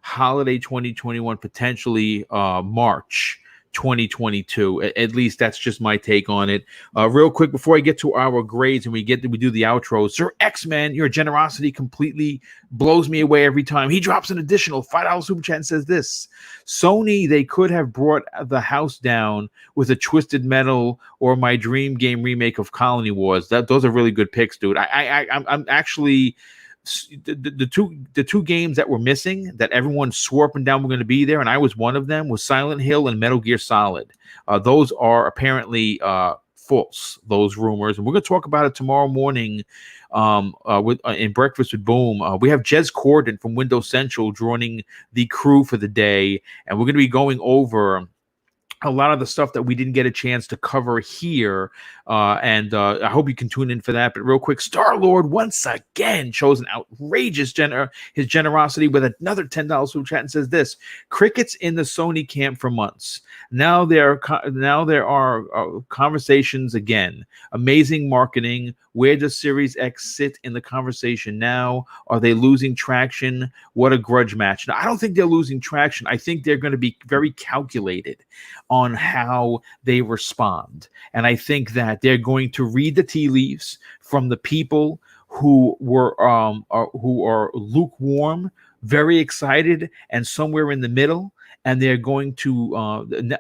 holiday 2021, potentially March 2022. At least that's just my take on it. Real quick before I get to our grades and we do the outro, Sir X-Man, your generosity completely blows me away every time. He drops an additional $5 super chat and says this: Sony, they could have brought the house down with a Twisted Metal or my dream game remake of Colony Wars. Those are really good picks, dude. I'm actually the two games that were missing that everyone swore up and down were going to be there, and I was one of them, was Silent Hill and Metal Gear Solid. Those are apparently false, those rumors, and we're going to talk about it tomorrow morning in Breakfast with Boom. We have Jez Corden from Windows Central joining the crew for the day, and we're going to be going over a lot of the stuff that we didn't get a chance to cover here, and I hope you can tune in for that. But real quick, Star-Lord once again shows an outrageous his generosity with another $10 super chat and says this: crickets in the Sony camp for months. Now there are conversations again. Amazing marketing. Where does Series X sit in the conversation now? Are they losing traction? What a grudge match. Now, I don't think they're losing traction. I think they're going to be very calculated on how they respond. And I think that they're going to read the tea leaves from the people who are lukewarm, very excited, and somewhere in the middle. And they're going to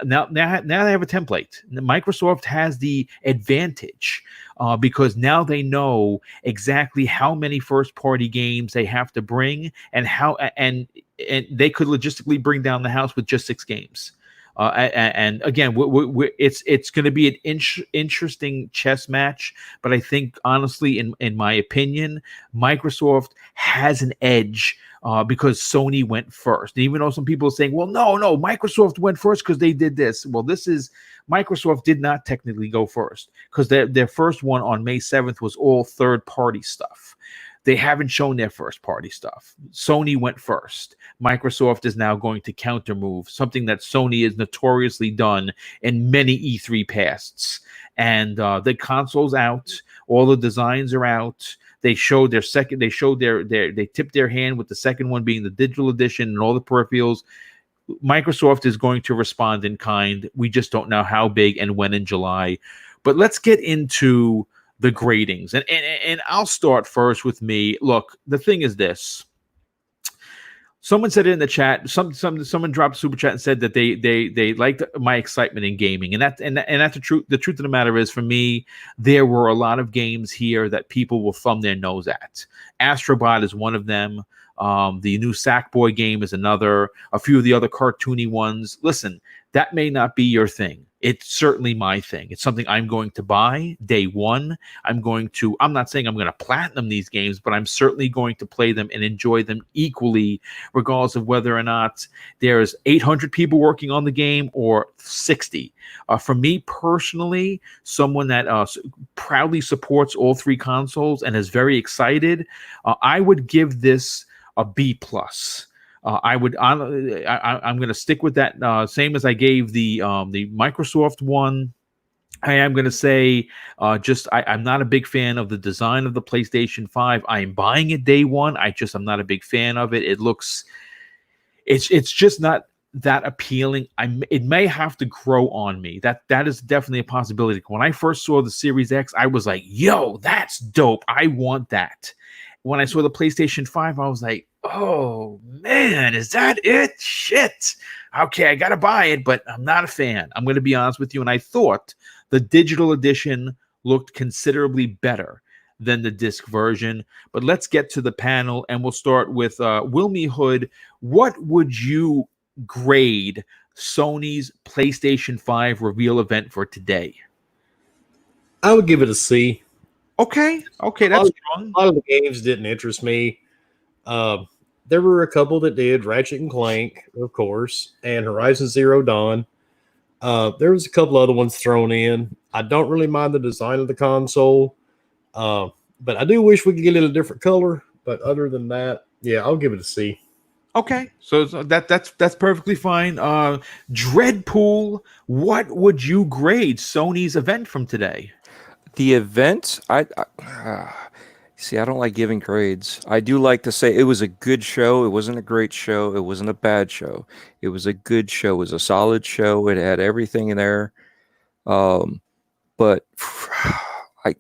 now they have a template. Microsoft has the advantage because now they know exactly how many first-party games they have to bring, and they could logistically bring down the house with just 6 games. And again, it's going to be an interesting chess match. But I think, honestly, in my opinion, Microsoft has an edge because Sony went first. And even though some people are saying, well, no, Microsoft went first because they did this. Well, Microsoft did not technically go first, because their first one on May 7th was all third-party stuff. They haven't shown their first-party stuff. Sony went first. Microsoft is now going to counter-move, something that Sony has notoriously done in many E3 pasts. And the console's out. All the designs are out. They showed their second. They showed they tipped their hand with the second one being the digital edition and all the peripherals. Microsoft is going to respond in kind. We just don't know how big and when in July. But let's get into the gradings, and I'll start first with me. Look, the thing is this: someone said it in the chat. Someone dropped a super chat and said that they liked my excitement in gaming, and that's the truth. The truth of the matter is, for me, there were a lot of games here that people will thumb their nose at. Astrobot is one of them. The new Sackboy game is another. A few of the other cartoony ones. Listen, that may not be your thing. It's certainly my thing. It's something I'm going to buy day one. I'm not saying I'm going to platinum these games, but I'm certainly going to play them and enjoy them equally, regardless of whether or not there's 800 people working on the game or 60. For me personally, someone that proudly supports all 3 consoles and is very excited, I would give this a B+. I'm going to stick with that same as I gave the Microsoft one. I am going to say I'm not a big fan of the design of the PlayStation 5. I am buying it day one. I'm not a big fan of it. It's just not that appealing. It may have to grow on me. That is definitely a possibility. When I first saw the Series X, I was like, yo, that's dope. I want that. When I saw the PlayStation 5, I was like, oh, man, is that it? Shit. Okay, I got to buy it, but I'm not a fan. I'm going to be honest with you. And I thought the digital edition looked considerably better than the disc version. But let's get to the panel, and we'll start with Wilmy Hood. What would you grade Sony's PlayStation 5 reveal event for today? I would give it a C. Okay, that's strong. A lot of the games didn't interest me. There were a couple that did. Ratchet and Clank, of course, and Horizon Zero Dawn. There was a couple other ones thrown in. I don't really mind the design of the console, but I do wish we could get it a different color. But other than that, yeah, I'll give it a C. Okay, so that's perfectly fine. Dreadpool, what would you grade Sony's event from today? The event, I see. I don't like giving grades. I do like to say it was a good show. It wasn't a great show. It wasn't a bad show. It was a good show. It was a solid show. It had everything in there. But I'm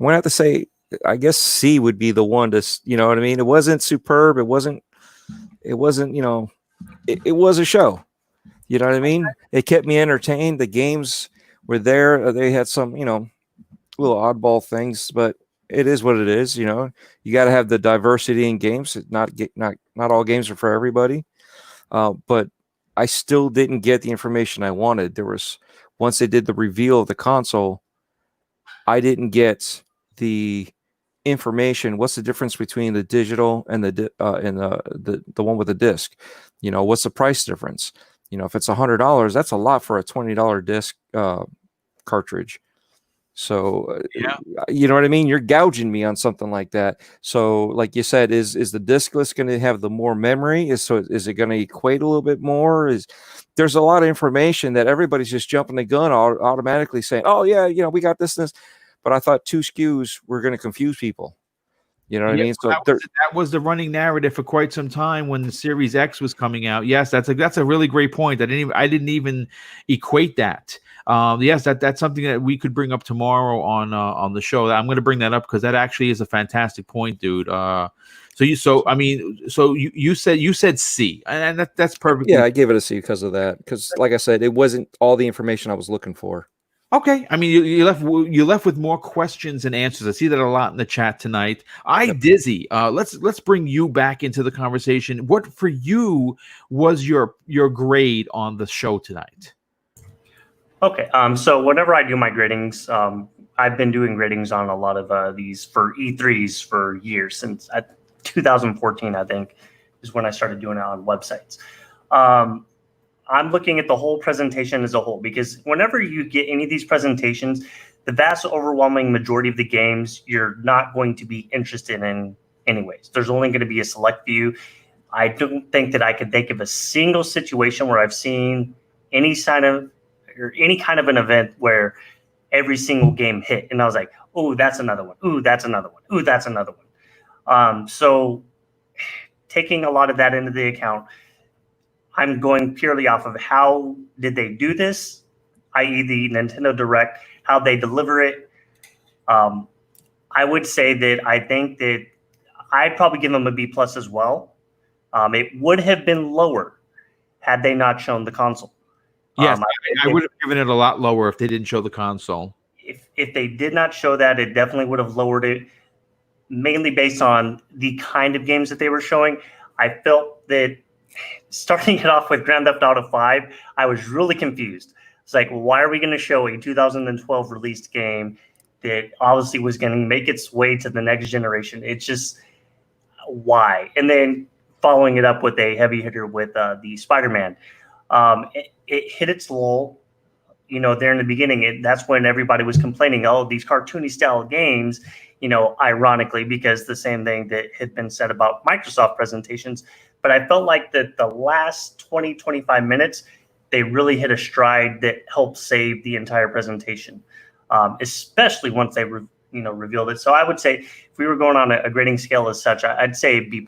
gonna have to say, I guess C would be the one to, you know what I mean? It wasn't superb. It wasn't, it was a show. You know what I mean? It kept me entertained. The games were there. They had some, little oddball things, but it is what it is. You got to have the diversity in games. Not all games are for everybody. But I still didn't get the information I wanted. Once they did the reveal of the console, I didn't get the information. What's the difference between the digital and the one with the disc? What's the price difference? If it's $100, that's a lot for a $20 disc cartridge. So you know what I mean? You're gouging me on something like that. So like you said, is the discless going to have the more memory? Is it going to equate a little bit more? There's a lot of information that everybody's just jumping the gun automatically saying, oh yeah, we got this. But I thought 2 SKUs were going to confuse people. You know what I mean? So that was the running narrative for quite some time when the Series X was coming out. Yes, that's a really great point. I didn't even equate that. Yes, that's something that we could bring up tomorrow on the show. I'm going to bring that up because that actually is a fantastic point, dude. You said C, and that's perfect. Yeah, I gave it a C because of that. Because like I said, it wasn't all the information I was looking for. Okay, I mean you left with more questions and answers. I see that a lot in the chat tonight. Dizzy, let's bring you back into the conversation. What for you was your grade on the show tonight? Okay, so whenever I do my gradings, I've been doing gradings on a lot of these for E3s for years, since 2014, I think, is when I started doing it on websites. I'm looking at the whole presentation as a whole, because whenever you get any of these presentations, the vast overwhelming majority of the games you're not going to be interested in anyways. There's only going to be a select few. I don't think that I could think of a single situation where I've seen any kind of an event where every single game hit and I was like, oh, that's another one. Ooh, that's another one. Ooh, that's another one. So taking a lot of that into the account, I'm going purely off of how did they do this, i.e. the Nintendo Direct, how they deliver it. I would say that I think that I'd probably give them a B+ as well. It would have been lower had they not shown the console. Yes, I would have given it a lot lower if they didn't show the console. If they did not show that, it definitely would have lowered it, mainly based on the kind of games that they were showing. I felt that starting it off with Grand Theft Auto 5, I was really confused. It's like, why are we going to show a 2012 released game that obviously was going to make its way to the next generation? It's just, why? And then following it up with a heavy hitter with the Spider-Man. It hit its lull, there in the beginning. That's when everybody was complaining, oh, these cartoony style games, ironically, because the same thing that had been said about Microsoft presentations. But I felt like that the last 20, 25 minutes, they really hit a stride that helped save the entire presentation, especially once they revealed it. So I would say if we were going on a grading scale as such, I'd say B+.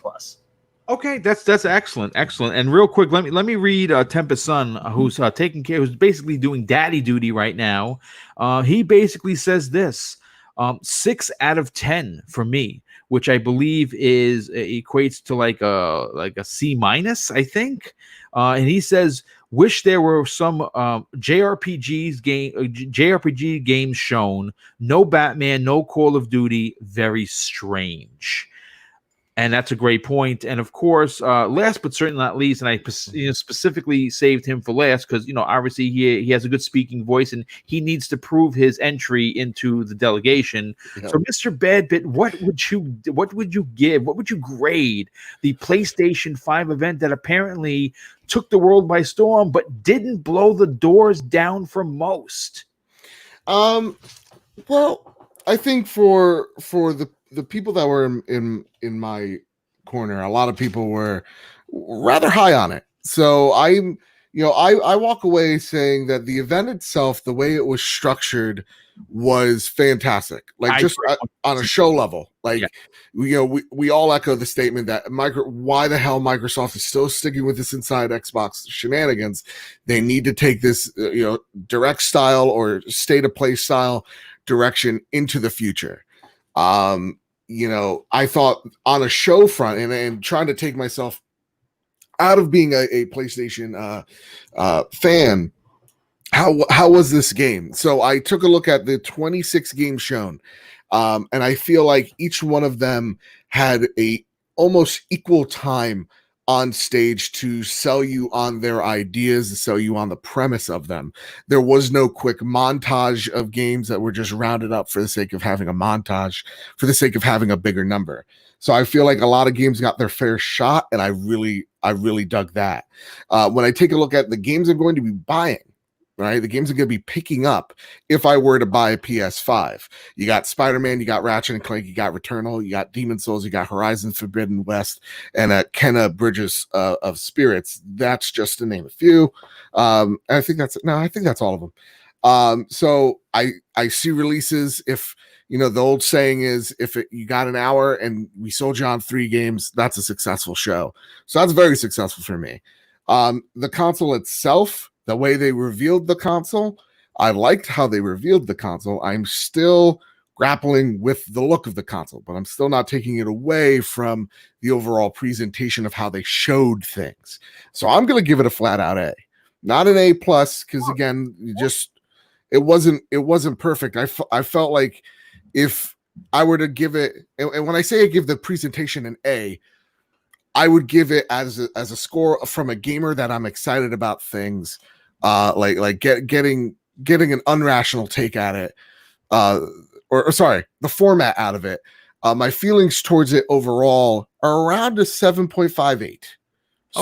Okay, that's excellent. And real quick, let me read Tempest Son, who's who's basically doing daddy duty right now. He basically says this: 6 out of 10 for me, which I believe equates to like a C-, I think. And he says, wish there were some JRPG games shown. No Batman, no Call of Duty. Very strange. And that's a great point. And of course, last but certainly not least, and I specifically saved him for last because obviously he has a good speaking voice and he needs to prove his entry into the delegation. Yep. So, Mr. Badbit, what would you give? What would you grade the PlayStation 5 event that apparently took the world by storm, but didn't blow the doors down for most? Well, I think for the people that were in my corner, a lot of people were rather high on it. So I walk away saying that the event itself, the way it was structured, was fantastic. Like just on a show level, like we all echo the statement that why the hell Microsoft is still sticking with this inside Xbox shenanigans. They need to take this direct style or state of play style direction into the future. I thought on a show front and trying to take myself out of being a PlayStation fan, how was this game? So I took a look at the 26 games shown, and I feel like each one of them had a almost equal time on stage to sell you on their ideas, to sell you on the premise of them. There was no quick montage of games that were just rounded up for the sake of having a montage, for the sake of having a bigger number. So I feel like a lot of games got their fair shot, and I really dug that. When I take a look at the games I'm going to be buying, right? The games are going to be picking up if I were to buy a PS5. You got Spider-Man, you got Ratchet and Clank, you got Returnal, you got Demon Souls, you got Horizon Forbidden West, and Kenna Bridges of Spirits. That's just to name a few. I think that's all of them. So I see releases. If the old saying is, you got an hour and we sold you on 3 games, that's a successful show. So that's very successful for me. The console itself, the way they revealed the console, I liked how they revealed the console. I'm still grappling with the look of the console, but I'm still not taking it away from the overall presentation of how they showed things. So I'm going to give it a flat out A, not an A plus, because again, it wasn't perfect. I felt like if I were to give it, and when I say I give the presentation an A, I would give it as a score from a gamer that I'm excited about things, getting an unrational take at it, the format out of it. My feelings towards it overall are around a 7.58. Okay.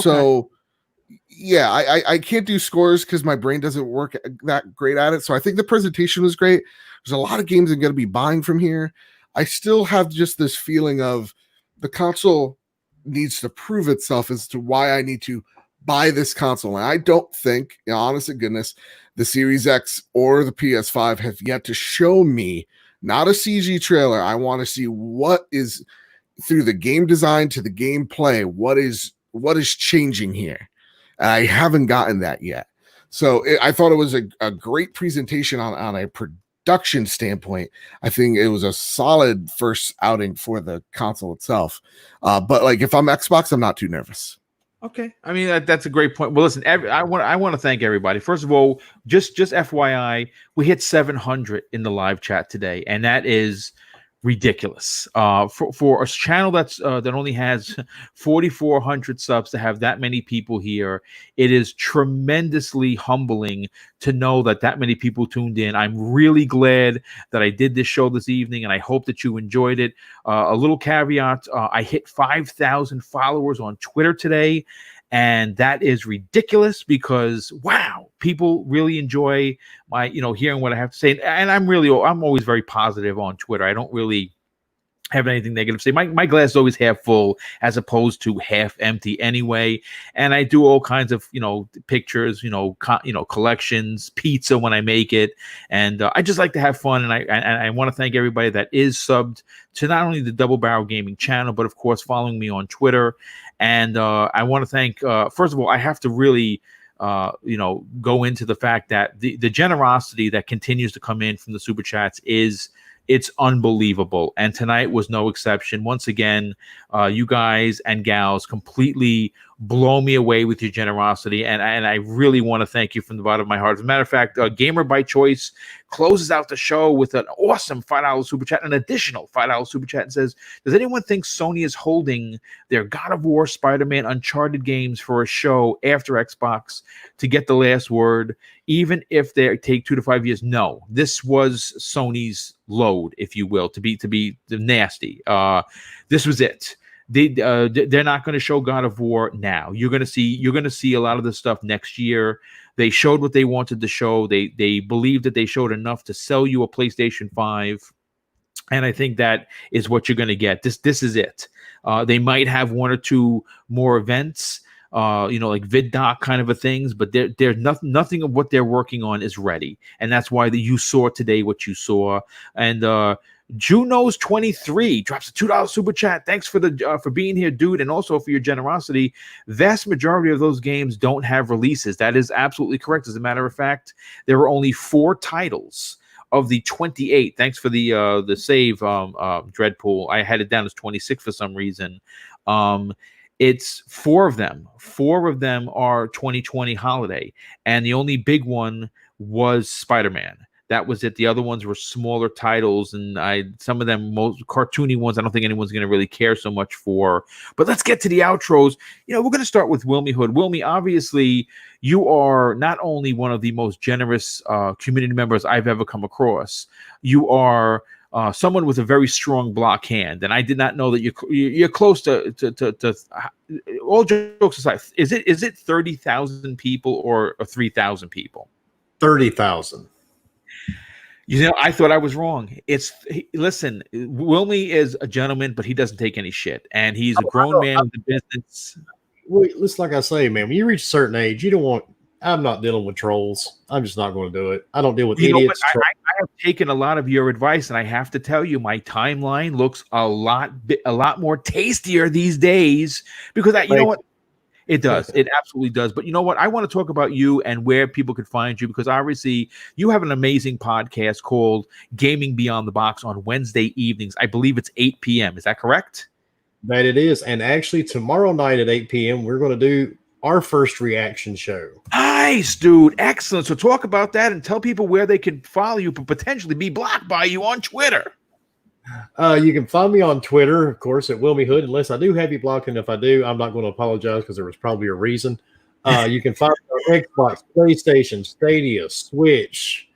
So yeah, I can't do scores because my brain doesn't work that great at it. So I think the presentation was great. There's a lot of games I'm going to be buying from here. I still have just this feeling of the console needs to prove itself as to why I need to buy this console. And I don't think, honest to goodness, the Series X or the PS5 have yet to show me, not a CG trailer. I want to see what is, through the game design to the gameplay, what is changing here. And I haven't gotten that yet. So I thought it was a great presentation on a production standpoint. I think it was a solid first outing for the console itself. But like if I'm Xbox, I'm not too nervous. Okay, I mean that's a great point. Well, listen, I want to thank everybody. First of all, just FYI, we hit 700 in the live chat today, and that is ridiculous. For a channel that only has 4,400 subs, to have that many people here, it is tremendously humbling to know that many people tuned in. I'm really glad that I did this show this evening, and I hope that you enjoyed it. A little caveat: I hit 5,000 followers on Twitter today. And that is ridiculous because, wow, people really enjoy my, hearing what I have to say. And I'm always very positive on Twitter. I don't really have anything negative to say. My glass is always half full as opposed to half empty anyway. And I do all kinds of, pictures, collections, pizza when I make it. And I just like to have fun. And I want to thank everybody that is subbed to not only the Double Barrel Gaming channel, but of course, following me on Twitter. And I want to thank, first of all, I have to really, go into the fact that the generosity that continues to come in from the Super Chats it's unbelievable. And tonight was no exception. Once again, you guys and gals completely blow me away with your generosity, and I really want to thank you from the bottom of my heart. As a matter of fact, Gamer by Choice closes out the show with an awesome $5 super chat, an additional $5 super chat, and says, does anyone think Sony is holding their God of War, Spider-Man, Uncharted games for a show after Xbox to get the last word, even if they take 2 to 5 years? No, this was Sony's load, if you will, to be nasty. This was it. They're not going to show God of War now. You're going to see a lot of this stuff next year. They showed what they wanted to show. They believed that they showed enough to sell you a PlayStation 5, and I think that is what you're going to get. This is it. They might have 1 or 2 more events, like VidDoc kind of a things, but there's nothing of what they're working on is ready, and that's why you saw today what you saw. And Juno's 23 drops a $2 super chat. Thanks for being here, dude, and also for your generosity. Vast majority of those games don't have releases. That is absolutely correct. As a matter of fact, there were only 4 titles of the 28. Thanks for the save, Dreadpool. I had it down as 26 for some reason. It's 4 of them. 4 of them are 2020 holiday, and the only big one was Spider-Man. That was it. The other ones were smaller titles, and some of them most cartoony ones. I don't think anyone's going to really care so much for. But let's get to the outros. We're going to start with Wilmy Hood. Wilmy, obviously, you are not only one of the most generous community members I've ever come across. You are someone with a very strong block hand, and I did not know that you're close to all jokes aside. Is it 30,000 people or 3,000 people? 30,000. I thought I was wrong. Listen, Wilmy is a gentleman, but he doesn't take any shit, and he's a grown man with a business. It's like I say, man, when you reach a certain age, I'm not dealing with trolls. I'm just not going to do it. I don't deal with idiots. I have taken a lot of your advice, and I have to tell you, my timeline looks a lot more tastier these days because you know what? It does. It absolutely does. But you know what? I want to talk about you and where people could find you, because obviously you have an amazing podcast called Gaming Beyond the Box on Wednesday evenings. I believe it's 8 p.m. Is that correct? That it is. And actually tomorrow night at 8 p.m., we're going to do our first reaction show. Nice, dude. Excellent. So talk about that and tell people where they can follow you, but potentially be blocked by you on Twitter. You can find me on Twitter, of course, at Wilmy Hood. Unless I do have you blocked, and if I do, I'm not going to apologize because there was probably a reason. You can find me on Xbox, PlayStation, Stadia, Switch,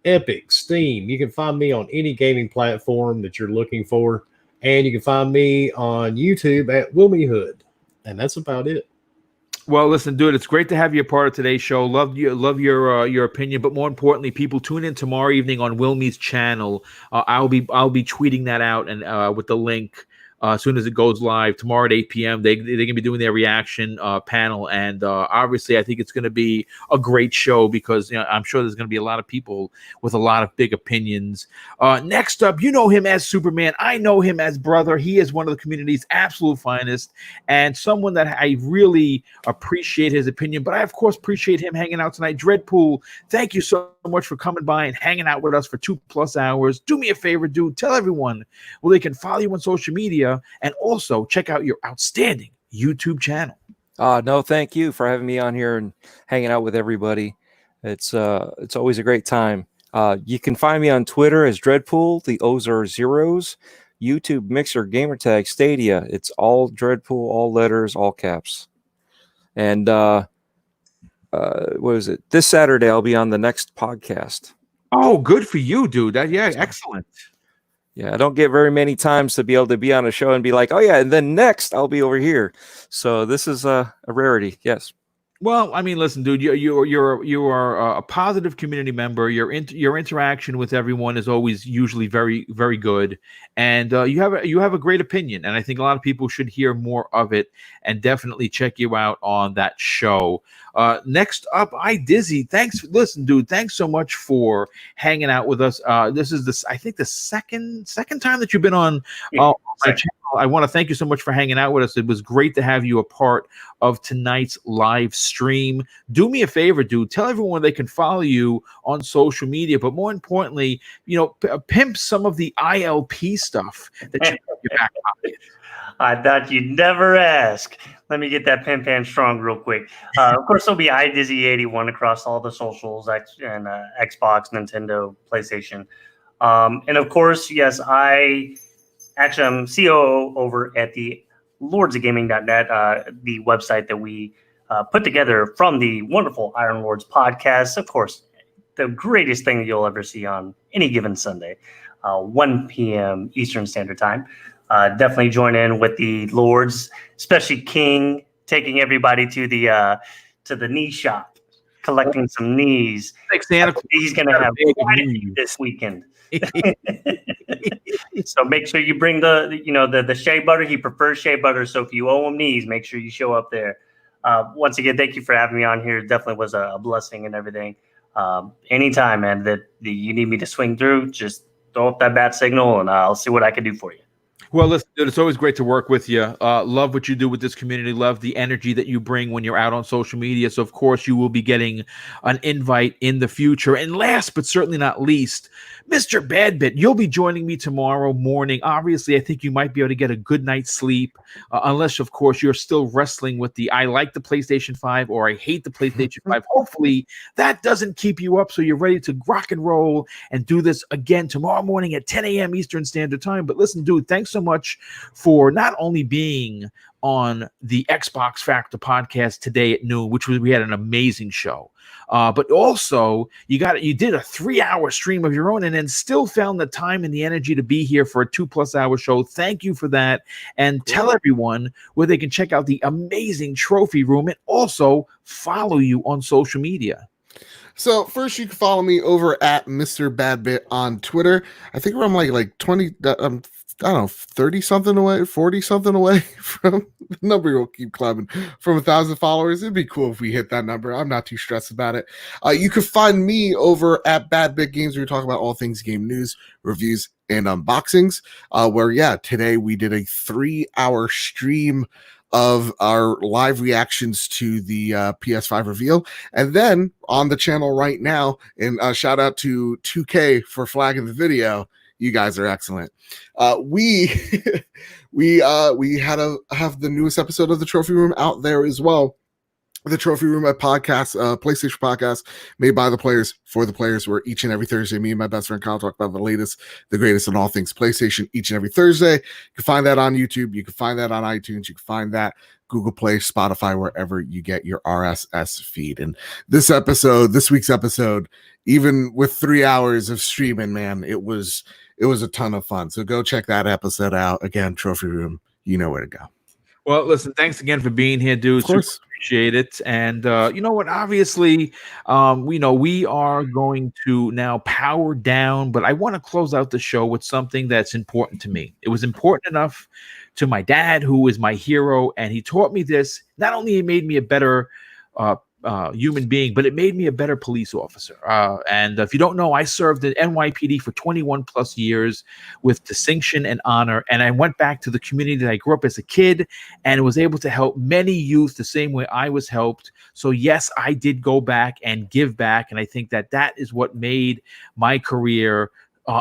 Epic, Steam. You can find me on any gaming platform that you're looking for, and you can find me on YouTube at Wilmy Hood, and that's about it. Well, listen, dude, it's great to have you a part of today's show. Love your opinion, but more importantly, people tune in tomorrow evening on Wilmy's channel. I'll be tweeting that out and with the link as soon as it goes live tomorrow at 8 p.m. They're going to be doing their reaction panel, and obviously I think it's going to be a great show because I'm sure there's going to be a lot of people with a lot of big opinions. Next up, you know him as Superman. I know him as Brother. He is one of the community's absolute finest and someone that I really appreciate his opinion, but I of course appreciate him hanging out tonight. Dreadpool, thank you so much for coming by and hanging out with us for 2+ hours. Do me a favor, dude. Tell everyone where they can follow you on social media and also check out your outstanding YouTube channel. No, thank you for having me on here and hanging out with everybody. It's always a great time. You can find me on Twitter as Dreadpool. The O's are zeros. YouTube, Mixer, Gamertag, Stadia. It's all Dreadpool, all letters, all caps. And what is it? This Saturday I'll be on the next podcast. Oh, good for you, dude. Excellent. Yeah, I don't get very many times to be able to be on a show and be like, oh yeah, and then next I'll be over here. So this is a rarity. Yes. Well, I mean, listen, dude, you are a positive community member. Your interaction with everyone is always usually very, very good, and you have a great opinion. And I think a lot of people should hear more of it, and definitely check you out on that show. Next up, Dizzy. Listen, dude, thanks so much for hanging out with us. This is I think the second time that you've been on my channel. I want to thank you so much for hanging out with us. It was great to have you a part of tonight's live stream. Do me a favor, dude. Tell everyone they can follow you on social media, but more importantly, pimp some of the ILP stuff that you your back pocket. I thought you'd never ask. Let me get that pan strong real quick. Of course, there'll be iDizzy81 across all the socials, and Xbox, Nintendo, PlayStation. And of course, yes, I'm COO over at the lordsofgaming.net, the website that we put together from the wonderful Iron Lords podcast. Of course, the greatest thing that you'll ever see on any given Sunday, 1 p.m. Eastern Standard Time. Definitely join in with the Lords, especially King, taking everybody to the knee shop, collecting some knees. Like Santa Claus. He's going to have quite a few this weekend. So make sure you bring the shea butter. He prefers shea butter. So if you owe him knees, make sure you show up there. Once again, thank you for having me on here. It definitely was a blessing and everything. Anytime, man, that you need me to swing through, just throw up that bat signal and I'll see what I can do for you. Well, listen, dude, it's always great to work with you. Love what you do with this community. Love the energy that you bring when you're out on social media. So, of course, you will be getting an invite in the future. And last but certainly not least, Mr. Badbit, you'll be joining me tomorrow morning. Obviously, I think you might be able to get a good night's sleep, unless, of course, you're still wrestling with the I like the PlayStation 5 or I hate the PlayStation 5. Hopefully, that doesn't keep you up so you're ready to rock and roll and do this again tomorrow morning at 10 a.m. Eastern Standard Time. But listen, dude, thanks so much for not only being on the Xbox Factor podcast today at noon, we had an amazing show. But also you did a 3-hour stream of your own and then still found the time and the energy to be here for a 2+ hour show. Thank you for that. And tell everyone where they can check out the amazing trophy room and also follow you on social media. So first, you can follow me over at Mr. Badbit on Twitter. I think I'm like 20. I don't know, 30 something away, 40 something away from the number. Will keep climbing from 1,000 followers. It'd be cool if we hit that number. I'm not too stressed about it. You can find me over at Bad Bit Games, where we talk about all things game news, reviews, and unboxings. Today we did a 3-hour stream of our live reactions to the PS5 reveal. And then on the channel right now, and shout out to 2K for flagging the video. You guys are excellent. We have the newest episode of the Trophy Room out there as well. The Trophy Room, a podcast, PlayStation podcast made by the players for the players, where each and every Thursday, me and my best friend Kyle talk about the latest, the greatest, and all things PlayStation each and every Thursday. You can find that on YouTube. You can find that on iTunes. You can find that Google Play, Spotify, wherever you get your RSS feed. And this week's episode, even with 3 hours of streaming, man, it was a ton of fun. So go check that episode out. Again, Trophy Room, you know where to go. Well, listen, thanks again for being here, dude. Of course. Super appreciate it. And you know what? Obviously, we are going to now power down, but I want to close out the show with something that's important to me. It was important enough to my dad, who is my hero, and he taught me this. Not only it made me a better human being, but it made me a better police officer. And if you don't know, I served in NYPD for 21 plus years with distinction and honor. And I went back to the community that I grew up as a kid and was able to help many youth the same way I was helped. So yes, I did go back and give back. And I think that is what made my career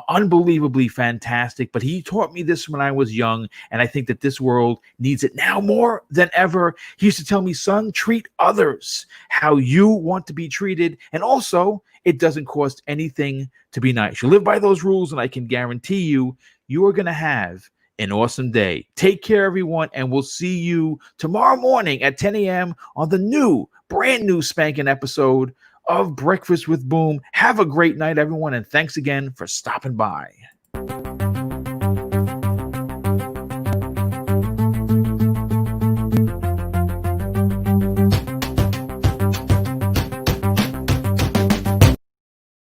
unbelievably fantastic. But he taught me this when I was young, and I think that this world needs it now more than ever. He used to tell me, son, treat others how you want to be treated, and also it doesn't cost anything to be nice. You live by those rules, and I can guarantee you are going to have an awesome day. Take care, everyone, and we'll see you tomorrow morning at 10 a.m. on the brand new spanking episode of Breakfast with Boom. Have a great night, everyone, and thanks again for stopping by.